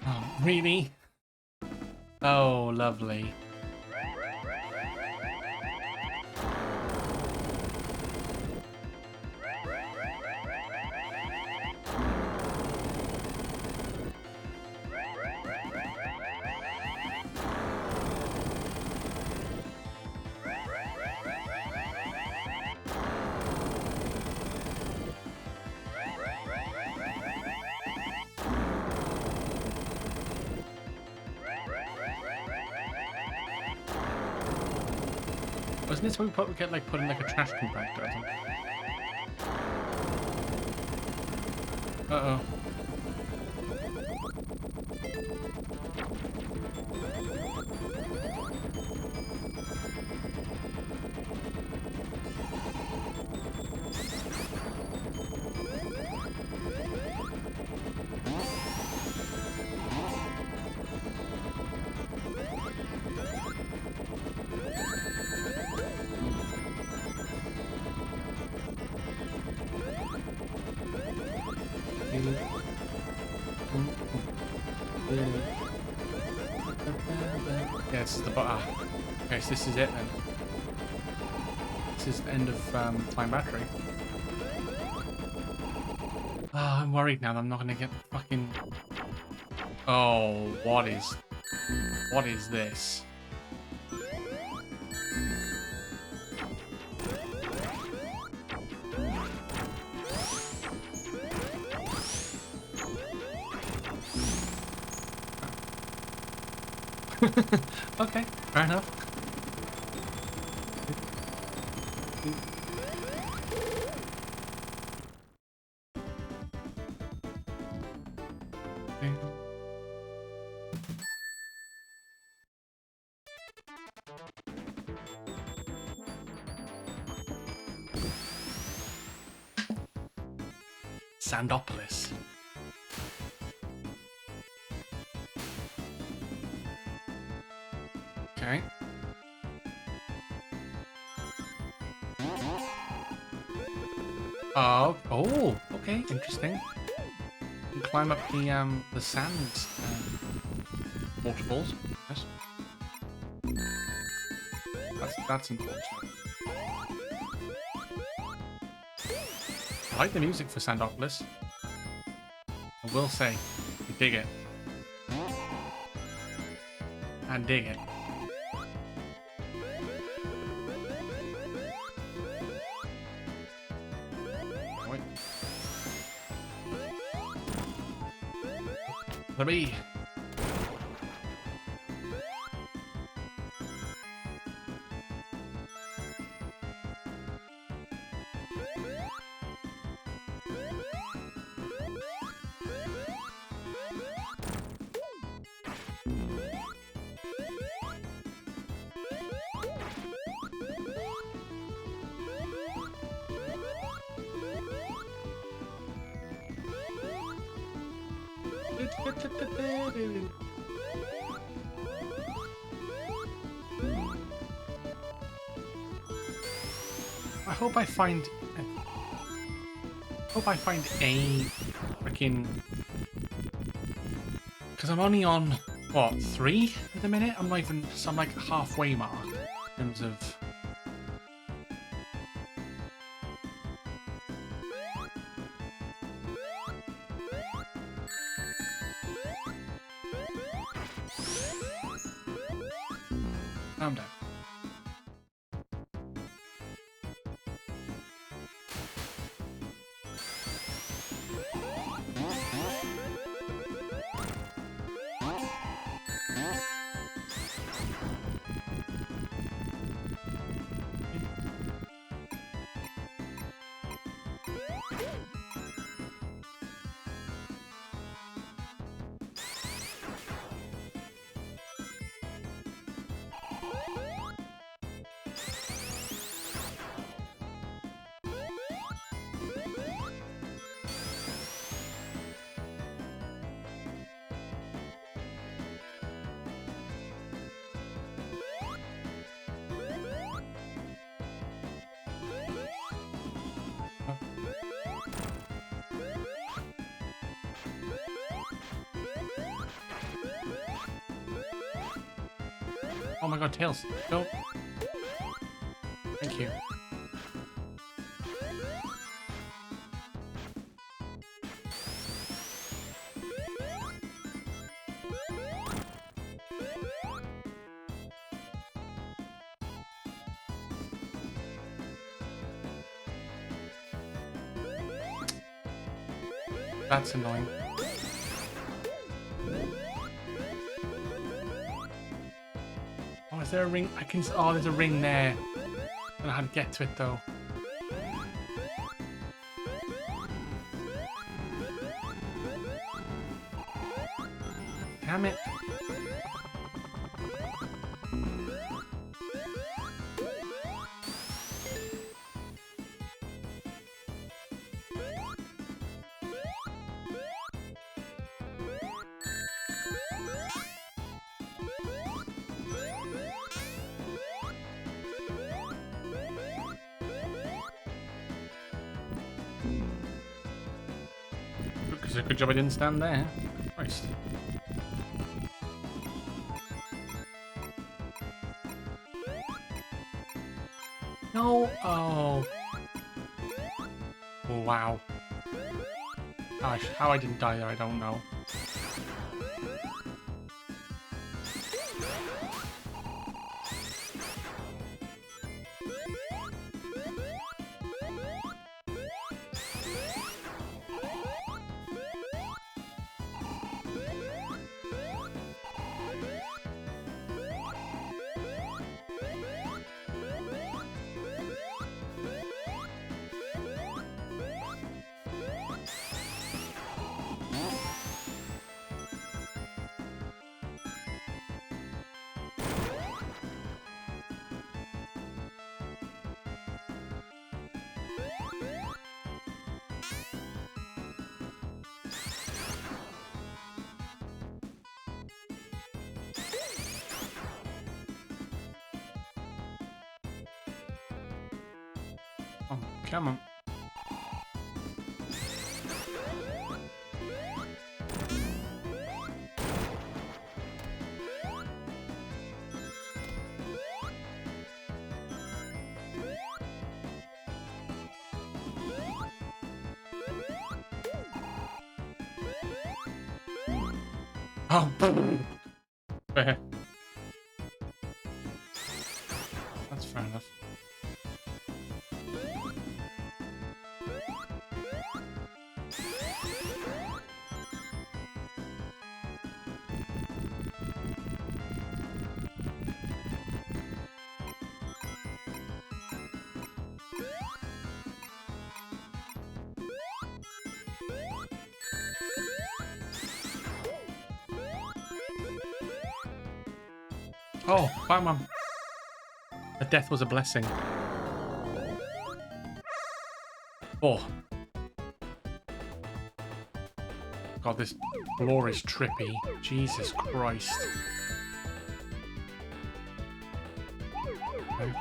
Oh, really? Oh, lovely. Wasn't this where we get like put in like a trash compactor or something? Uh-oh. Yeah, this is the okay, so this is it then. This is the end of Flying Battery. Ah, I'm worried now that I'm not gonna get fucking. Oh, what is this? Okay, fair enough. Okay. Sandopolis. Okay. Oh, okay, interesting. You can climb up the sand waterfalls. Yes. That's unfortunate. I like the music for Sandopolis. I will say, I dig it. I dig it. Wait. 3. I hope I find a freaking, because I'm only on what 3 at the minute. I'm not even, so I'm like halfway mark in terms of. Calm down. Oh my god, Tails. Go. Thank you. That's annoying. Oh, is there a ring? I can. Oh, there's a ring there. I don't know how to get to it though. Damn it. It's a good job I didn't stand there. Christ. No. Oh. Wow. Gosh, how I didn't die there, I don't know. Oh, come on. Oh, fair. That's fair enough. Oh, Batman. The death was a blessing. Oh. God, this floor is trippy. Jesus Christ. Okay.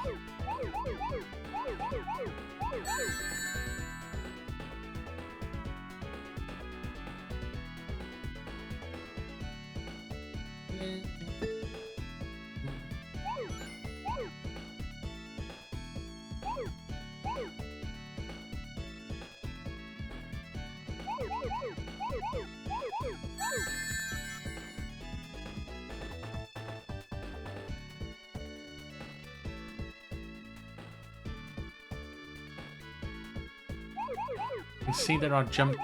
You see there are jump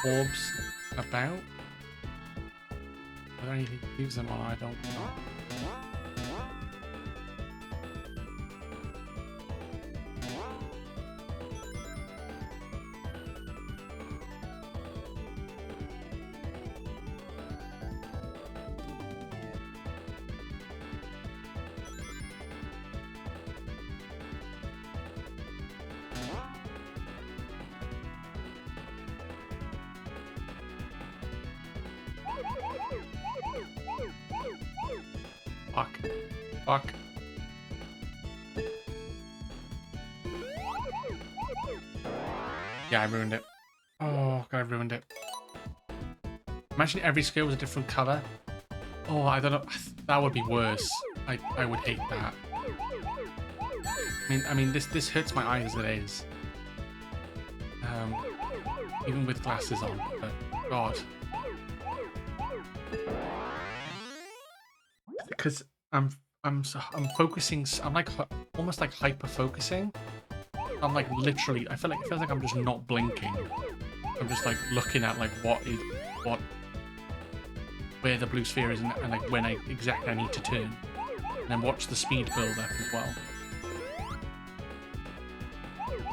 orbs about. Are there anything to use them on? I don't know. Fuck. Fuck. Yeah, I ruined it. Oh, God, I ruined it. Imagine every scale was a different color. Oh, I don't know. That would be worse. I would hate that. I mean, this hurts my eyes as it is. Even with glasses on. But God. Because I'm focusing. I'm like almost like hyper focusing. I'm like literally. It feels like I'm just not blinking. I'm just like looking at like where the blue sphere is and like when exactly I need to turn, and then watch the speed build up as well.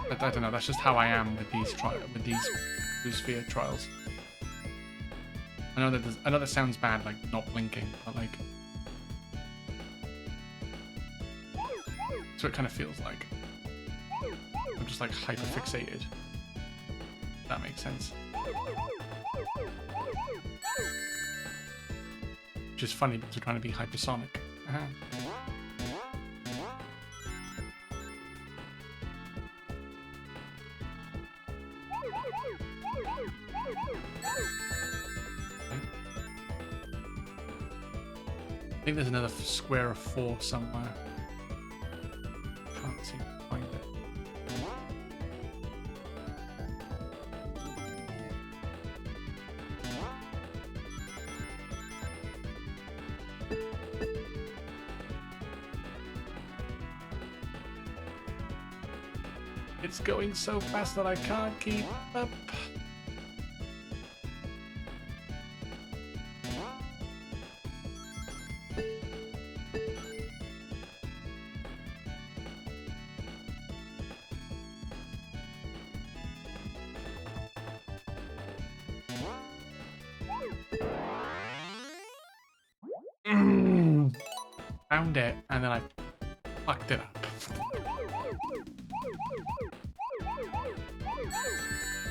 But I don't know. That's just how I am with these blue sphere trials. I know that sounds bad, like not blinking, but like that's what it kind of feels like. I'm just like hyper fixated. That makes sense. Which is funny because we're trying to be hypersonic. I think there's another square of 4 somewhere. Can't seem to find it. It's going so fast that I can't keep up. Found it, and then I fucked it up.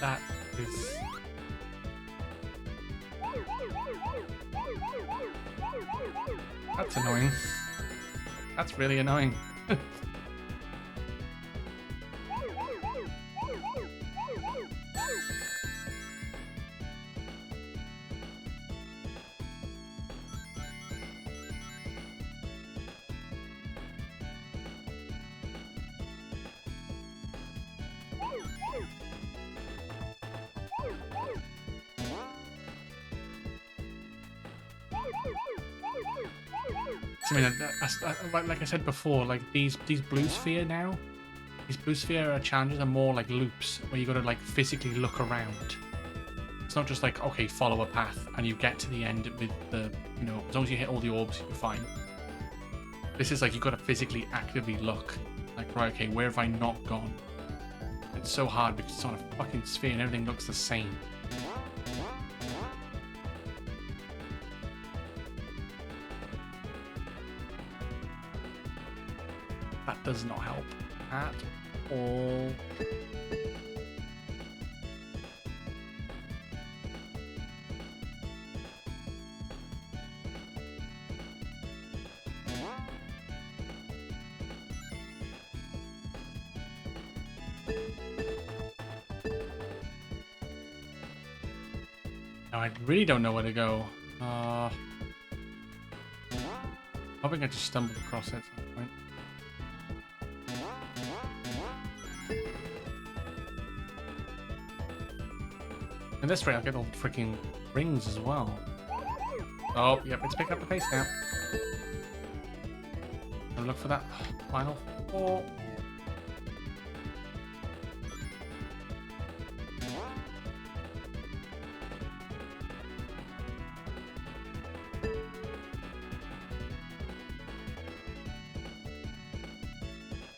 That is... That's annoying. That's really annoying. I mean, like I said before, like these blue sphere now, these blue sphere challenges are more like loops where you got to like physically look around. It's not just like, okay, follow a path and you get to the end with the, you know, as long as you hit all the orbs, you're fine. This is like you got to physically actively look, like, right, okay, where have I not gone? It's so hard because it's on a fucking sphere and everything looks the same. That does not help at all. Now I really don't know where to go. Hoping I just stumbled across it at some point. And this way I'll get all the freaking rings as well. Oh, yep, it's picking up the pace now. I'll look for that final 4.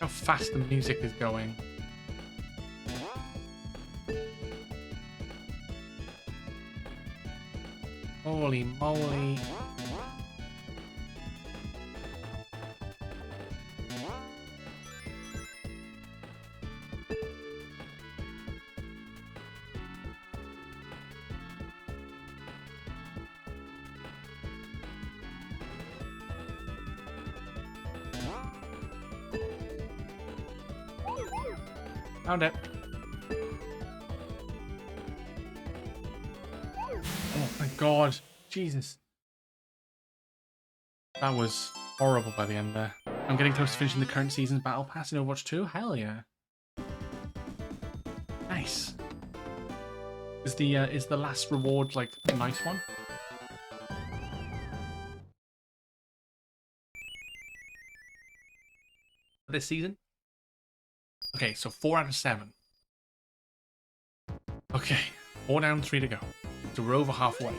How fast the music is going. Holy moly. Found it. Oh my god. Jesus. That was horrible by the end there. I'm getting close to finishing the current season's Battle Pass in Overwatch 2. Hell yeah. Nice. Is the last reward like a nice one? This season? Okay, so 4 out of 7. Okay, 4 down, 3 to go. So we're over halfway.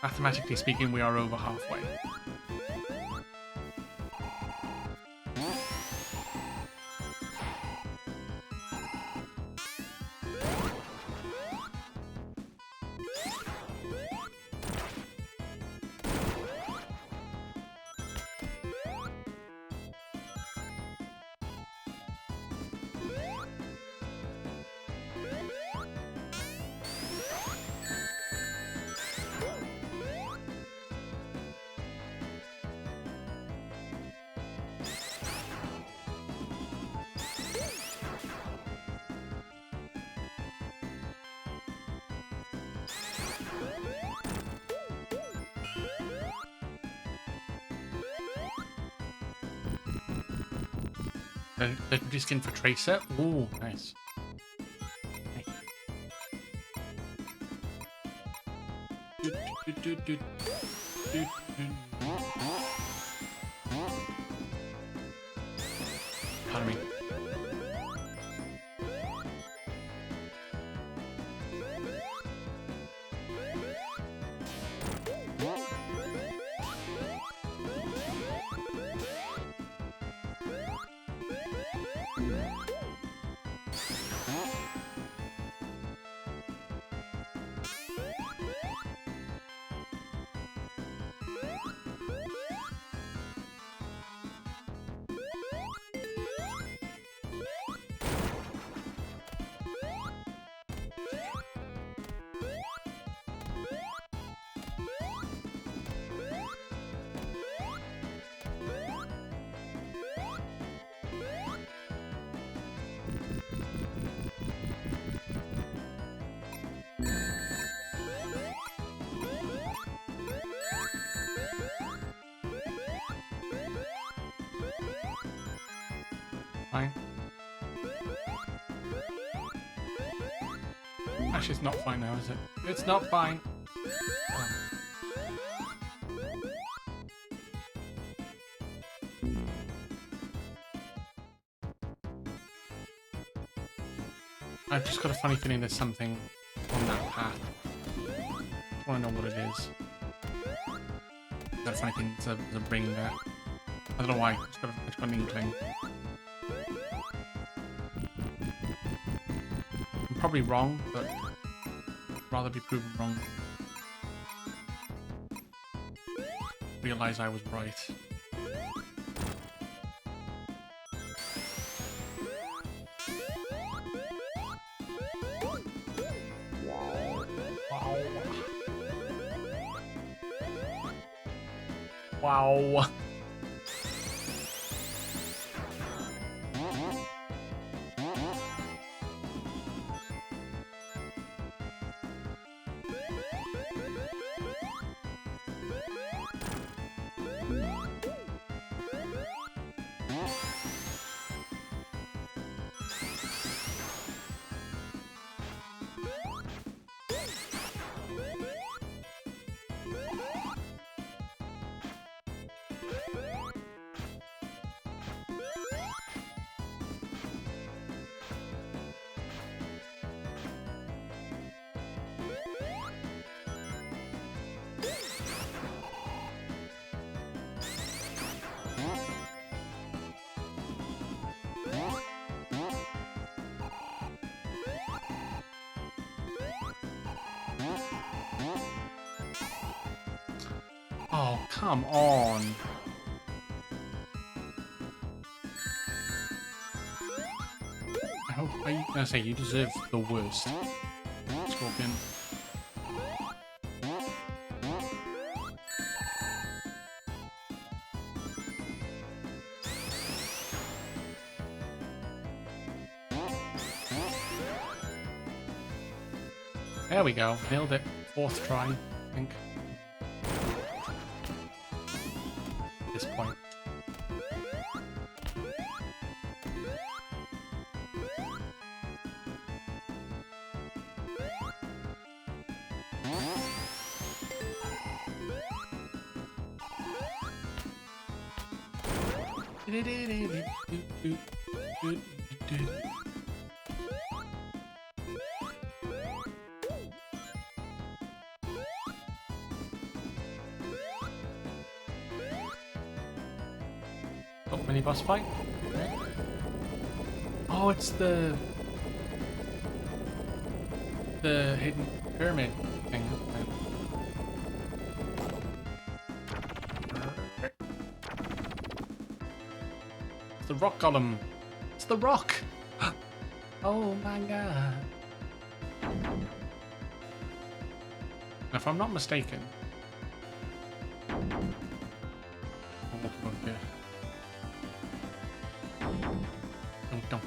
Mathematically speaking, we are over halfway. Legendary skin for Tracer. Ooh, nice. Pardon me. Fine. Actually, it's not fine now, is it? It's not fine. Oh. I've just got a funny feeling there's something on that path. I want to know what it is. Got a funny feeling there's a ring there. I don't know why. I've just got an inkling. I'm probably wrong, but I'd rather be proven wrong. Realize I was right. Wow. Oh, come on. I hope I'm gonna say you deserve the worst, Scorpion. There we go. Nailed it. Fourth try, I think. At this point. Oh, mini boss fight. Okay. Oh, it's the hidden pyramid thing. It's the rock golem. It's the rock. Oh my god. If I'm not mistaken. Oh, okay. Don't.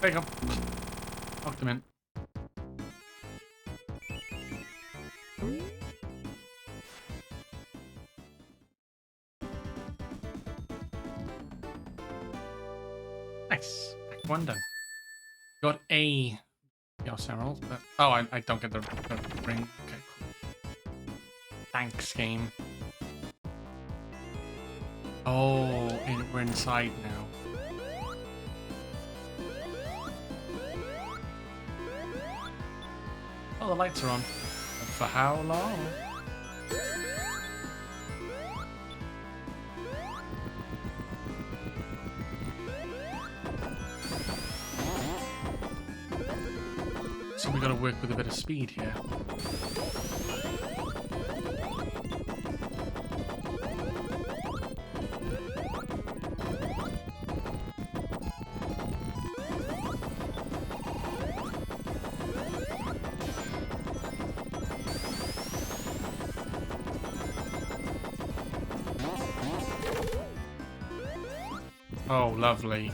There you go. Locked him in. Nice. Act 1 done. Got a Chaos Emerald, but oh, I don't get the ring. Okay, cool. Thanks, game. Oh, we're inside now. Oh, the lights are on. But for how long? So we gotta work with a bit of speed here. Oh, lovely.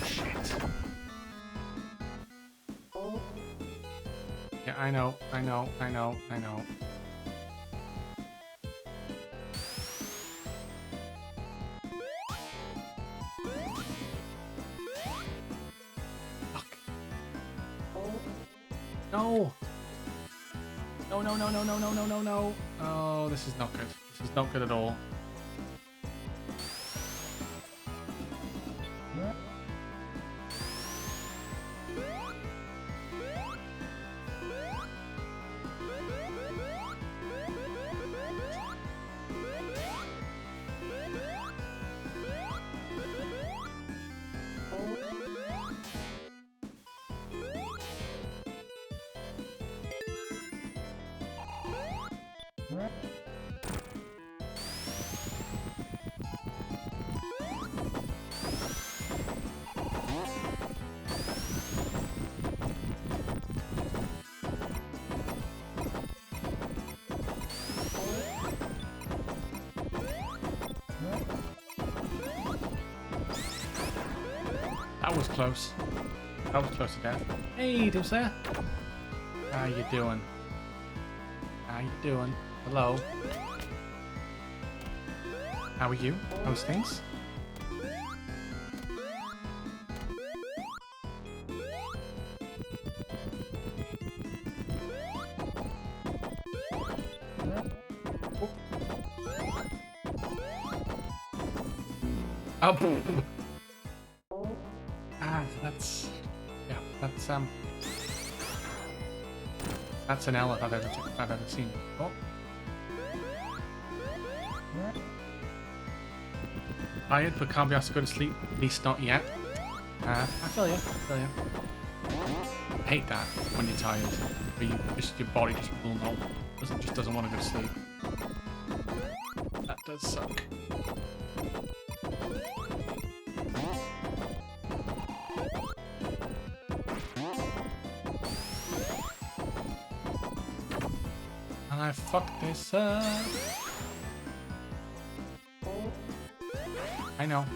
Shit. Yeah, I know. No! No. Oh, this is not good. This is not good at all. That was close. That was close to death. Hey, Doomslayer. How you doing? How you doing? Hello. How are you? How's things? Oh. That's that's an L I've ever seen. Oh. Tired, but can't be asked to go to sleep. At least not yet. I feel you. I feel you. I hate that when you're tired. But your body just will not. Just doesn't want to go to sleep. That does suck. And I fucked this up. I know.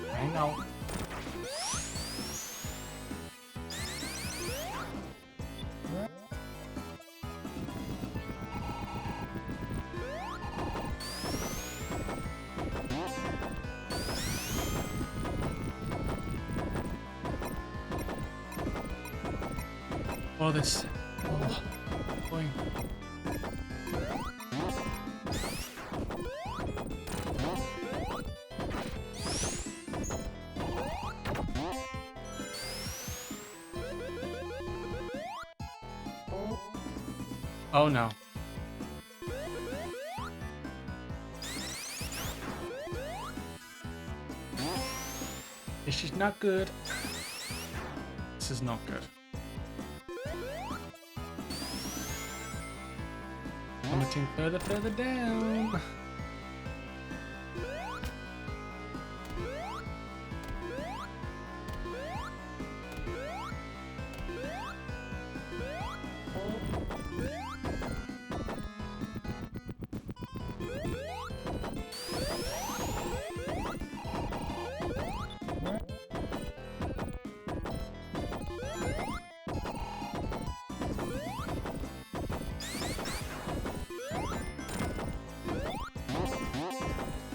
Oh, this. Oh, boy. Oh no. This is not good. This is not good. Plummeting further down.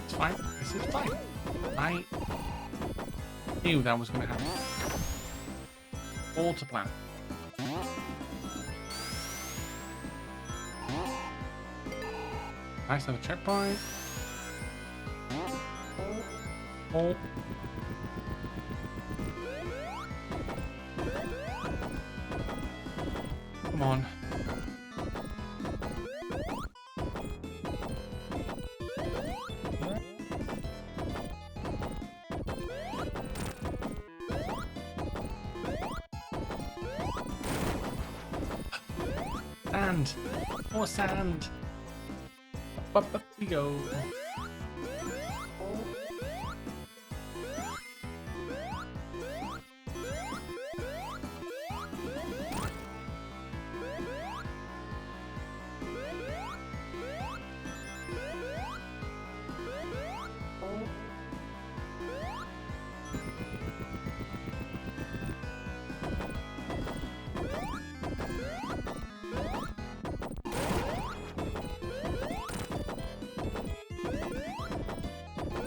Fine. This is fine. I knew that was going to happen. All to plan. Nice, another checkpoint. Oh. Come on. Sand! More sand! Up we go!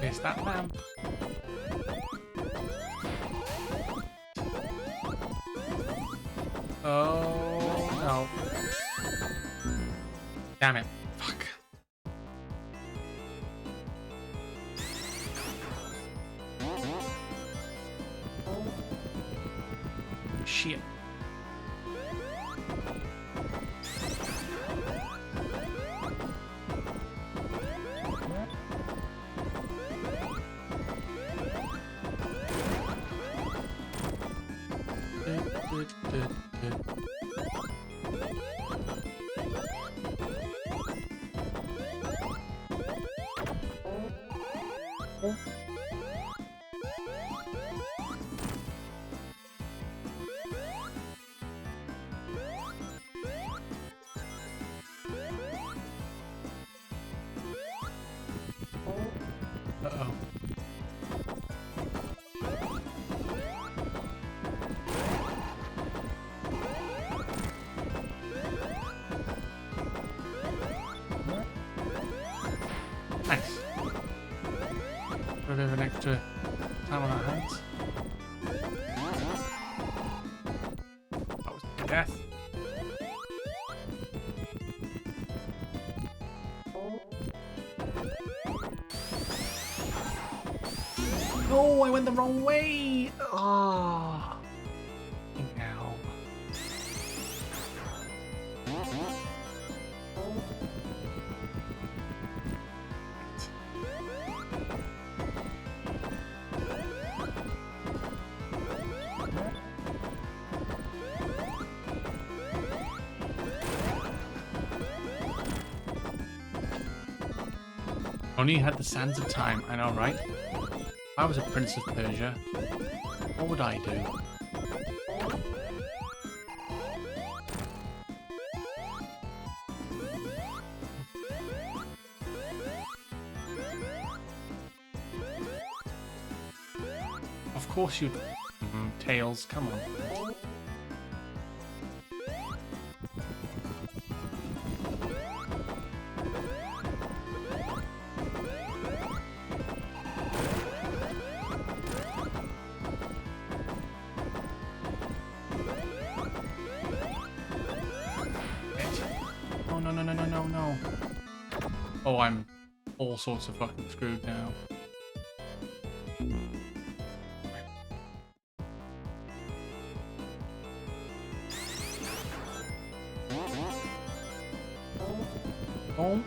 Miss that lamp. Oh no. Damn it. Fuck. Shit. Uh-oh. Nice. A bit of an extra time on our hands. That was death. No, I went the wrong way. Oh. Now. Only had the sands of time. I know, right? If I was a prince of Persia, what would I do? Of course you'd... Tails, come on. Oh, no, no, no, no, no, no. Oh, I'm all sorts of fucking screwed now. Oh.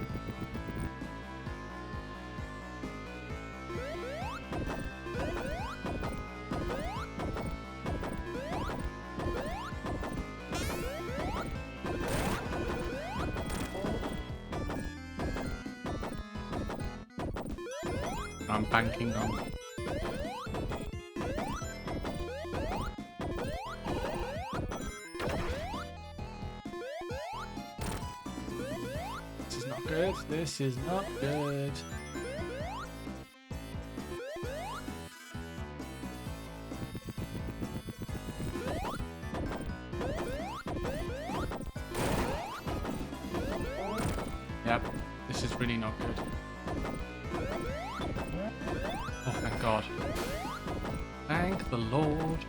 I'm banking on. This is not good. This is not good. Yep, this is really not good. Oh, thank God. Thank the Lord.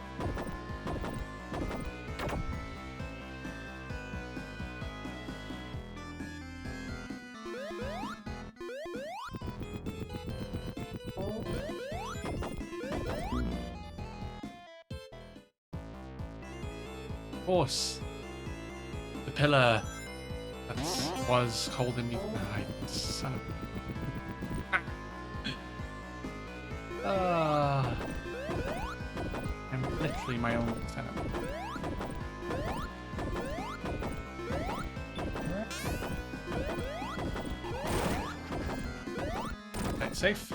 Of course. The pillar that was holding me behind. Son of I'm literally my own setup. Okay, safe.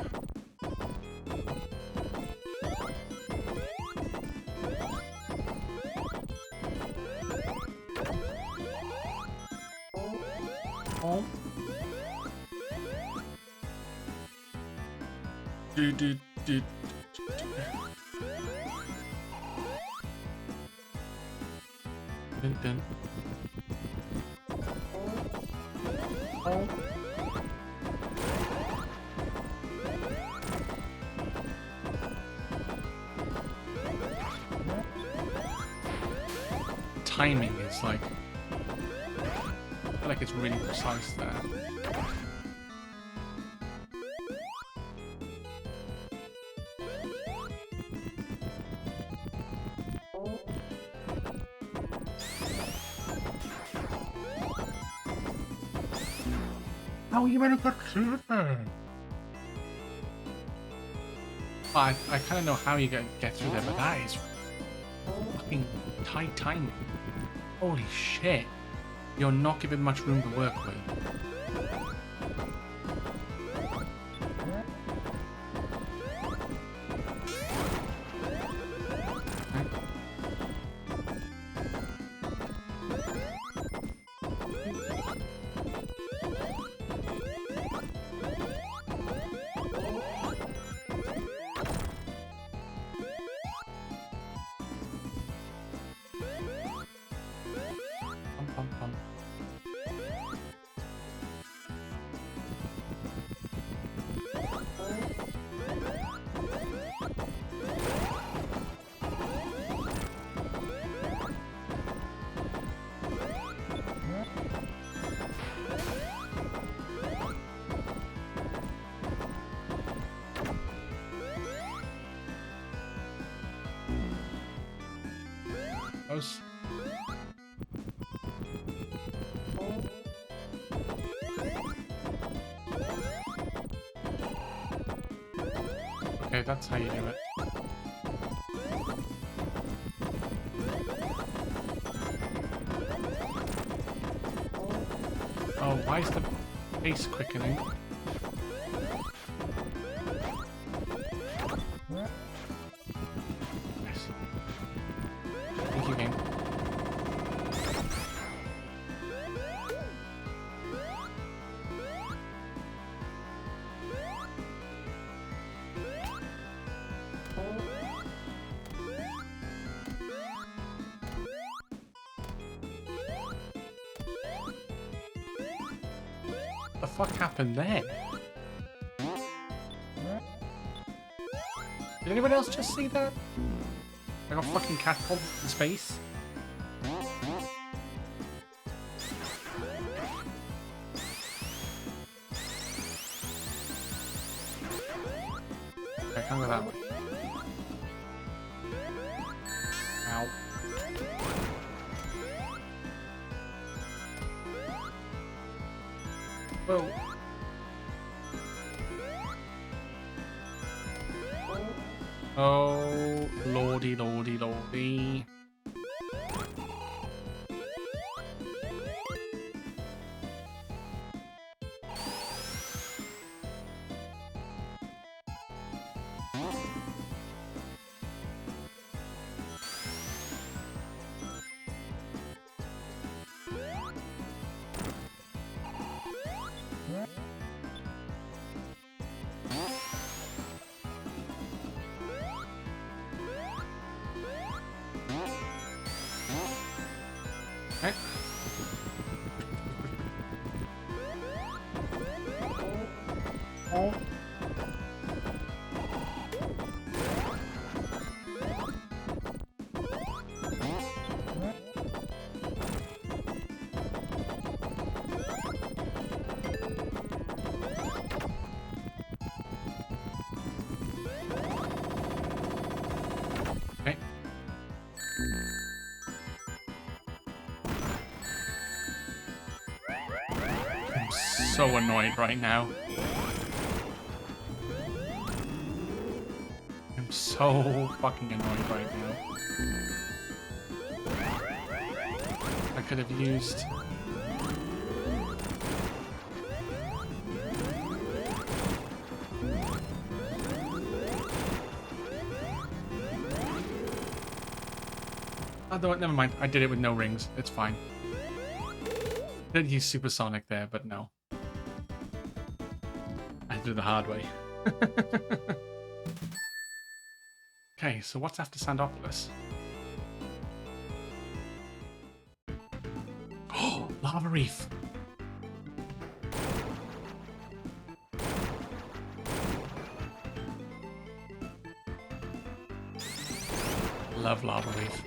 Oh. Dun. Oh. Timing is like, I feel like it's really precise there. How are you gonna get through there? I kind of know how you get through there, but that is fucking tight timing. Holy shit. You're not given much room to work with. Pum, pum. Close. Okay, that's how you do it. Oh, why is the pace quickening? Nice. Thank you, game. What the fuck happened there? Did anyone else just see that? I got fucking catapulted in space. Okay, I can't go that way. Ow. Whoa. Oh, lordy, lordy, lordy. Okay. Oh. Okay. I'm so annoyed right now. I'm so fucking annoyed right now. I could have used... Oh, never mind. I did it with no rings. It's fine. Did use supersonic there, but no. I had to do the hard way. Okay, so what's after Sandopolis? Oh, lava reef. Love lava reef.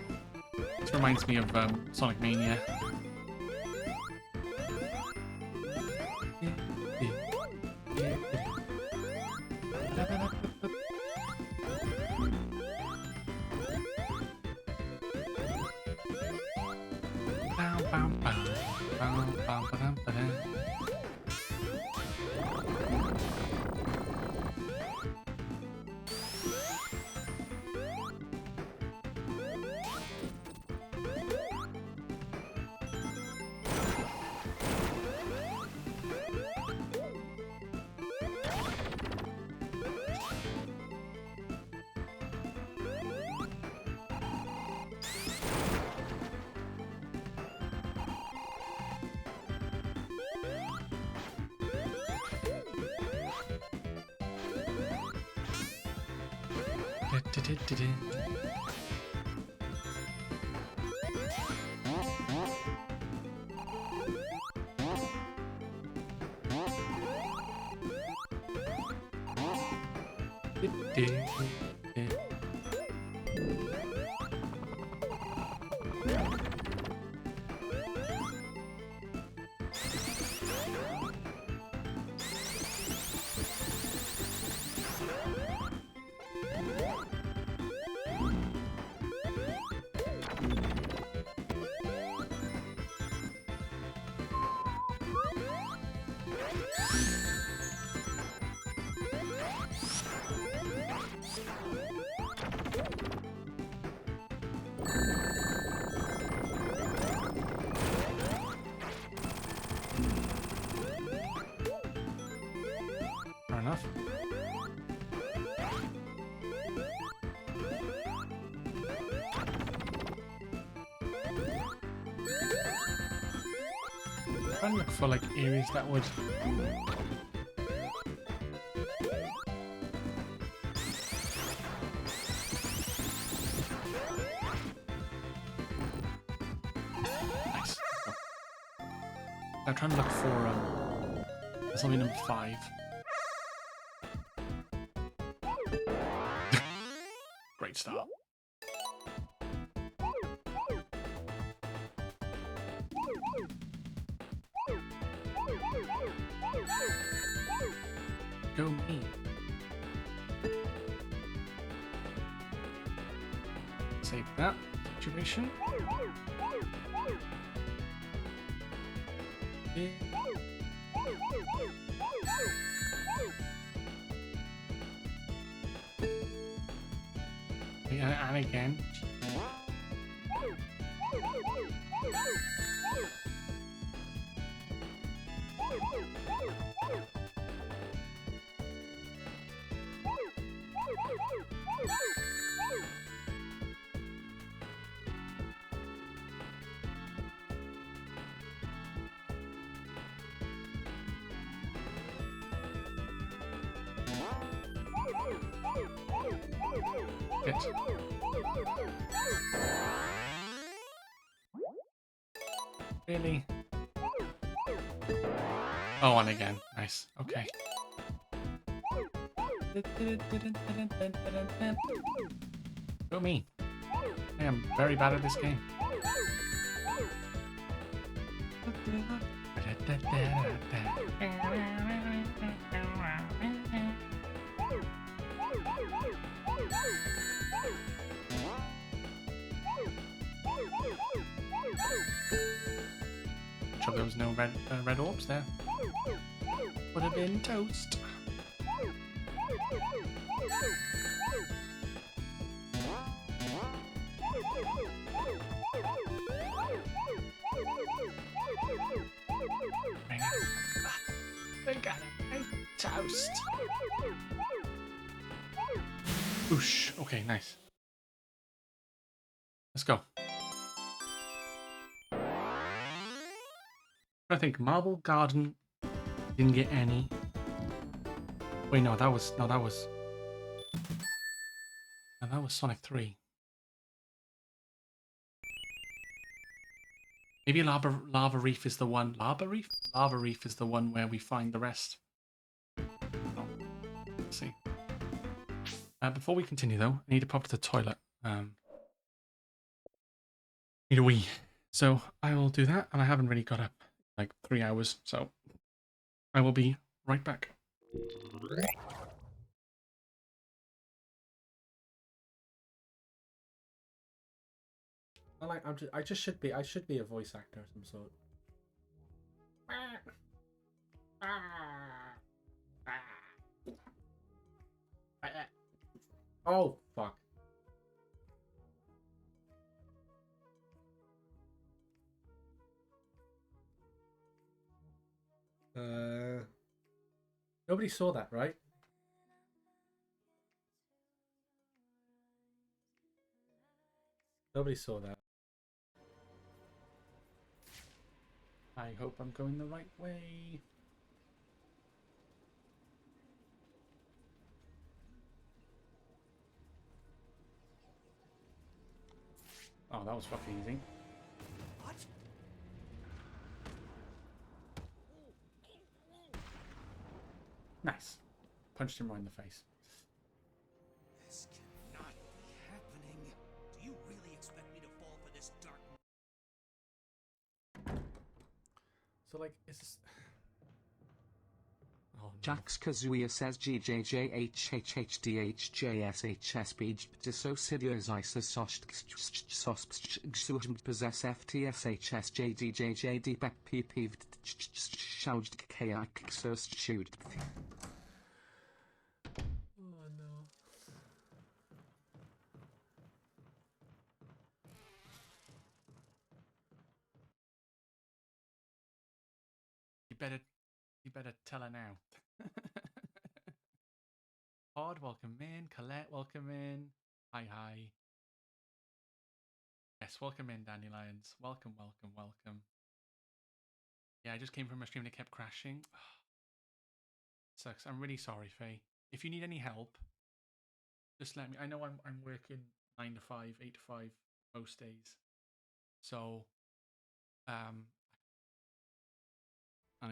This reminds me of Sonic Mania. trying to look for like areas that would. Nice. I'm trying to look for this will be number 5. Great start. Go me. Save that situation. Yeah. And again. Good. Really? Oh, and again. Nice. Okay. Go me. I am very bad at this game. Sure there was no red orbs there. Would have been toast. I got it. Toast. Oosh. Okay, nice. Let's go. I think Marble Garden didn't get any. Wait, no, that was Sonic 3. Maybe Lava Reef is the one. Lava Reef? Lava Reef is the one where we find the rest. Oh, let's see. Before we continue, though, I need to pop to the toilet. Need a wee. So I will do that, and I haven't really got up like 3 hours, so I will be right back. I should be a voice actor of some sort. Oh fuck. Nobody saw that, right? Nobody saw that. I hope I'm going the right way. Oh, that was fucking easy. What? Nice. Punched him right in the face. This cannot be happening. Do you really expect me to fall for this dark? So like, is this... Oh, no. Jax Kazuya says GJJHHHDHJSHSB Dissocidios Isosost Possess FTSHSJDJJD PP Shoud Kayak Sost Shoot. Oh no. You better tell her now. Pod, welcome in. Colette, welcome in. Hi. Yes, welcome in, Dandelions. Welcome. Yeah, I just came from a stream that kept crashing. Sucks. I'm really sorry, Faye. If you need any help, just let me. I know I'm working 9 to 5, 8 to 5 most days. So, and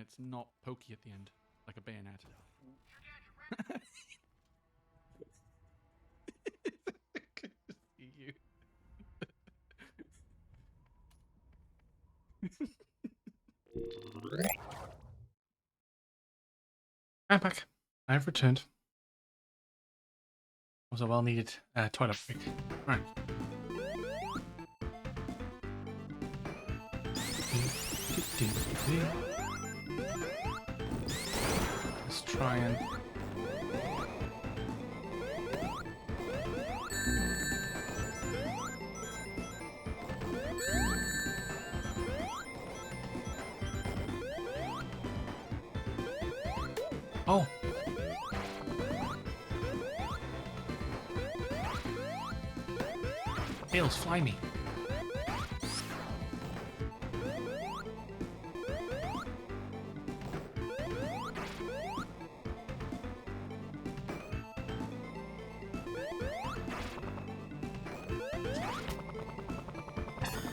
it's not pokey at the end, like a bayonet. You. I'm back. I've returned. It was a well-needed toilet break. Right. Let's try and... Oh! Tails, fly me.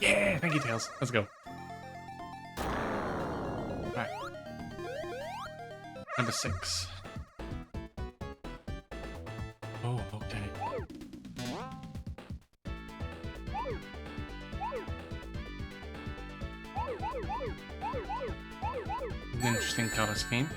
Yeah, thank you, Tails. Let's go. Alright. Number 6. Oh, okay. An interesting color scheme.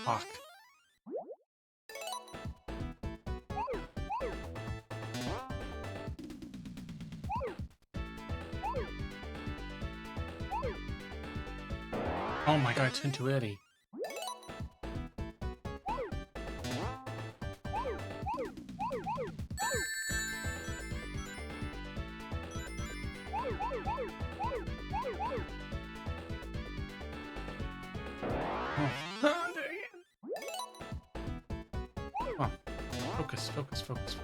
Fuck. Oh my god, I turned too early. Oh. Oh. Focus, focus, focus.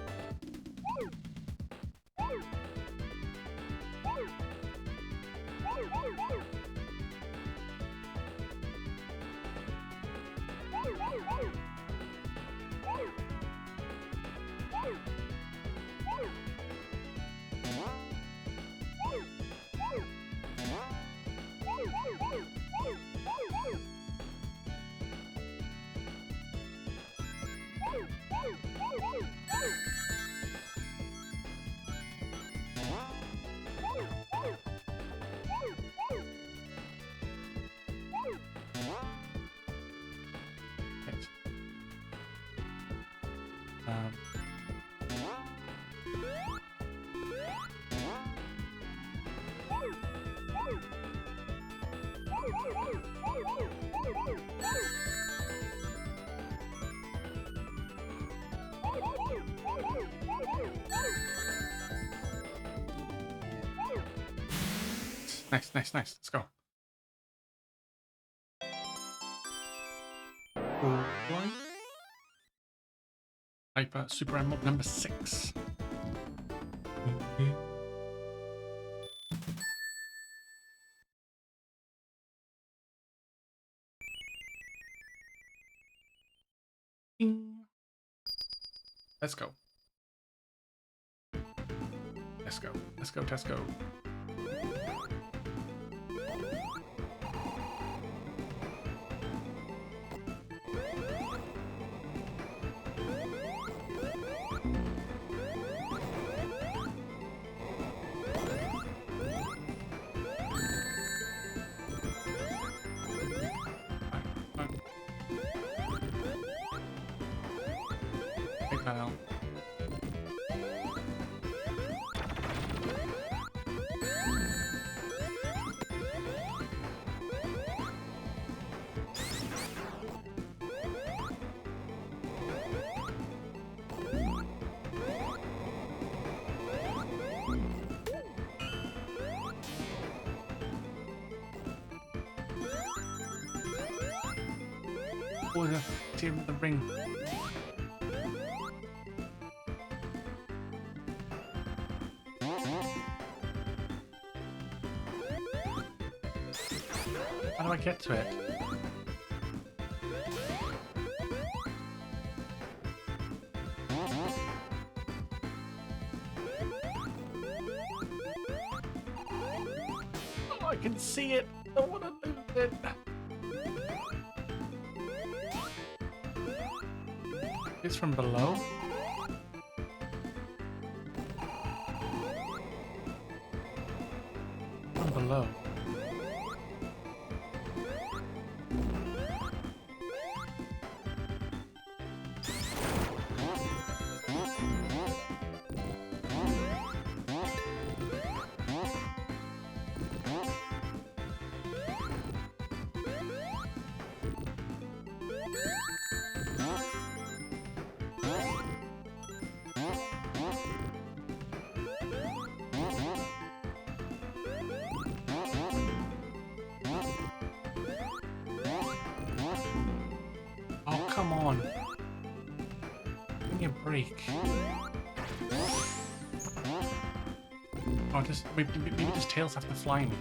Right. Nice, nice, nice. Let's go. Alright. Hyper Super Emerald number 6. Ding. Let's go. Let's go. Let's go, let's go. Hey, pal. Oh, the tear with the ring. How do I get to it? Oh, I can see it. I don't want to lose it. It's from below. From below. Oh, come on. Give me a break. Oh, maybe just tails have to fly me.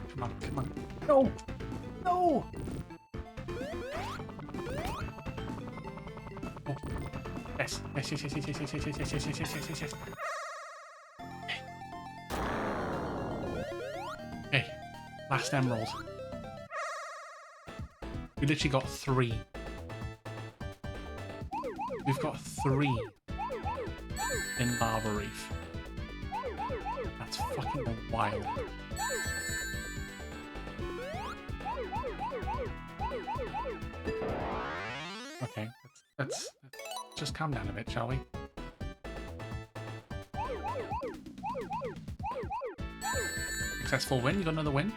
Come on, come on. No! No! Oh. Yes, yes, yes, yes, yes, yes, yes, yes, yes, yes, yes, yes, yes, yes, yes. Okay, last emerald. We literally got 3. We've got 3 in Lava Reef. That's fucking wild. Okay, let's just calm down a bit, shall we? Successful win? You got another win?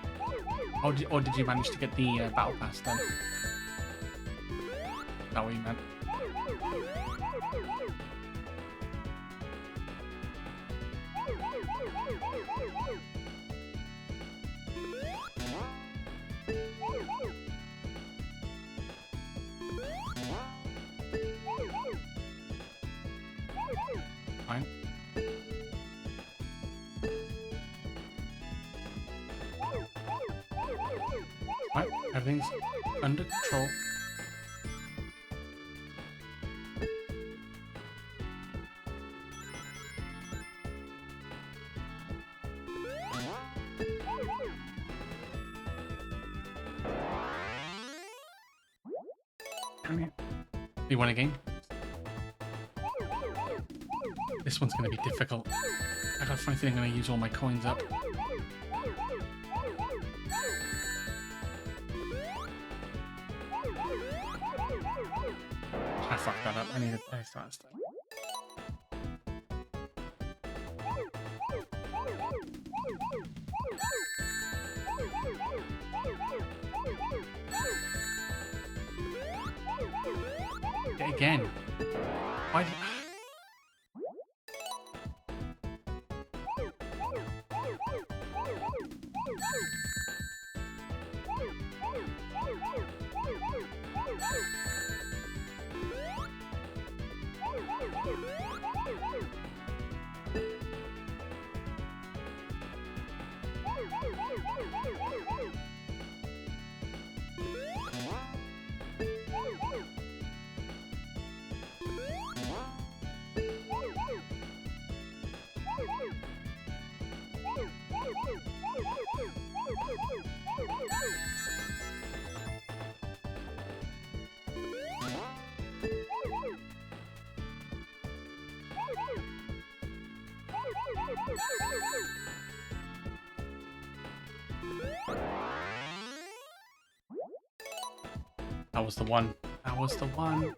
Or did you manage to get the battle pass then? Is that what you meant? Fine. Right, everything's under control. Come here. You want a game? This one's going to be difficult. I got a funny feeling I'm going to use all my coins up. I fucked that up. I need to start stuff. Again. Why did... That was the one. That was the one.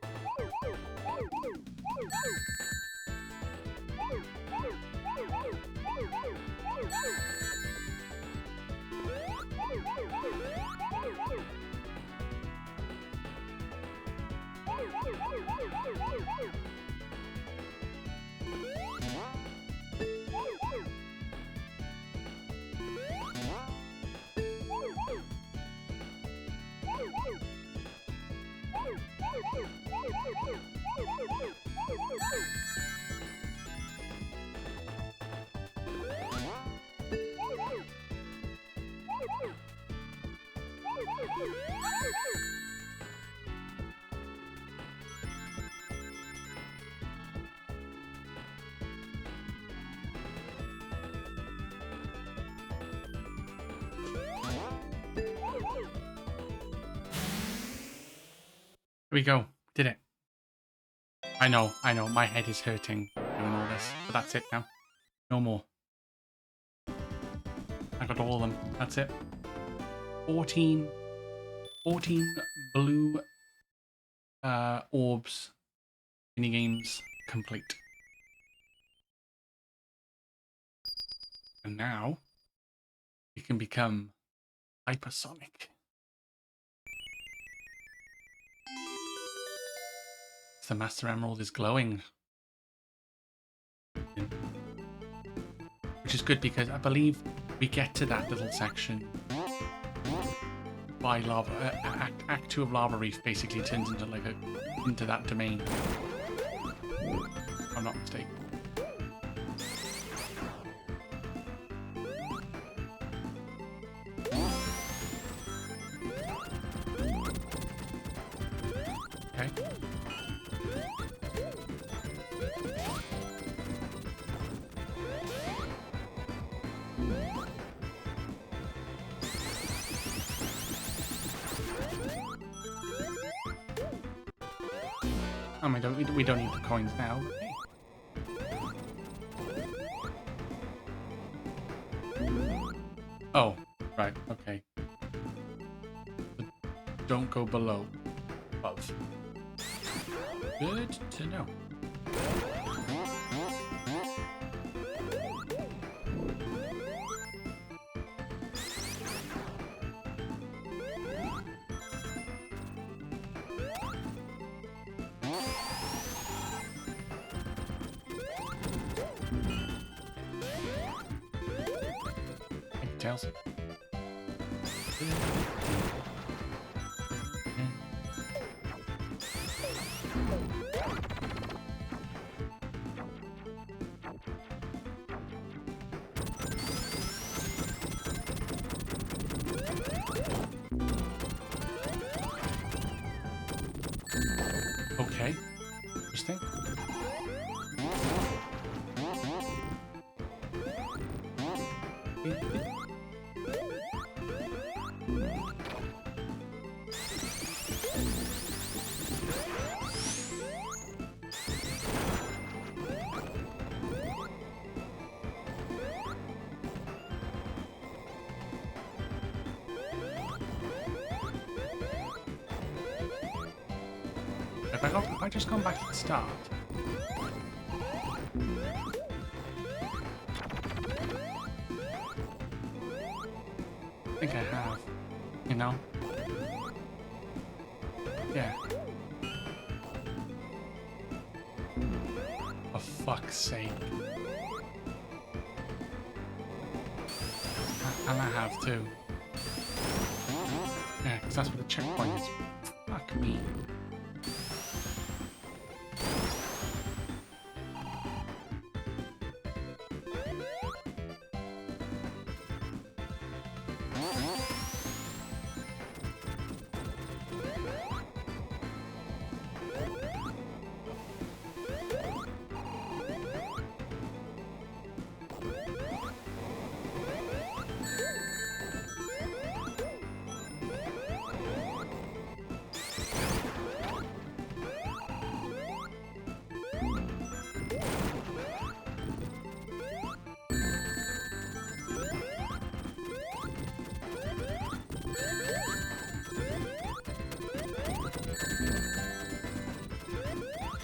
we go. Did it. I know. My head is hurting doing all this. But that's it now. No more. I got all of them. That's it. 14 blue orbs minigames complete. And now we can become hypersonic. The Master Emerald is glowing. Which is good because I believe we get to that little section by lava. Act 2 of Lava Reef basically turns into like into that domain. If I'm not mistaken. Okay. We don't need the coins now. Okay. Oh, right, okay. But don't go below. Above. Good to know. Tails. Okay. Interesting. If I just gone back to the start. I think I have, you know? Yeah. For fuck's sake. And I have too. Yeah, because that's what the checkpoint is. Fuck me.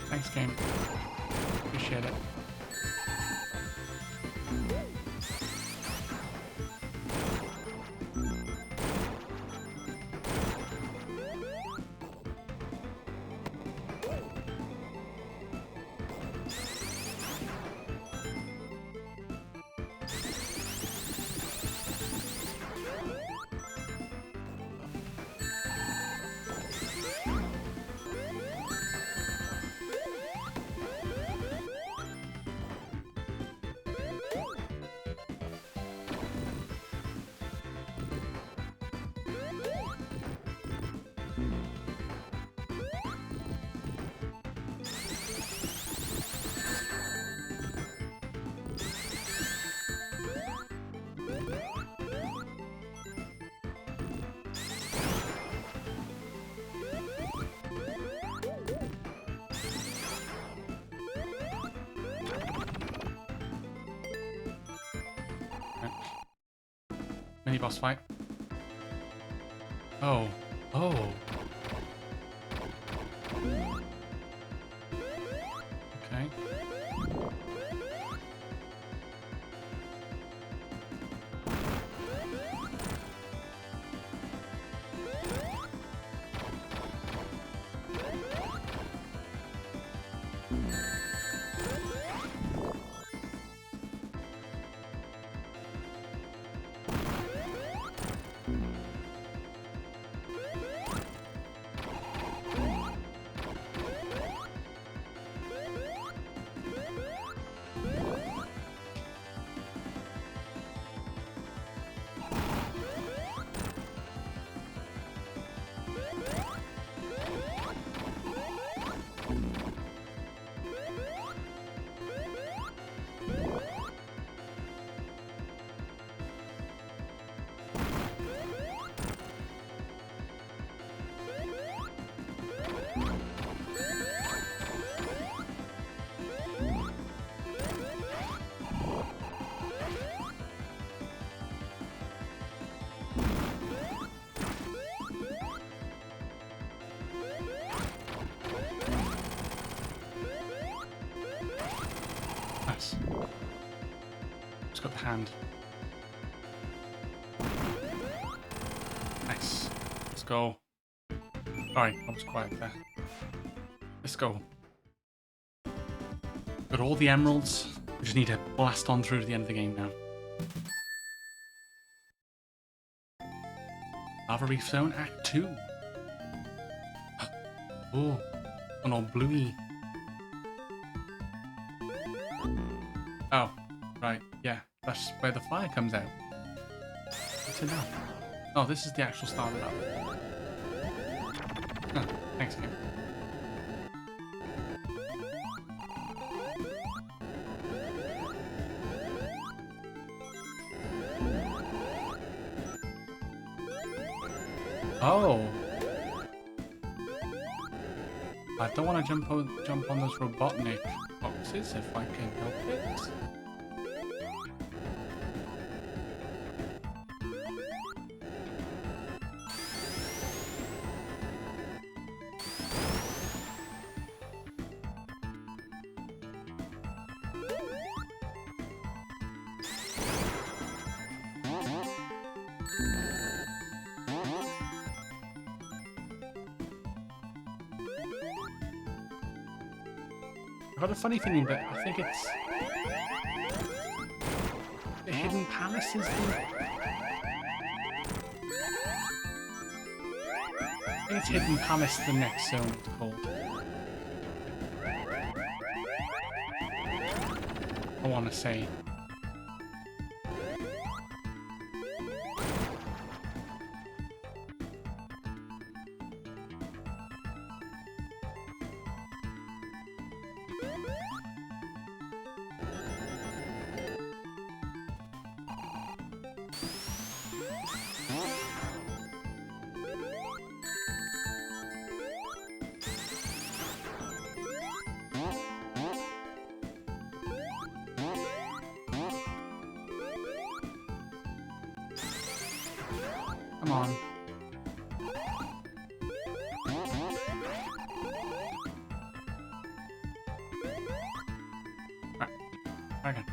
Thanks, game. Appreciate it. Mini boss fight. Oh. Oh. Okay. Nice. Just got the hand. Nice. Let's go. Sorry, I was quiet there. Let's go. Got all the emeralds. We just need to blast on through to the end of the game now. Lava Reef Zone Act 2. Oh, an all bluey. Oh, right, yeah, that's where the fire comes out. Good to know. Oh, this is the actual start of that. Oh, thanks, game. Oh. I don't want to jump on those Robotnik boxes if I can help it. I've got a funny feeling that I think it's the Hidden Palace is the... I think it's Hidden Palace the next zone it's called. I want to say. Come on. Right. Okay.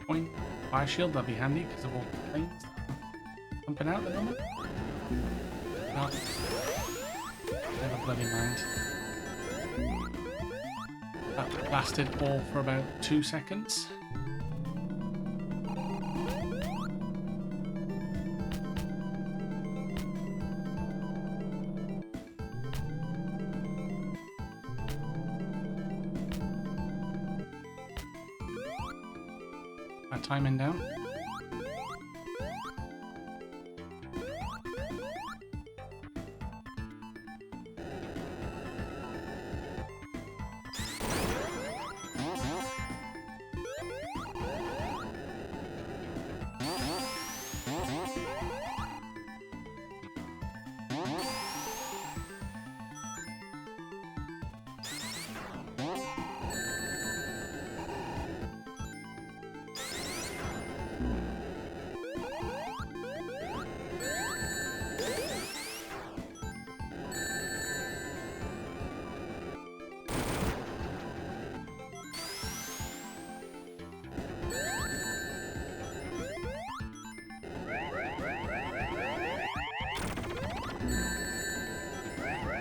Point fire shield, that'd be handy because of all the planes pumping out at the moment. No. Never bloody mind. That lasted all for about 2 seconds. timing down.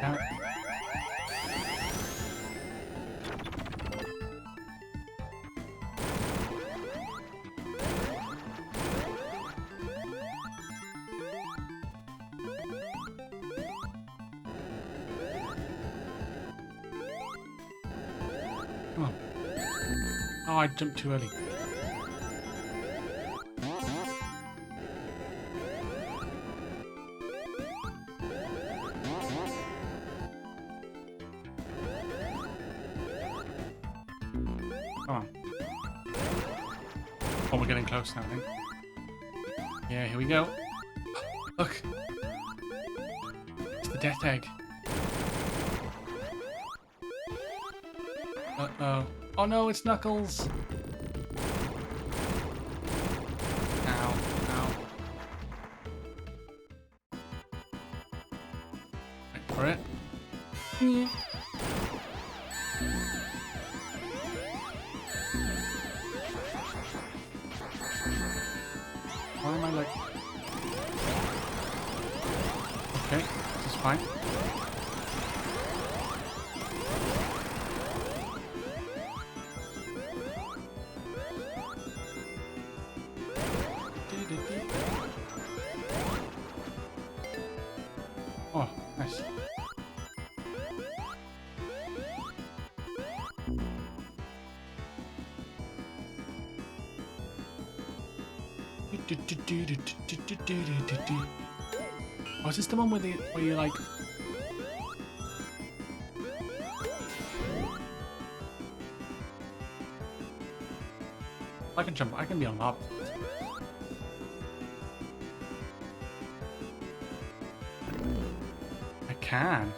Down. Come on. Oh, I jumped too early. Come on. Oh, we're getting close now, I think. Yeah, here we go. Look! It's the death egg. Uh-oh. Oh no, it's Knuckles! Ow, ow. Wait for it. Yeah. Why am I like... Okay, this is fine. Oh, nice. Oh, is this the one where you're like... I can jump, I can be on lava. I can.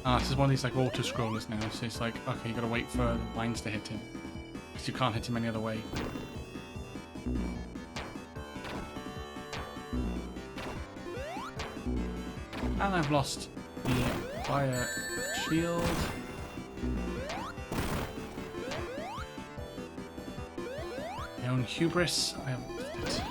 Ah, this is one of these like auto scrollers now, so it's like, okay, you gotta wait for the lines to hit him. Because you can't hit him any other way. And I've lost the fire shield. My own hubris, I have lost it.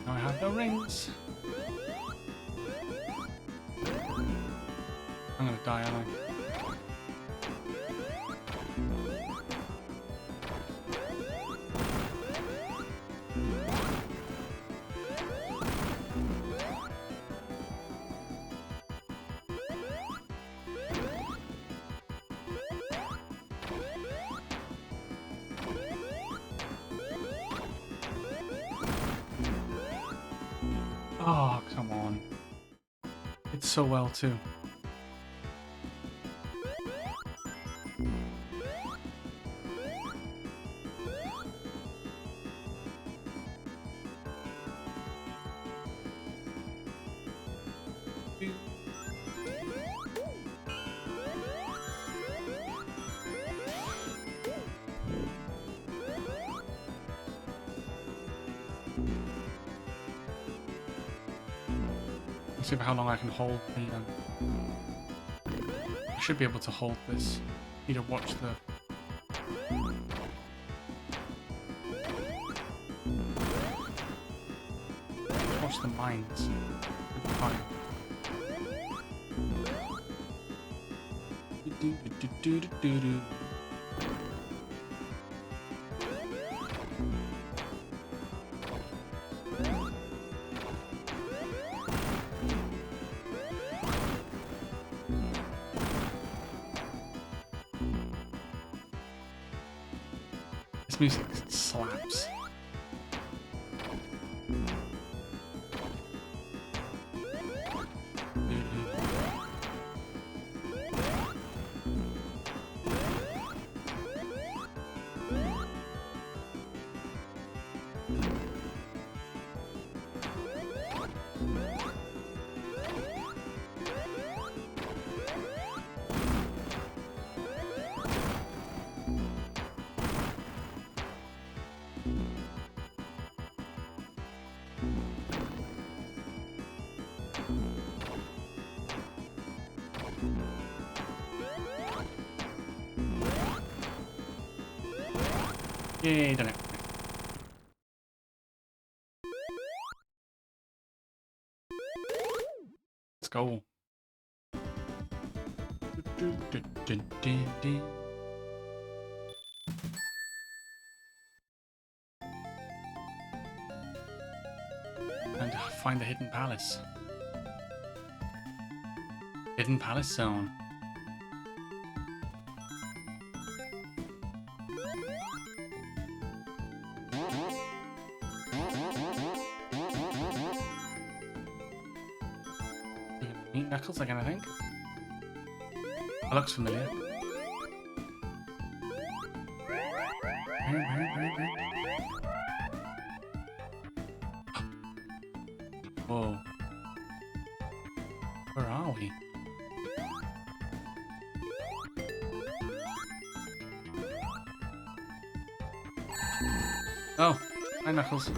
Now I have no rings. I'm gonna die, aren't I? Oh, come on. It's so well, too. Let's see how long I can hold the... I should be able to hold this. Need to watch the... Watch the mines. Fine. Do-do-do-do-do-do. This music slaps. Yay, done it. Let's go. And find the hidden palace. Hidden palace zone. Meet Knuckles again, I think. That looks familiar. Whoa. Where are we? Oh, hi Knuckles.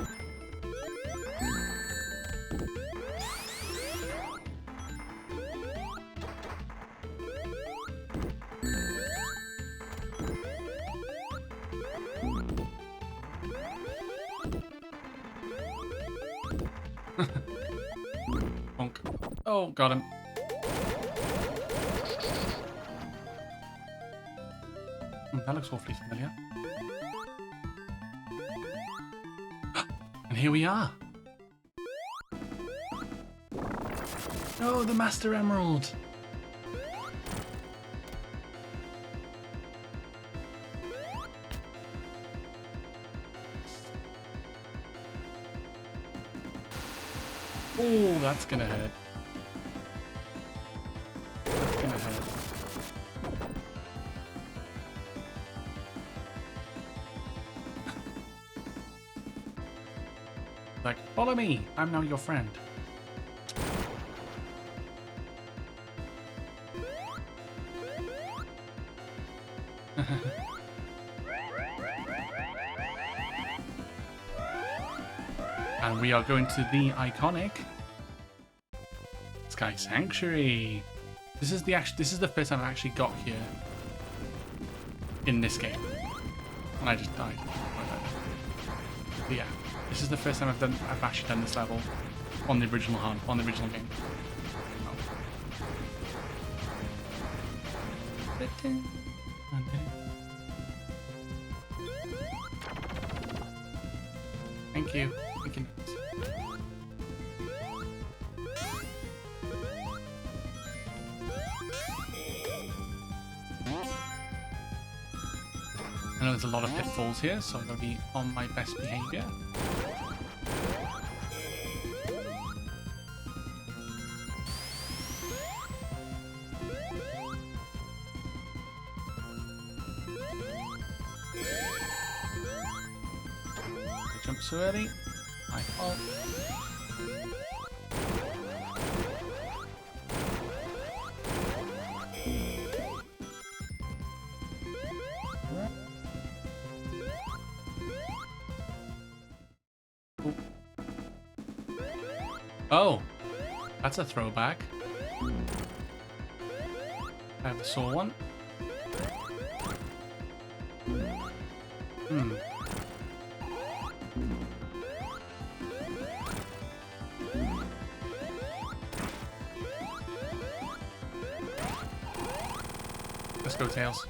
Bonk. Oh, got him. That looks awfully familiar. And here we are. Oh, the Master Emerald. Oh, that's gonna hurt. That's gonna hurt. Like, follow me. I'm now your friend. And we are going to the iconic Sky Sanctuary. This is the first time I've actually got here in this game, and I just died. But yeah, this is the first time I've actually done this level on the original game. Thank you. Thank you. I know there's a lot of pitfalls here, so I'm going to be on my best behavior. I jumped so early. My fault. Oh, that's a throwback. I have a saw one. Let's go, Tails.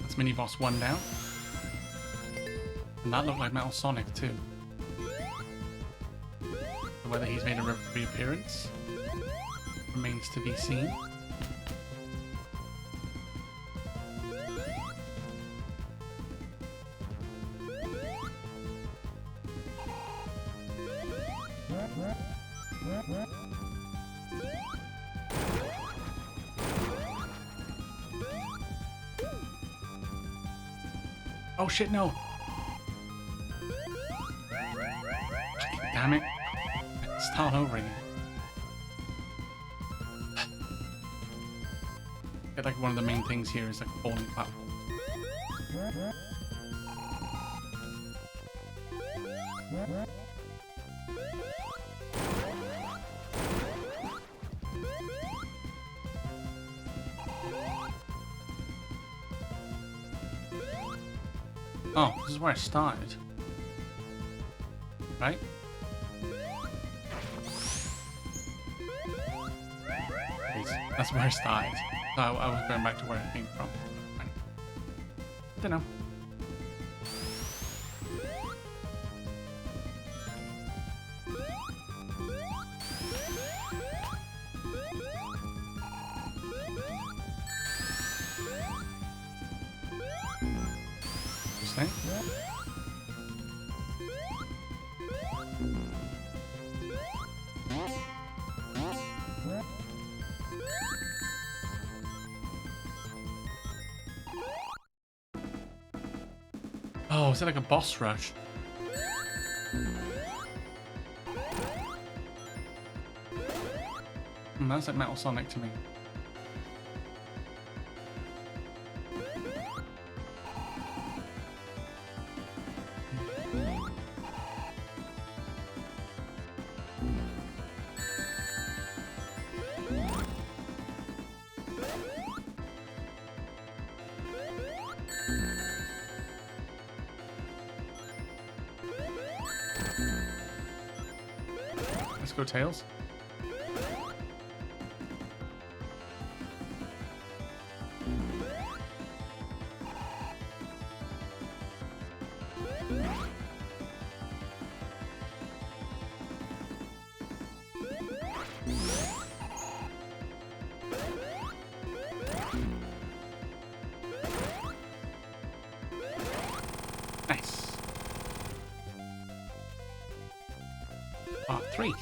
That's mini boss 1 down. And that looked like Metal Sonic too. So whether he's made a reappearance remains to be seen. Oh shit, no! Damn it. Start over again. Get like one of the main things here is like falling platforms. Oh, this is where I started. Right? That's where I started. So I was going back to where I came from. Right. I don't know. Interesting. Oh, is it like a boss rush? That's like Metal Sonic to me. Let's go, Tails. Nice. Part 3.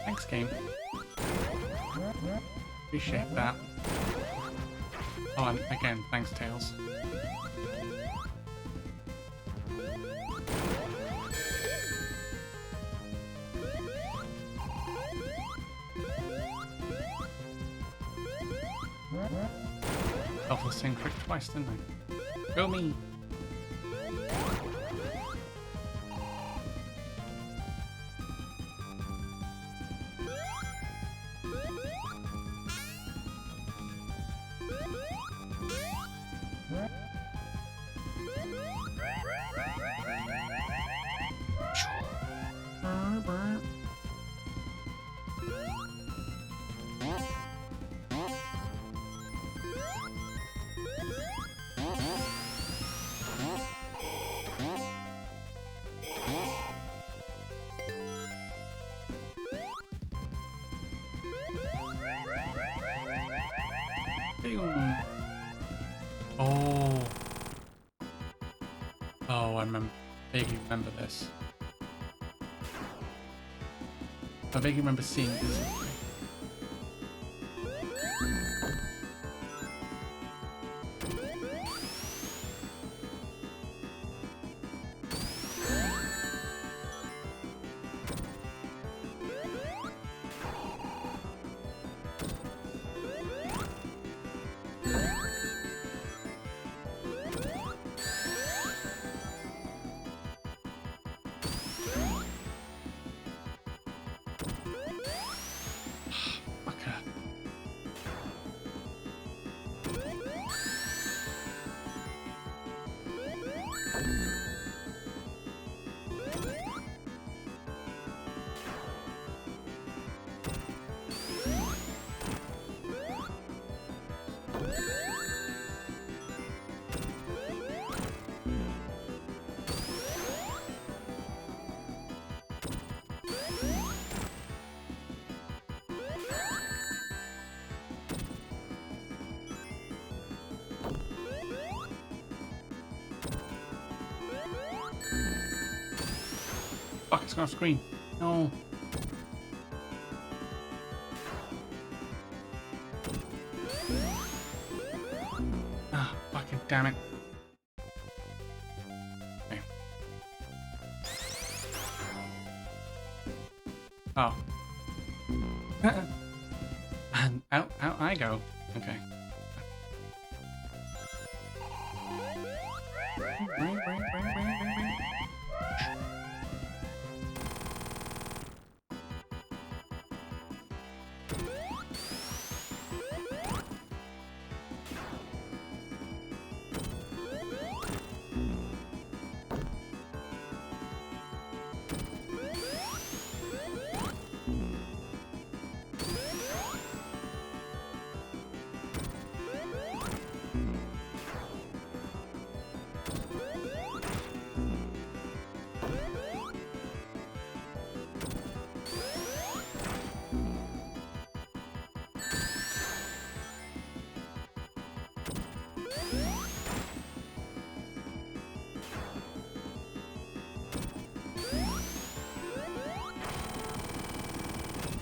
Thanks, game. Appreciate that. Oh, and again, thanks, Tails. Fell for the same trick twice, didn't I? Go me! Oh. Oh, I remember. Vaguely remember this. I vaguely remember seeing this. Fucker. Fuck, it's gone off screen. No. Ah, fucking damn it. Okay. Oh. And out I go. Okay.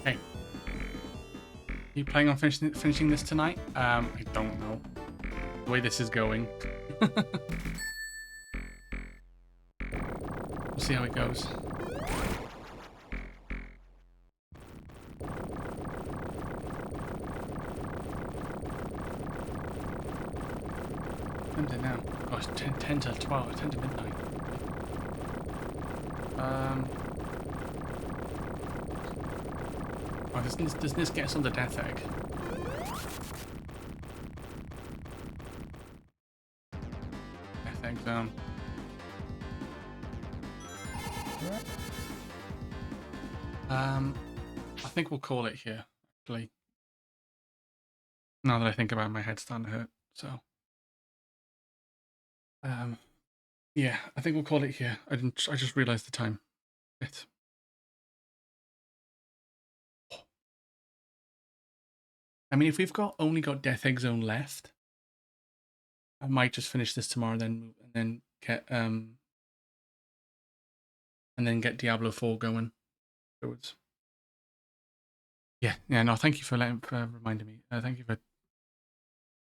Hey. You planning on finishing this tonight? I don't know. The way this is going. We'll see how it goes. When's it now? Oh, it's 10 to 12, 10 to midnight. Oh, does this get us on the death egg? Death egg zone. I think we'll call it here, actually. Now that I think about it, my head's starting to hurt, so. Yeah, I think we'll call it here. I just realized the time. It. I mean, if we've only got Death Egg Zone left, I might just finish this tomorrow, and then get Diablo 4 going afterwards. Yeah. No, thank you for reminding me. Thank you for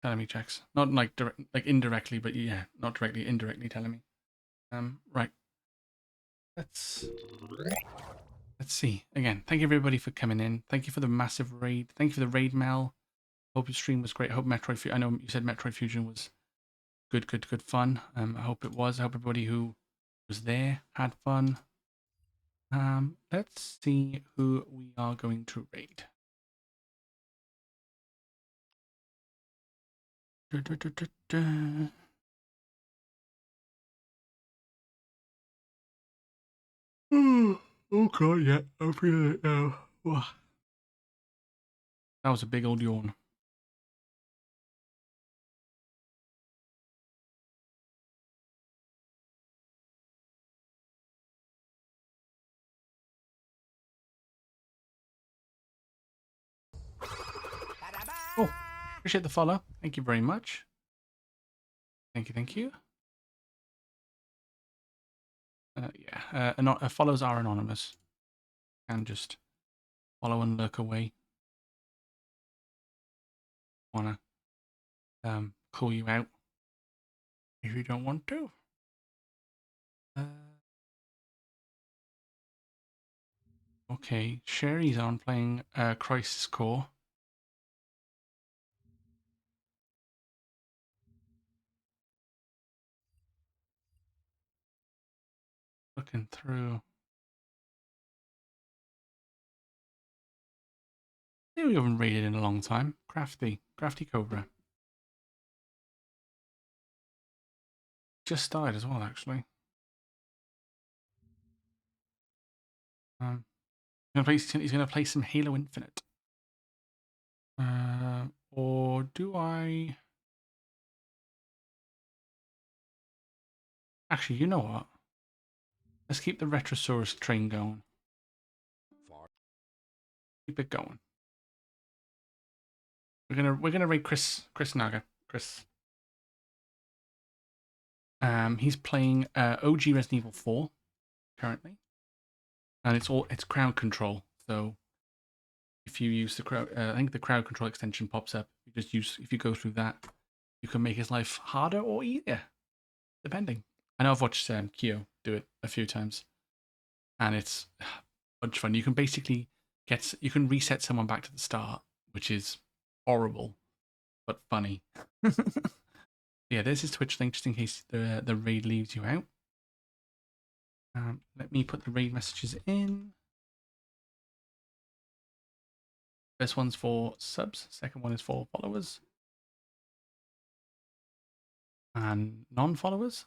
telling me, Jax. Not like indirectly, but yeah, not directly, indirectly telling me. Right. Let's see. Again, thank you everybody for coming in. Thank you for the massive raid. Thank you for the raid, Mel. Hope your stream was great. I hope Metroid. I know you said Metroid Fusion was good fun. I hope it was. I hope everybody who was there had fun. Let's see who we are going to raid. Oh god, yeah, I'm feeling it now. That was a big old yawn. Oh, Appreciate the follow. Thank you very much. Thank you, thank you. Follows are anonymous. And just follow and lurk away. Wanna call you out if you don't want to. Okay, Sherry's on playing Crisis Core. Looking through. Maybe we haven't raided in a long time. Crafty Cobra. Just started as well, actually. He's gonna play some Halo Infinite. Or do I? Actually, you know what? Let's keep the Retrosaurus train going. Keep it going. We're gonna raid Chris Naga. Chris. He's playing OG Resident Evil 4 currently, and it's crowd control. So if you use the crowd, I think the crowd control extension pops up. If you go through that, you can make his life harder or easier, depending. I know I've watched Kyo do it a few times, and it's much fun. You can basically you can reset someone back to the start, which is horrible, but funny. Yeah, there's his Twitch link just in case the raid leaves you out. Let me put the raid messages in. First one's for subs, second one is for followers. And non-followers,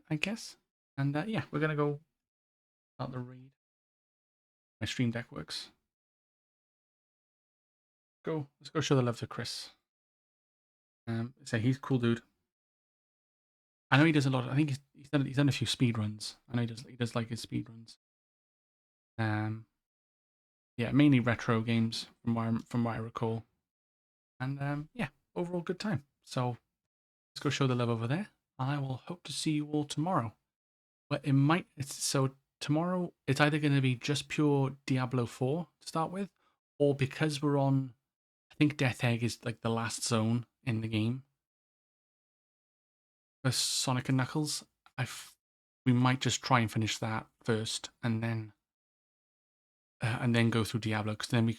I guess. And yeah, we're going to go start the raid. My stream deck works. Let's go show the love to Chris. So he's a cool dude. I know he does a lot. I think he's done a few speed runs. I know he does like his speed runs. Yeah, mainly retro games from what I recall. And yeah, overall good time. So let's go show the love over there. I will hope to see you all tomorrow. But tomorrow it's either going to be just pure Diablo 4 to start with, or because we're on, I think Death Egg is like the last zone in the game. For Sonic and Knuckles, we might just try and finish that first, and then go through Diablo, because then we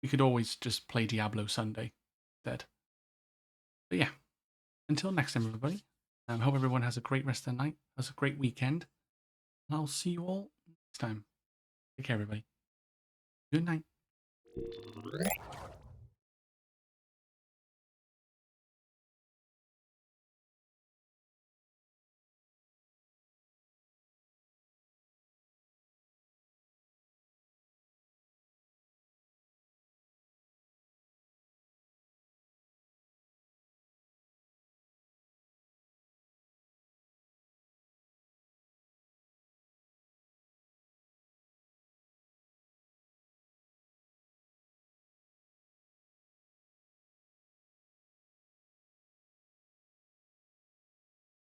could always just play Diablo Sunday instead. But yeah, until next time, everybody. Hope everyone has a great rest of the night, has a great weekend, and I'll see you all next time. Take care, everybody. Good night.